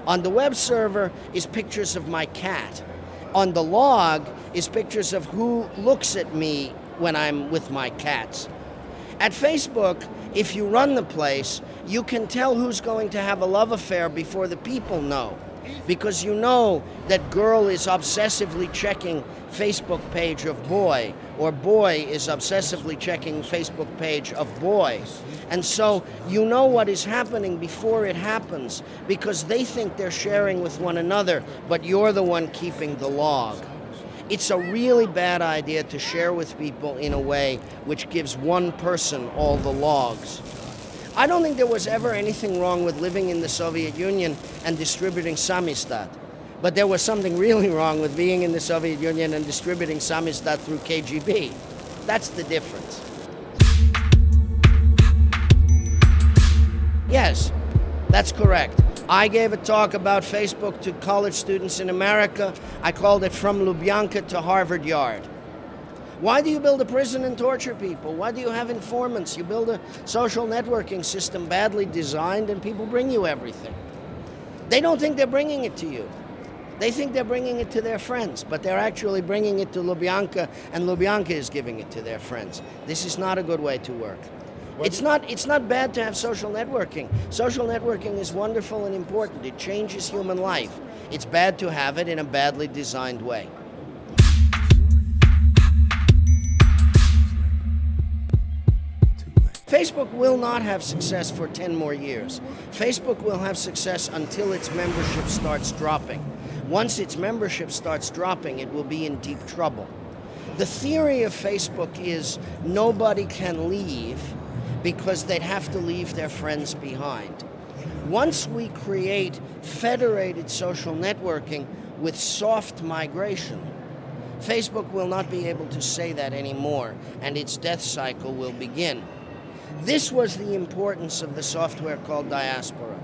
A: On the web server is pictures of my cat. On the log is pictures of who looks at me when I'm with my cats. At Facebook, if you run the place, you can tell who's going to have a love affair before the people know. Because you know that girl is obsessively checking Facebook page of boy, or boy is obsessively checking Facebook page of boy. And so you know what is happening before it happens, because they think they're sharing with one another, but you're the one keeping the log. It's a really bad idea to share with people in a way which gives one person all the logs. I don't think there was ever anything wrong with living in the Soviet Union and distributing samizdat. But there was something really wrong with being in the Soviet Union and distributing samizdat through KGB. That's the difference. Yes, that's correct. I gave a talk about Facebook to college students in America. I called it From Lubyanka to Harvard Yard. Why do you build a prison and torture people? Why do you have informants? You build a social networking system badly designed and people bring you everything. They don't think they're bringing it to you. They think they're bringing it to their friends, but they're actually bringing it to Lubyanka, and Lubyanka is giving it to their friends. This is not a good way to work. It's not bad to have social networking. Social networking is wonderful and important. It changes human life. It's bad to have it in a badly designed way. Facebook will not have success for 10 more years. Facebook will have success until its membership starts dropping. Once its membership starts dropping, it will be in deep trouble. The theory of Facebook is nobody can leave because they'd have to leave their friends behind. Once we create federated social networking with soft migration, Facebook will not be able to say that anymore, and its death cycle will begin. This was the importance of the software called Diaspora.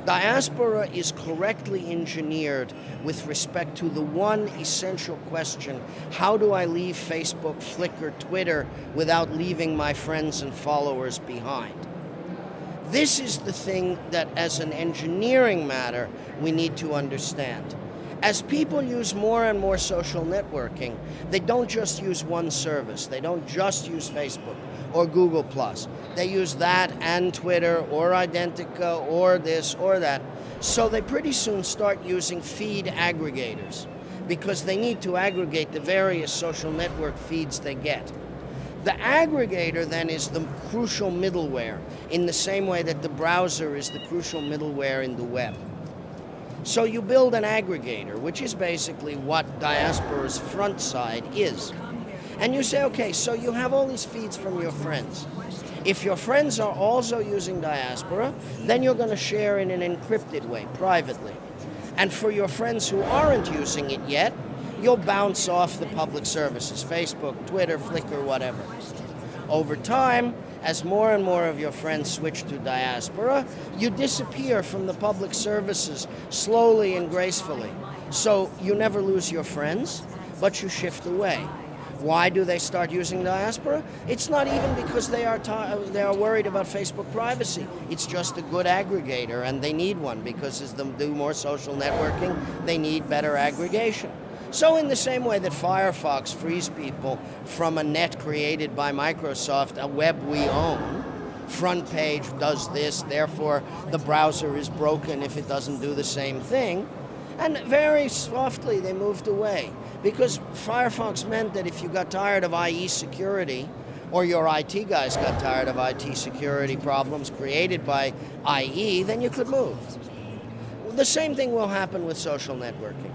A: Diaspora is correctly engineered with respect to the one essential question: how do I leave Facebook, Flickr, Twitter without leaving my friends and followers behind? This is the thing that, as an engineering matter, we need to understand. As people use more and more social networking, they don't just use one service. They don't just use Facebook or Google+. They use that and Twitter or Identica or this or that. So they pretty soon start using feed aggregators because they need to aggregate the various social network feeds they get. The aggregator then is the crucial middleware, in the same way that the browser is the crucial middleware in the web. So you build an aggregator, which is basically what Diaspora's front side is. And you say, okay, so you have all these feeds from your friends. If your friends are also using Diaspora, then you're going to share in an encrypted way, privately. And for your friends who aren't using it yet, you'll bounce off the public services, Facebook, Twitter, Flickr, whatever. Over time, as more and more of your friends switch to Diaspora, you disappear from the public services slowly and gracefully. So you never lose your friends, but you shift away. Why do they start using Diaspora? It's not even because they are worried about Facebook privacy. It's just a good aggregator, and they need one because as they do more social networking, they need better aggregation. So in the same way that Firefox frees people from a net created by Microsoft, a web we own, front page does this, therefore the browser is broken if it doesn't do the same thing, and very softly they moved away. Because Firefox meant that if you got tired of IE security, or your IT guys got tired of IT security problems created by IE, then you could move. The same thing will happen with social networking.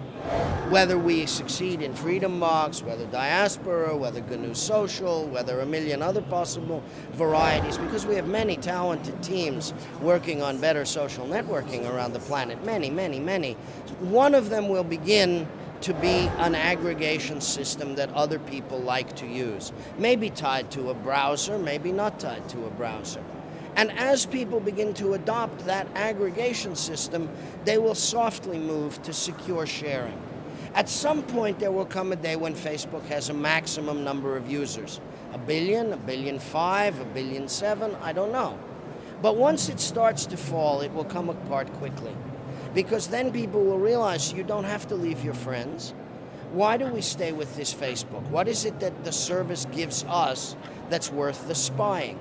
A: Whether we succeed in FreedomBox, whether Diaspora, whether GNU Social, whether a million other possible varieties, because we have many talented teams working on better social networking around the planet, many, many, many. One of them will begin to be an aggregation system that other people like to use. Maybe tied to a browser, maybe not tied to a browser. And as people begin to adopt that aggregation system, they will softly move to secure sharing. At some point, there will come a day when Facebook has a maximum number of users. 1 billion, 1.5 billion, 1.7 billion, I don't know. But once it starts to fall, it will come apart quickly. Because then people will realize you don't have to leave your friends. Why do we stay with this Facebook? What is it that the service gives us that's worth the spying?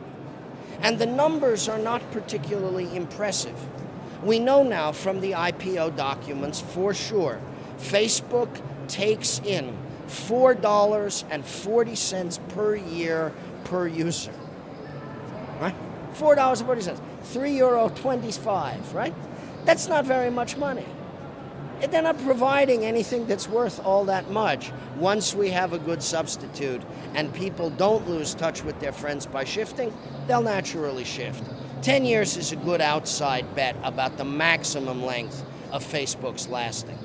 A: And the numbers are not particularly impressive. We know now from the IPO documents for sure, Facebook takes in $4.40 per year per user. Right? $4.40, €3.25, right? That's not very much money. They're not providing anything that's worth all that much once we have a good substitute and people don't lose touch with their friends by shifting, they'll naturally shift. 10 years is a good outside bet about the maximum length of Facebook's lasting.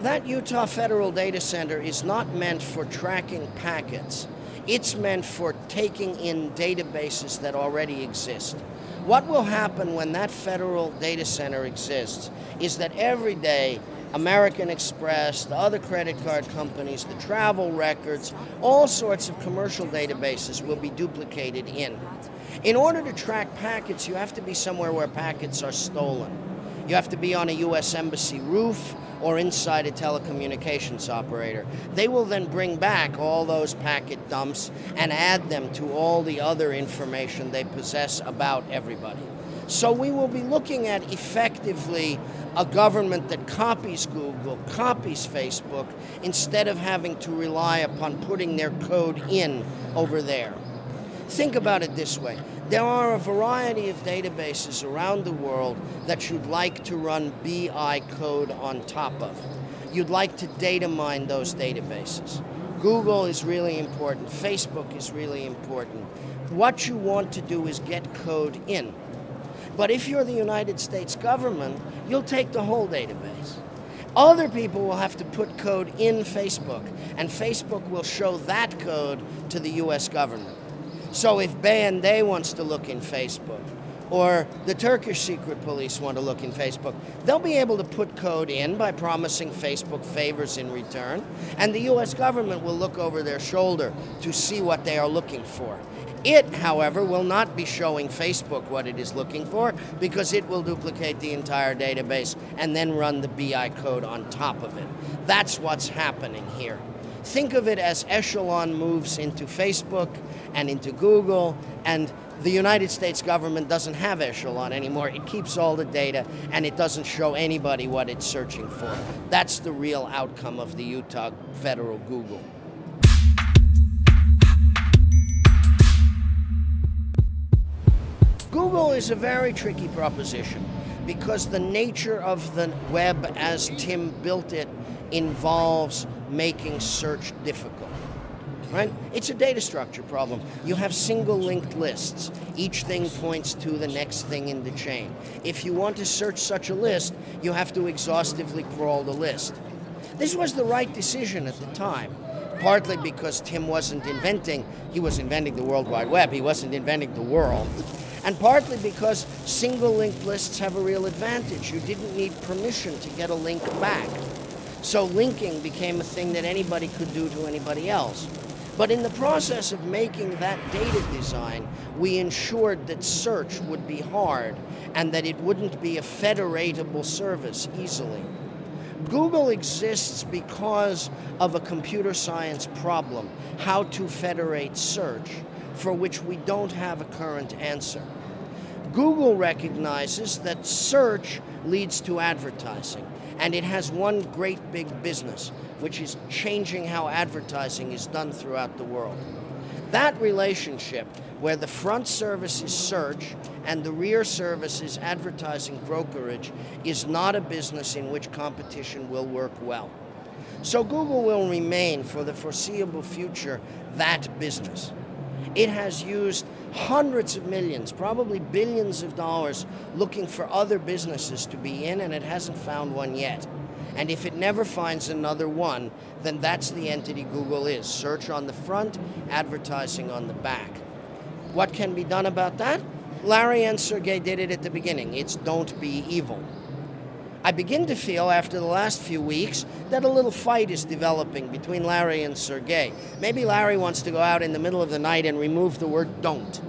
A: That Utah Federal Data Center is not meant for tracking packets. It's meant for taking in databases that already exist. What will happen when that federal data center exists is that every day American Express, the other credit card companies, the travel records, all sorts of commercial databases will be duplicated in. In order to track packets, you have to be somewhere where packets are stolen. You have to be on a U.S. Embassy roof or inside a telecommunications operator. They will then bring back all those packet dumps and add them to all the other information they possess about everybody. So we will be looking at effectively a government that copies Google, copies Facebook, instead of having to rely upon putting their code in over there. Think about it this way. There are a variety of databases around the world that you'd like to run BI code on top of. You'd like to data mine those databases. Google is really important. Facebook is really important. What you want to do is get code in. But if you're the United States government, you'll take the whole database. Other people will have to put code in Facebook, and Facebook will show that code to the US government. So if BND wants to look in Facebook, or the Turkish secret police want to look in Facebook, they'll be able to put code in by promising Facebook favors in return, and the US government will look over their shoulder to see what they are looking for. It, however, will not be showing Facebook what it is looking for because it will duplicate the entire database and then run the BI code on top of it. That's what's happening here. Think of it as Echelon moves into Facebook and into Google, and the United States government doesn't have Echelon anymore. It keeps all the data, and it doesn't show anybody what it's searching for. That's the real outcome of the Utah Federal Google. Google is a very tricky proposition because the nature of the web as Tim built it involves making search difficult, right? It's a data structure problem. You have single linked lists. Each thing points to the next thing in the chain. If you want to search such a list, you have to exhaustively crawl the list. This was the right decision at the time, partly because Tim wasn't inventing, he was inventing the World Wide Web, he wasn't inventing the world. And partly because single linked lists have a real advantage. You didn't need permission to get a link back. So linking became a thing that anybody could do to anybody else. But in the process of making that data design, we ensured that search would be hard and that it wouldn't be a federatable service easily. Google exists because of a computer science problem, how to federate search, for which we don't have a current answer. Google recognizes that search leads to advertising, and it has one great big business, which is changing how advertising is done throughout the world. That relationship, where the front service is search and the rear service is advertising brokerage, is not a business in which competition will work well. So Google will remain, for the foreseeable future, that business. It has used hundreds of millions, probably billions of dollars, looking for other businesses to be in, and it hasn't found one yet. And if it never finds another one, then that's the entity Google is. Search on the front, advertising on the back. What can be done about that? Larry and Sergey did it at the beginning. It's don't be evil. I begin to feel, after the last few weeks, that a little fight is developing between Larry and Sergey. Maybe Larry wants to go out in the middle of the night and remove the word don't.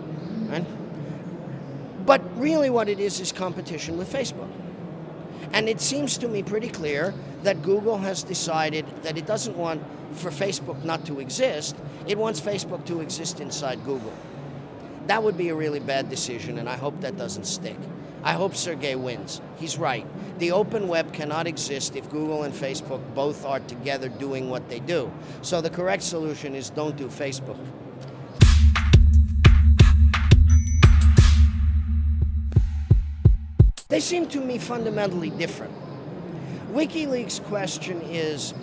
A: Right? But really what it is competition with Facebook. And it seems to me pretty clear that Google has decided that it doesn't want for Facebook not to exist, it wants Facebook to exist inside Google. That would be a really bad decision, and I hope that doesn't stick. I hope Sergey wins. He's right. The open web cannot exist if Google and Facebook both are together doing what they do. So the correct solution is don't do Facebook. They seem to me fundamentally different. WikiLeaks' question is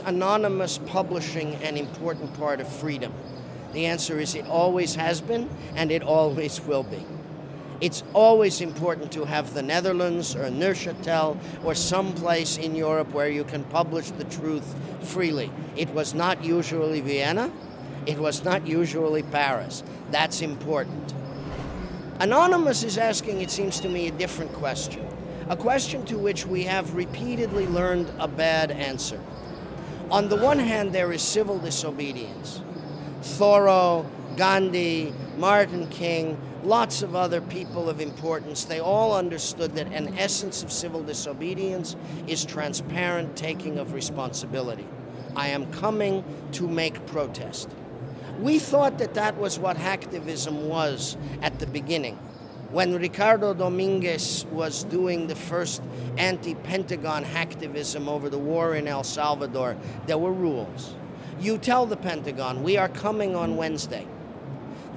A: anonymous publishing an important part of freedom? The answer is it always has been, and it always will be. It's always important to have the Netherlands or Neuchâtel or someplace in Europe where you can publish the truth freely. It was not usually Vienna. It was not usually Paris. That's important. Anonymous is asking, it seems to me, a different question. A question to which we have repeatedly learned a bad answer. On the one hand, there is civil disobedience. Thoreau, Gandhi, Martin King, lots of other people of importance, they all understood that an essence of civil disobedience is transparent taking of responsibility. I am coming to make protest. We thought that that was what hacktivism was at the beginning. When Ricardo Dominguez was doing the first anti-Pentagon hacktivism over the war in El Salvador, there were rules. You tell the Pentagon, we are coming on Wednesday.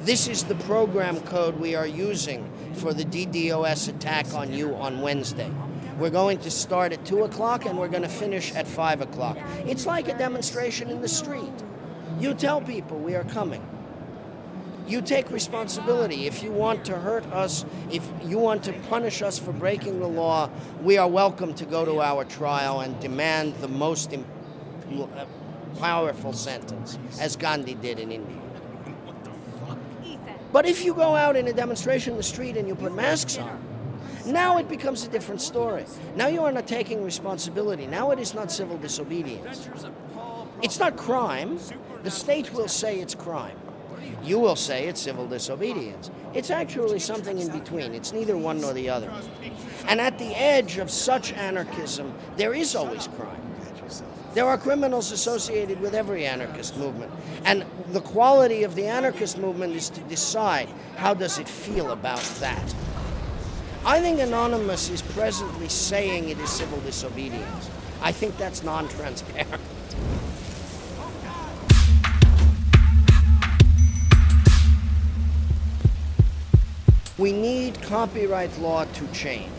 A: This is the program code we are using for the DDoS attack on you on Wednesday. We're going to start at 2 o'clock and we're going to finish at 5 o'clock. It's like a demonstration in the street. You tell people we are coming. You take responsibility. If you want to hurt us, if you want to punish us for breaking the law, we are welcome to go to our trial and demand the most powerful sentence, as Gandhi did in India. But if you go out in a demonstration in the street and you put masks on, now it becomes a different story. Now you are not taking responsibility. Now it is not civil disobedience. It's not crime. The state will say it's crime. You will say it's civil disobedience. It's actually something in between. It's neither one nor the other. And at the edge of such anarchism, there is always crime. There are criminals associated with every anarchist movement. And the quality of the anarchist movement is to decide how does it feel about that. I think Anonymous is presently saying it is civil disobedience. I think that's non-transparent. We need copyright law to change.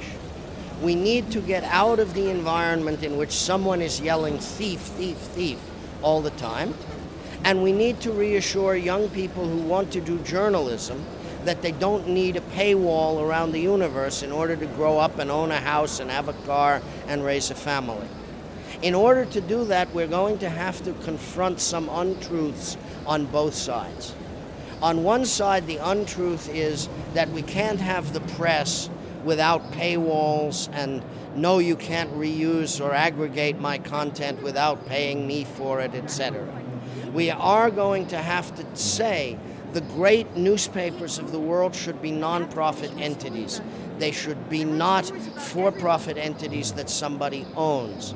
A: We need to get out of the environment in which someone is yelling thief, thief, thief all the time. And we need to reassure young people who want to do journalism that they don't need a paywall around the universe in order to grow up and own a house and have a car and raise a family. In order to do that, we're going to have to confront some untruths on both sides. On one side, the untruth is that we can't have the press without paywalls, and no, you can't reuse or aggregate my content without paying me for it, etc. We are going to have to say the great newspapers of the world should be non-profit entities. They should be not for-profit entities that somebody owns.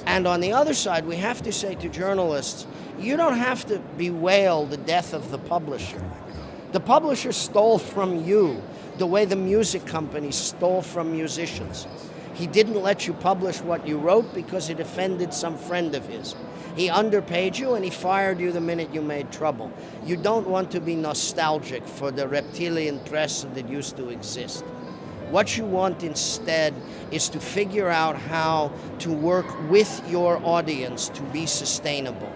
A: And on the other side, we have to say to journalists, you don't have to bewail the death of the publisher. The publisher stole from you The way the music companies stole from musicians. He didn't let you publish what you wrote because it offended some friend of his. He underpaid you and he fired you the minute you made trouble. You don't want to be nostalgic for the reptilian press that used to exist. What you want instead is to figure out how to work with your audience to be sustainable.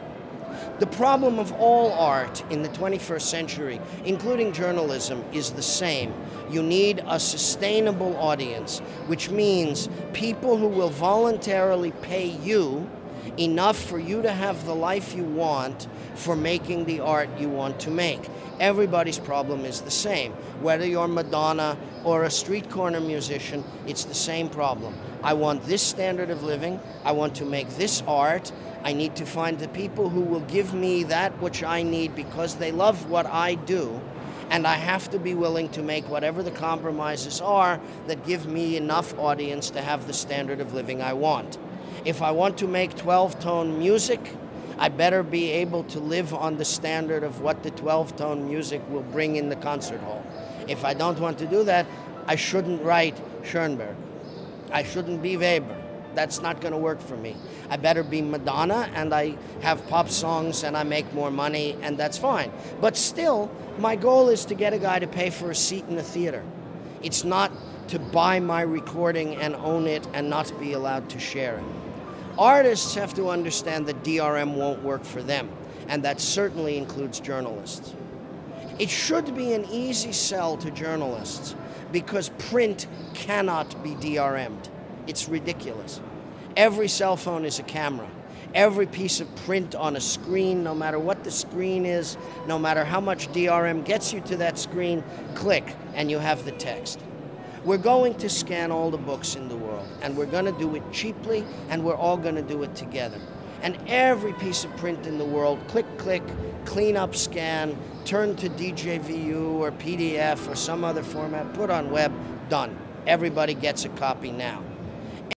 A: The problem of all art in the 21st century, including journalism, is the same. You need a sustainable audience, which means people who will voluntarily pay you enough for you to have the life you want for making the art you want to make. Everybody's problem is the same. Whether you're Madonna or a street corner musician, it's the same problem. I want this standard of living. I want to make this art. I need to find the people who will give me that which I need because they love what I do. And I have to be willing to make whatever the compromises are that give me enough audience to have the standard of living I want. If I want to make 12-tone music, I better be able to live on the standard of what the 12-tone music will bring in the concert hall. If I don't want to do that, I shouldn't write Schoenberg. I shouldn't be Weber. That's not going to work for me. I better be Madonna, and I have pop songs, and I make more money, and that's fine. But still, my goal is to get a guy to pay for a seat in the theater. It's not to buy my recording and own it and not be allowed to share it. Artists have to understand that DRM won't work for them, and that certainly includes journalists. It should be an easy sell to journalists because print cannot be DRM'd. It's ridiculous. Every cell phone is a camera. Every piece of print on a screen, no matter what the screen is, no matter how much DRM gets you to that screen, click and you have the text. We're going to scan all the books in the world, and we're going to do it cheaply, and we're all going to do it together. And every piece of print in the world, click, click, clean up, scan, turn to DJVU or PDF or some other format, put on web, done. Everybody gets a copy now.